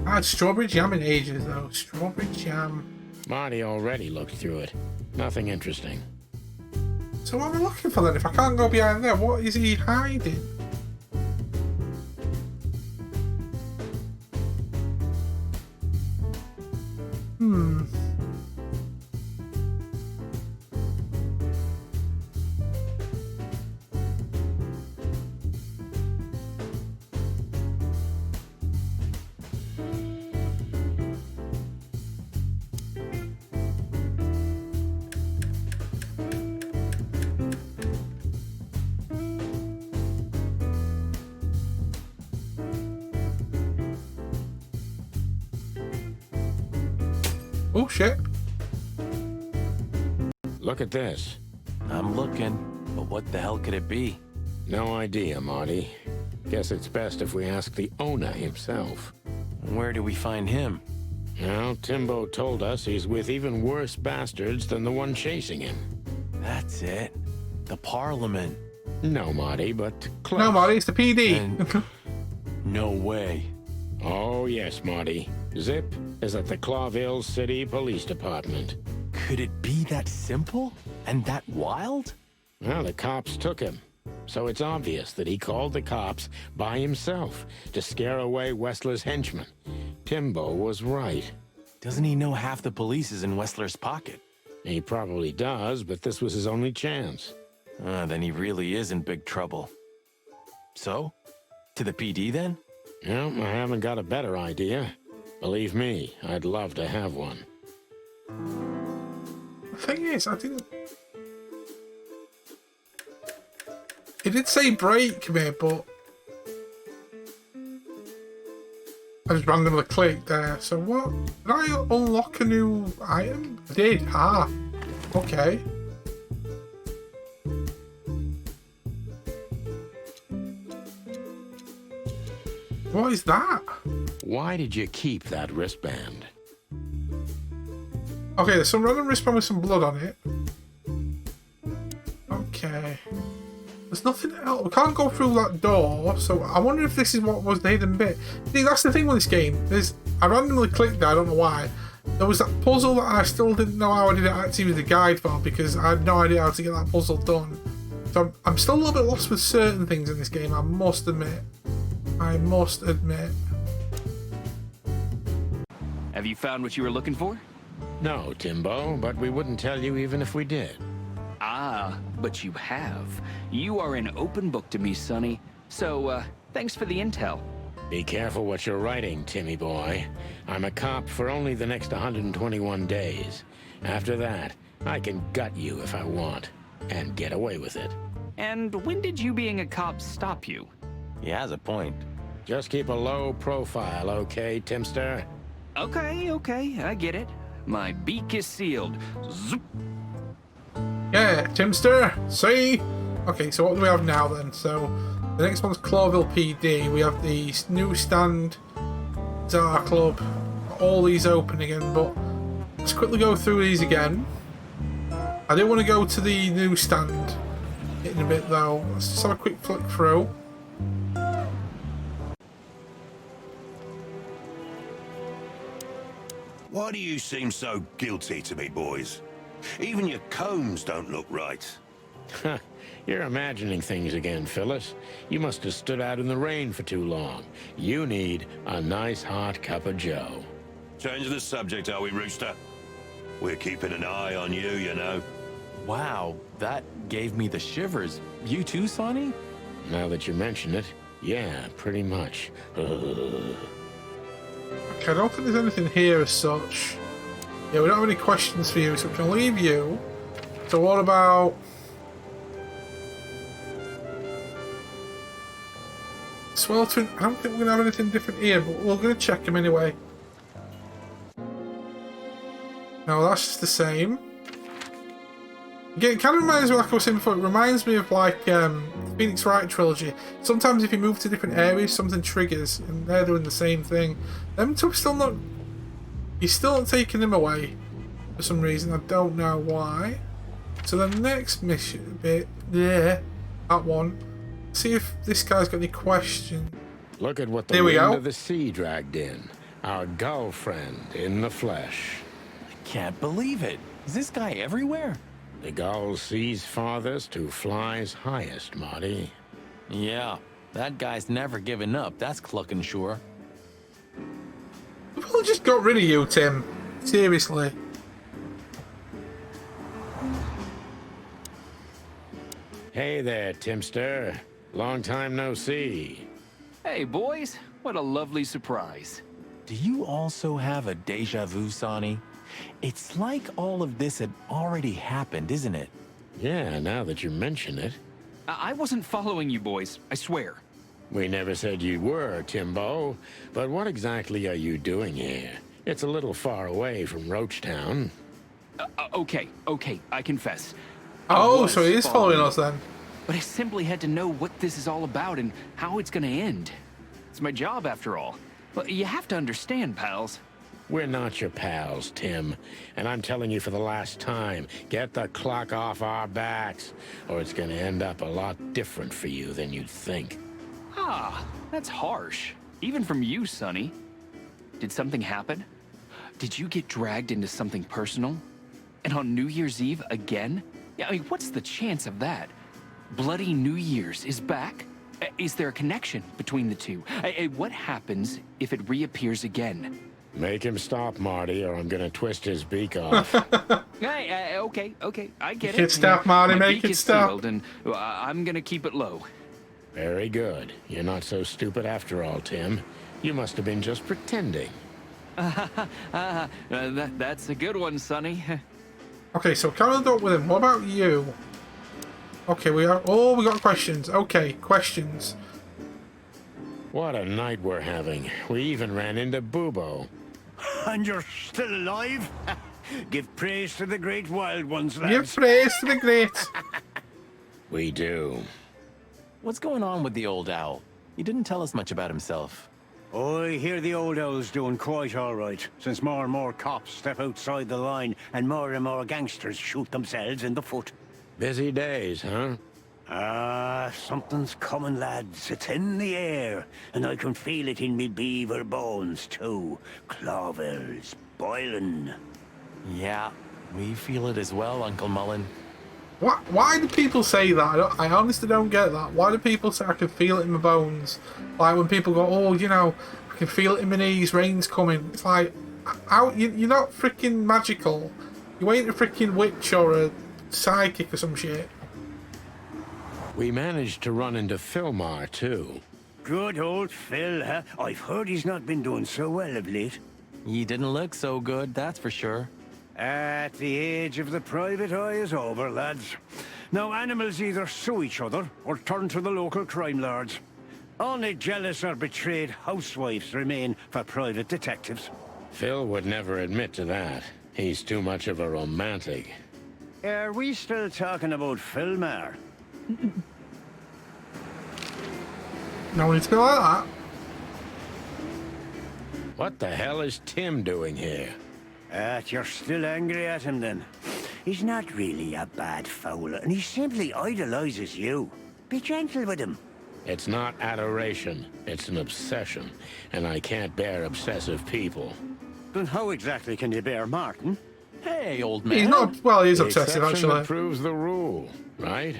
I had strawberry jam in ages, though. Strawberry jam. Marty already looked through it. Nothing interesting. So what am I looking for then? If I can't go behind there, what is he hiding? Oh shit. Look at this. I'm looking, but what the hell could it be? No idea, Marty. Guess it's best if we ask the owner himself. Where do we find him? Well, Timbo told us he's with even worse bastards than the one chasing him. That's it. The Parliament. No, Marty, but close. No, Marty, it's the PD. No way. Oh, yes, Marty. Zip is at the Clawville City Police Department. Could it be that simple? And that wild? Well, the cops took him. So it's obvious that he called the cops by himself to scare away Wessler's henchmen. Timbo was right. Doesn't he know half the police is in Wessler's pocket? He probably does, but this was his only chance. Then he really is in big trouble. So? To the PD then? Well, I haven't got a better idea. Believe me, I'd love to have one. The thing is, I didn't... It did say break me, but I just randomly clicked there. So what? Did I unlock a new item? I did. Ah, okay. What is that? Why did you keep that wristband? Okay, there's some random wristband with some blood on it. Okay. There's nothing else. We can't go through that door, so I wonder if this is what was the hidden bit. See, that's the thing with this game. I randomly clicked there, I don't know why. There was that puzzle that I still didn't know how I did it actually with the guide for, because I had no idea how to get that puzzle done. So I'm still a little bit lost with certain things in this game, I must admit. I must admit. Have you found what you were looking for? No, Timbo, but we wouldn't tell you even if we did. Ah, but you have. You are an open book to me, Sonny. So, thanks for the intel. Be careful what you're writing, Timmy boy. I'm a cop for only the next 121 days. After that, I can gut you if I want, and get away with it. And when did you being a cop stop you? He has a point. Just keep a low profile, okay, Timster? Okay, I get it. My beak is sealed. Zoop. Yeah, Timster, see? Okay, so what do we have now then? So, the next one's Clawville PD. We have the newsstand, Dark Club, all these open again, but let's quickly go through these again. I do want to go to the newsstand in a bit though. Let's just have a quick flick through. Why do you seem so guilty to me, boys? Even your combs don't look right. You're imagining things again, Phyllis. You must have stood out in the rain for too long. You need a nice hot cup of joe. Change the subject, are we, Rooster? We're keeping an eye on you, you know. Wow, that gave me the shivers. You too, Sonny? Now that you mention it, yeah, pretty much. Okay, I don't think there's anything here as such. Yeah, we don't have any questions for you, so we can leave you. So what about... Sweltering? I don't think we're going to have anything different here, but we're going to check them anyway. No, that's just the same. Again, it kind of reminds me, like I was saying before, it reminds me of like Phoenix Wright trilogy. Sometimes if you move to different areas, something triggers, and they're doing the same thing. Them two are still not... You're still not taking them away for some reason. I don't know why. So the next mission bit, yeah, that one. See if this guy's got any questions. Look at what the wind of the sea dragged in. Our gull friend in the flesh. I can't believe it. Is this guy everywhere? The gull sees farthest who flies highest, Marty. Yeah, that guy's never given up. That's clucking sure. We probably just got rid of you, Tim. Seriously. Hey there, Timster. Long time no see. Hey, boys. What a lovely surprise. Do you also have a deja vu, Sonny? It's like all of this had already happened, isn't it? Yeah, now that you mention it. I wasn't following you boys, I swear. We never said you were, Timbo. But what exactly are you doing here? It's a little far away from Roachtown. Okay, I confess. Oh, so he is following us then. But I simply had to know what this is all about and how it's gonna end. It's my job, after all. But you have to understand, pals. We're not your pals, Tim. And I'm telling you for the last time, get the clock off our backs, or it's gonna end up a lot different for you than you'd think. Ah, that's harsh. Even from you, Sonny. Did something happen? Did you get dragged into something personal? And on New Year's Eve again? Yeah, I mean, what's the chance of that? Bloody New Year's is back? Is there a connection between the two? What happens if it reappears again? Make him stop, Marty, or I'm gonna twist his beak off. Hey, okay, I get it. Make it stop, Marty, make it stop. Sealed, and I'm gonna keep it low. Very good. You're not so stupid after all, Tim. You must have been just pretending. That's a good one, Sonny. Okay, so carry on with him. What about you? Okay, we have. Oh, we got questions. Okay, questions. What a night we're having. We even ran into Bubo. And you're still alive? Give praise to the great wild ones, lads. Give praise to the great. We do. What's going on with the old owl? You didn't tell us much about himself. I hear the old owl's doing quite all right, since more and more cops step outside the line and more gangsters shoot themselves in the foot. Busy days, huh? Something's coming, lads. It's in the air, and I can feel it in me beaver bones, too. Clawville's boiling. Yeah, we feel it as well, Uncle Mullen. Why do people say that? I honestly don't get that. Why do people say I can feel it in my bones? Like when people go, oh, you know, I can feel it in my knees, rain's coming. It's like, how, you're not freaking magical. You ain't a freaking witch or a psychic or some shit. We managed to run into Film-noir, too. Good old Phil, huh? I've heard he's not been doing so well of late. He didn't look so good, that's for sure. At the age of the private eye is over, lads. Now animals either sue each other or turn to the local crime lords. Only jealous or betrayed housewives remain for private detectives. Phil would never admit to that. He's too much of a romantic. Are we still talking about Film-noir? No need to go like that. What the hell is Tim doing here? You're still angry at him then? He's not really a bad fowler, and he simply idolizes you. Be gentle with him. It's not adoration, it's an obsession, and I can't bear obsessive people. Then how exactly can you bear Martin? Hey, old man. He's not, well, he's The obsessive, exception actually. that proves the rule, right?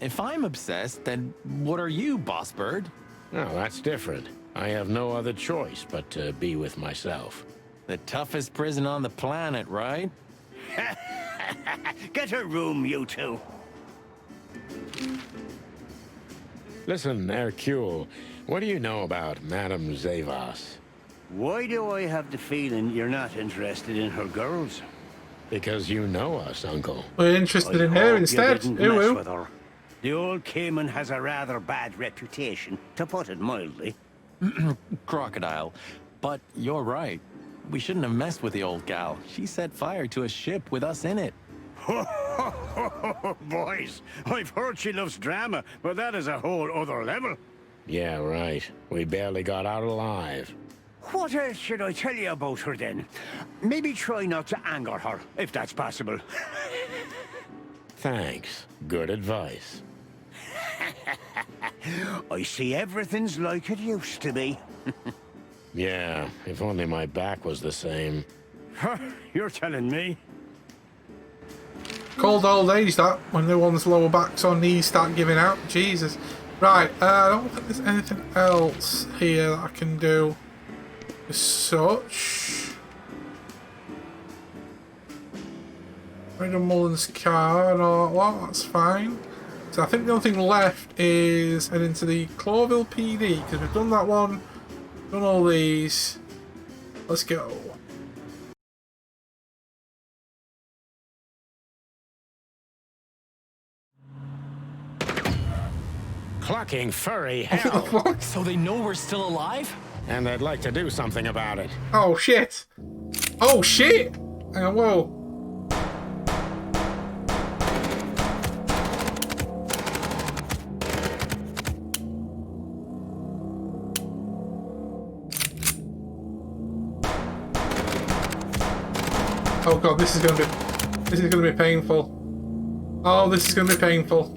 If I'm obsessed, then what are you, Boss Bird? No, that's different. I have no other choice but to be with myself. The toughest prison on the planet, right? Get a room, you two. Listen, Hercule, what do you know about Madame Zavas? Why do I have the feeling you're not interested in her girls? Because you know us, Uncle. We're interested in her instead. You didn't mess Ooh. with her. The old Cayman has a rather bad reputation, to put it mildly. Crocodile. But you're right. We shouldn't have messed with the old gal. She set fire to a ship with us in it. Boys, I've heard she loves drama, but that is a whole other level. Yeah, right. We barely got out alive. What else should I tell you about her then? Maybe try not to anger her, if that's possible. Thanks. Good advice. I see everything's like it used to be. Yeah, if only my back was the same. You're telling me? Cold old age, that, when no one's lower backs or knees start giving out. Jesus. Right, I don't think there's anything else here that I can do as such. Rid of Mullen's car or what, that's fine. So I think the only thing left is heading to the Clawville PD, because we've done that one, done all these. Let's go. Clucking furry hell. So they know we're still alive? And they'd like to do something about it. Oh shit! Oh shit! Hang on, whoa. Oh god, this is gonna be painful. Oh, this is gonna be painful.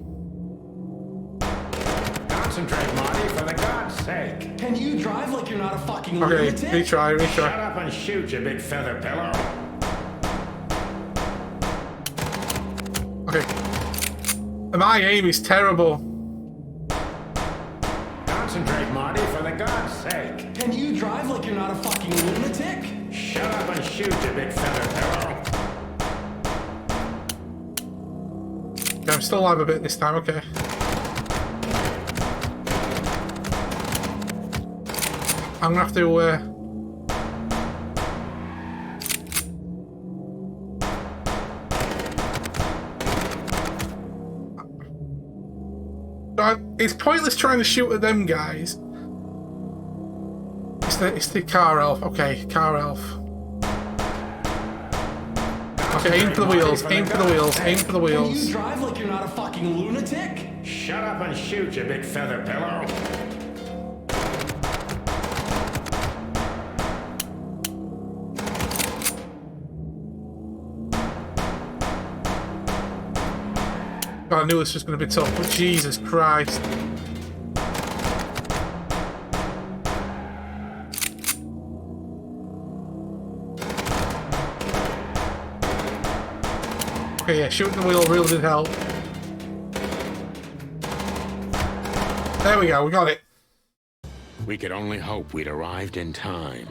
Concentrate, Marty, for the God's sake. Can you drive like you're not a fucking Okay, lunatic? retry. Shut up and shoot, you big feather pillow. Okay. My aim is terrible. Concentrate, Marty, for the God's sake. Can you drive like you're not a fucking lunatic? Shut up and shoot, you big feather pillow. Okay, I'm still alive a bit this time, okay. I'm gonna have to, It's pointless trying to shoot at them guys. It's the car elf. Okay, car elf. Okay, aim for the wheels, aim for the wheels, aim for the wheels. Can you drive like you're not a fucking lunatic? Shut up and shoot, you big feather pillow. God, I knew this was going to be tough, but Jesus Christ. Okay, yeah, shooting the wheel really did help. There we go, we got it. We could only hope we'd arrived in time.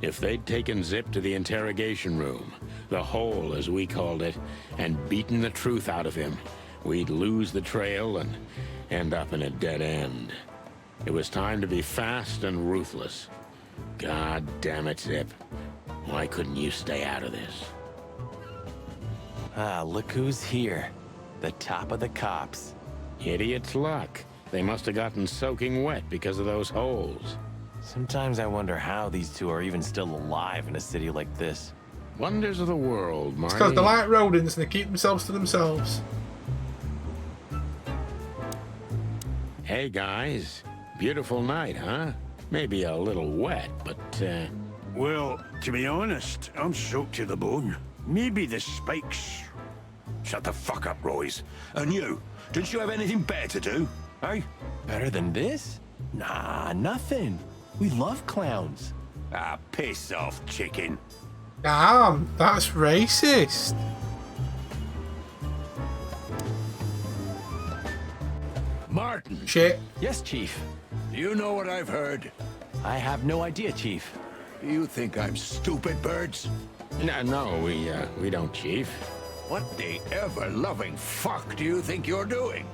If they'd taken Zip to the interrogation room, the hole as we called it, and beaten the truth out of him, we'd lose the trail and end up in a dead end. It was time to be fast and ruthless. God damn it, Zip. Why couldn't you stay out of this? Ah, look who's here. The top of the cops. Idiot's luck. They must have gotten soaking wet because of those holes. Sometimes I wonder how these two are even still alive in a city like this. Wonders of the world, Marty. It's because they're like rodents and they keep themselves to themselves. Hey, guys. Beautiful night, huh? Maybe a little wet, but, Well, to be honest, I'm soaked to the bone. Maybe the spikes. Shut the fuck up, Royce. And you, didn't you have anything better to do? Eh? Better than this? Nah, nothing. We love clowns. Ah, piss off, chicken. Damn, that's racist. Martin, Shit. Yes, Chief. do you know what I've heard? I have no idea, Chief. Do you think I'm stupid, birds? no, we don't, Chief. What the ever-loving fuck do you think you're doing?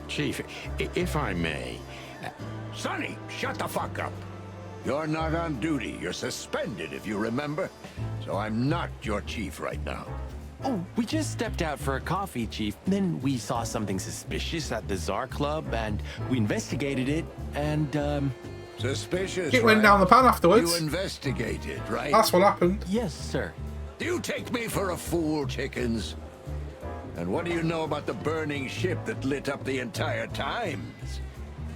Chief, if I may... Sonny, shut the fuck up. You're not on duty. You're suspended, if you remember. So I'm not your chief right now. Oh, we just stepped out for a coffee, Chief. Then we saw something suspicious at the Czar Club, and we investigated it, and, Suspicious, It went right? down the pan afterwards. You investigated, right? That's what happened. Yes, sir. Do you take me for a fool, chickens? And what do you know about the burning ship that lit up the entire Times?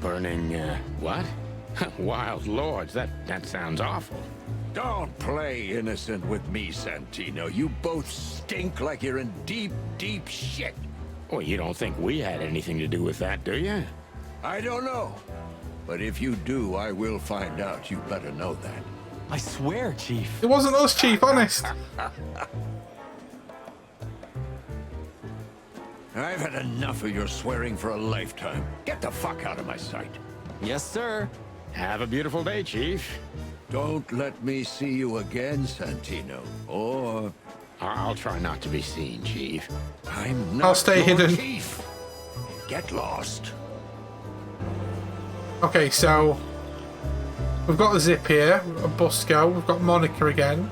Burning, what? Wild lords, that sounds awful. Don't play innocent with me, Santino. You both stink like you're in deep, deep shit. Well, you don't think we had anything to do with that, do you? I don't know. But if you do, I will find out. You better know that. I swear, Chief. It wasn't us, Chief, honest. I've had enough of your swearing for a lifetime. Get the fuck out of my sight. Yes, sir. Have a beautiful day, Chief. Don't let me see you again, Santino. Or... I'll try not to be seen, Chief. I'm not I'll stay your hidden. chief. Get lost. Okay, so we've got the Zip here, we've got Busco, we've got Monica again.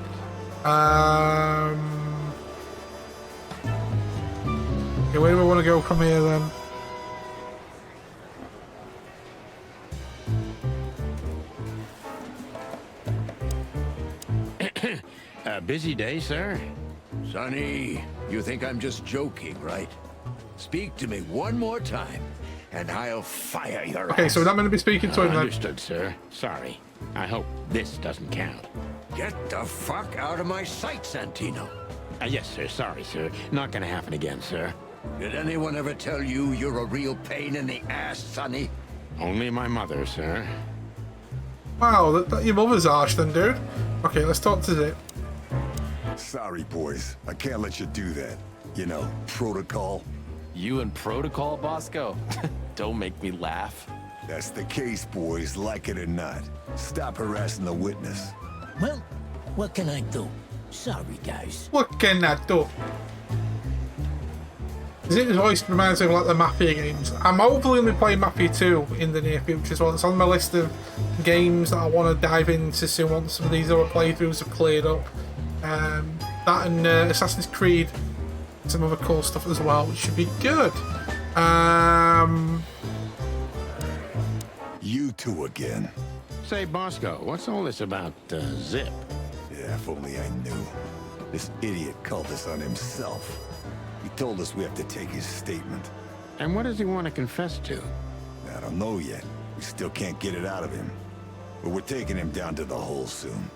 Okay, where do we want to go from here then? A busy day, sir? Sonny, you think I'm just joking, right? Speak to me one more time, and I'll fire your Okay, ass. so we're not going to be speaking to him then. Understood, sir. Sorry. I hope this doesn't count. Get the fuck out of my sight, Santino. Yes, sir. Sorry, sir. Not gonna happen again, sir. Did anyone ever tell you you're a real pain in the ass, Sonny? Only my mother, sir. Wow, that your mother's harsh then, dude. Okay, let's talk to Zip. Sorry, boys. I can't let you do that. You know, protocol. You and Protocol, Bosco? Don't make me laugh. That's the case, boys, like it or not. Stop harassing the witness. Well, what can I do? Sorry, guys. What can I do? Zip's voice reminds me of like the Mafia games. I'm hopefully going to be playing Mafia 2 in the near future as well. It's on my list of games that I want to dive into soon once some of these other playthroughs have cleared up. That and Assassin's Creed, some other cool stuff as well, which should be good. You two again. Say, Bosco, what's all this about Zip? Yeah, if only I knew. This idiot called us on himself. He told us we have to take his statement. And what does he want to confess to? I don't know yet. We still can't get it out of him. But we're taking him down to the hole soon.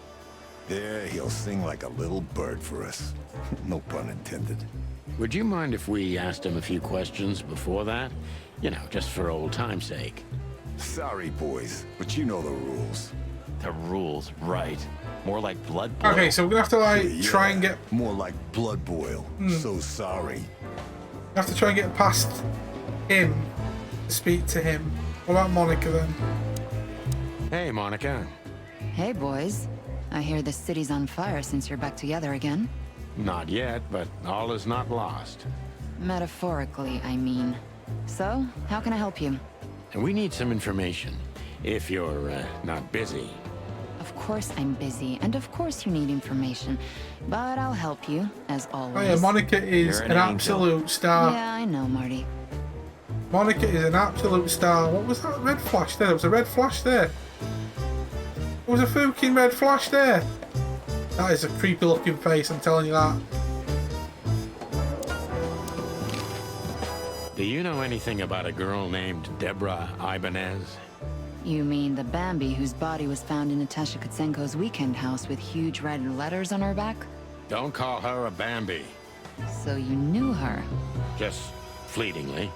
There, he'll sing like a little bird for us. No pun intended. Would you mind if we asked him a few questions before that? You know, just for old time's sake. Sorry, boys, but you know the rules. The rules, right. More like blood boil. Okay, so we're gonna have to like Yeah, try and get. more like blood boil. So sorry. We have to try and get past him. Speak to him. What about Monica then? Hey, Monica. Hey, boys. I hear the city's on fire since you're back together again. Not yet, but all is not lost. Metaphorically, I mean. So, how can I help you? And we need some information, if you're not busy. Of course I'm busy, and of course you need information. But I'll help you, as always. Oh yeah, Monica is You're an an absolute star. Yeah, I know, Marty. Monica is an absolute star. What was that red flash there? There was a red flash there. There was a fucking red flash there. That is a creepy looking face, I'm telling you that. Do you know anything about a girl named Deborah Ibanez? You mean the Bambi whose body was found in Natasha Kutsenko's weekend house with huge red letters on her back? Don't call her a Bambi. So you knew her. Just fleetingly.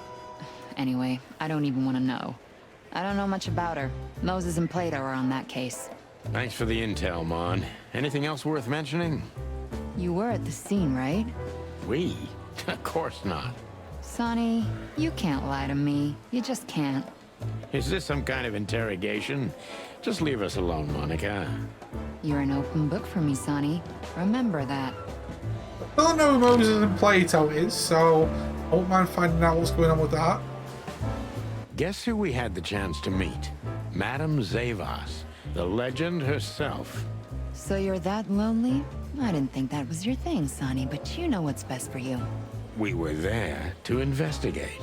Anyway, I don't even want to know. I don't know much about her. Moses and Plato are on that case. Thanks for the intel, Mon. Anything else worth mentioning? You were at the scene, right? We? Of course not. Sonny, you can't lie to me. You just can't. Is this some kind of interrogation? Just leave us alone, Monica. You're an open book for me, Sonny. Remember that. I don't know who Moses and Plato is, so I won't mind finding out what's going on with that. Guess who we had the chance to meet? Madame Zavas, the legend herself. So you're that lonely? I didn't think that was your thing, Sonny, but you know what's best for you. We were there to investigate.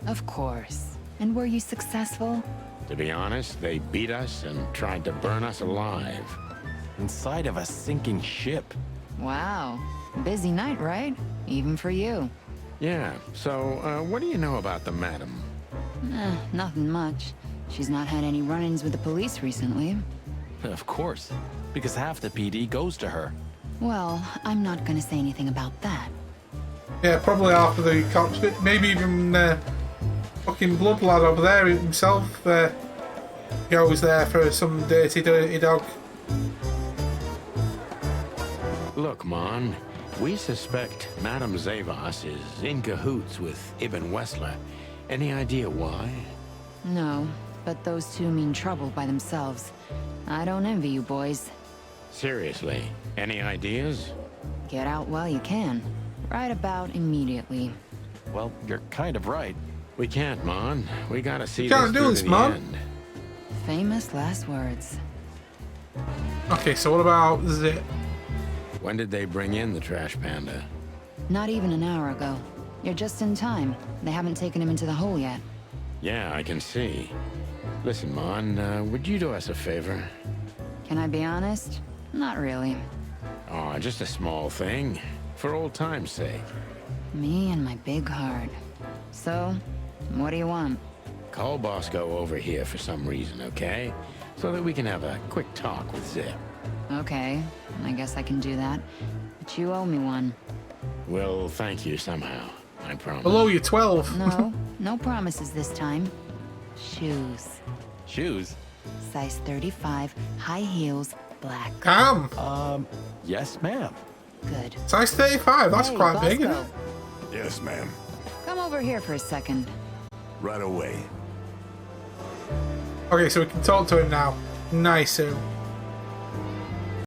Of course. And were you successful? To be honest, they beat us and tried to burn us alive. Inside of a sinking ship. Wow. Busy night, right? Even for you. Yeah, so what do you know about the madam? Nothing much. She's not had any run-ins with the police recently. Of course, because half the PD goes to her. Well, I'm not gonna say anything about that. Yeah, probably after the cops. Maybe even fucking blood lad over there himself goes there for some dirty dog. Look, Mon, we suspect Madame Zavas is in cahoots with Ibn Wessler. Any idea why? No, but those two mean trouble by themselves. I don't envy you boys. Seriously, any ideas? Get out while you can. Right about immediately. Well, you're kind of right. We can't, Mon. We gotta see Can't this do through this, to the Mon. end. Famous last words. Okay, so what about Zip? When did they bring in the trash panda? Not even an hour ago. You're just in time. They haven't taken him into the hole yet. Yeah, I can see. Listen, Mon, would you do us a favor? Can I be honest? Not really. Oh, just a small thing. For old time's sake. Me and my big heart. So, what do you want? Call Bosco over here for some reason, okay? So that we can have a quick talk with Zip. Okay, I guess I can do that. But you owe me one. We'll thank you somehow, I promise. Below you 12. No, no promises this time. Shoes. Shoes? Size 35, high heels, black. Damn. Yes, ma'am. Good. Size 35, that's Hey, quite big, isn't Bosco. it? Yes, ma'am. Come over here for a second. Right away. Okay, so we can talk to him now. Nice.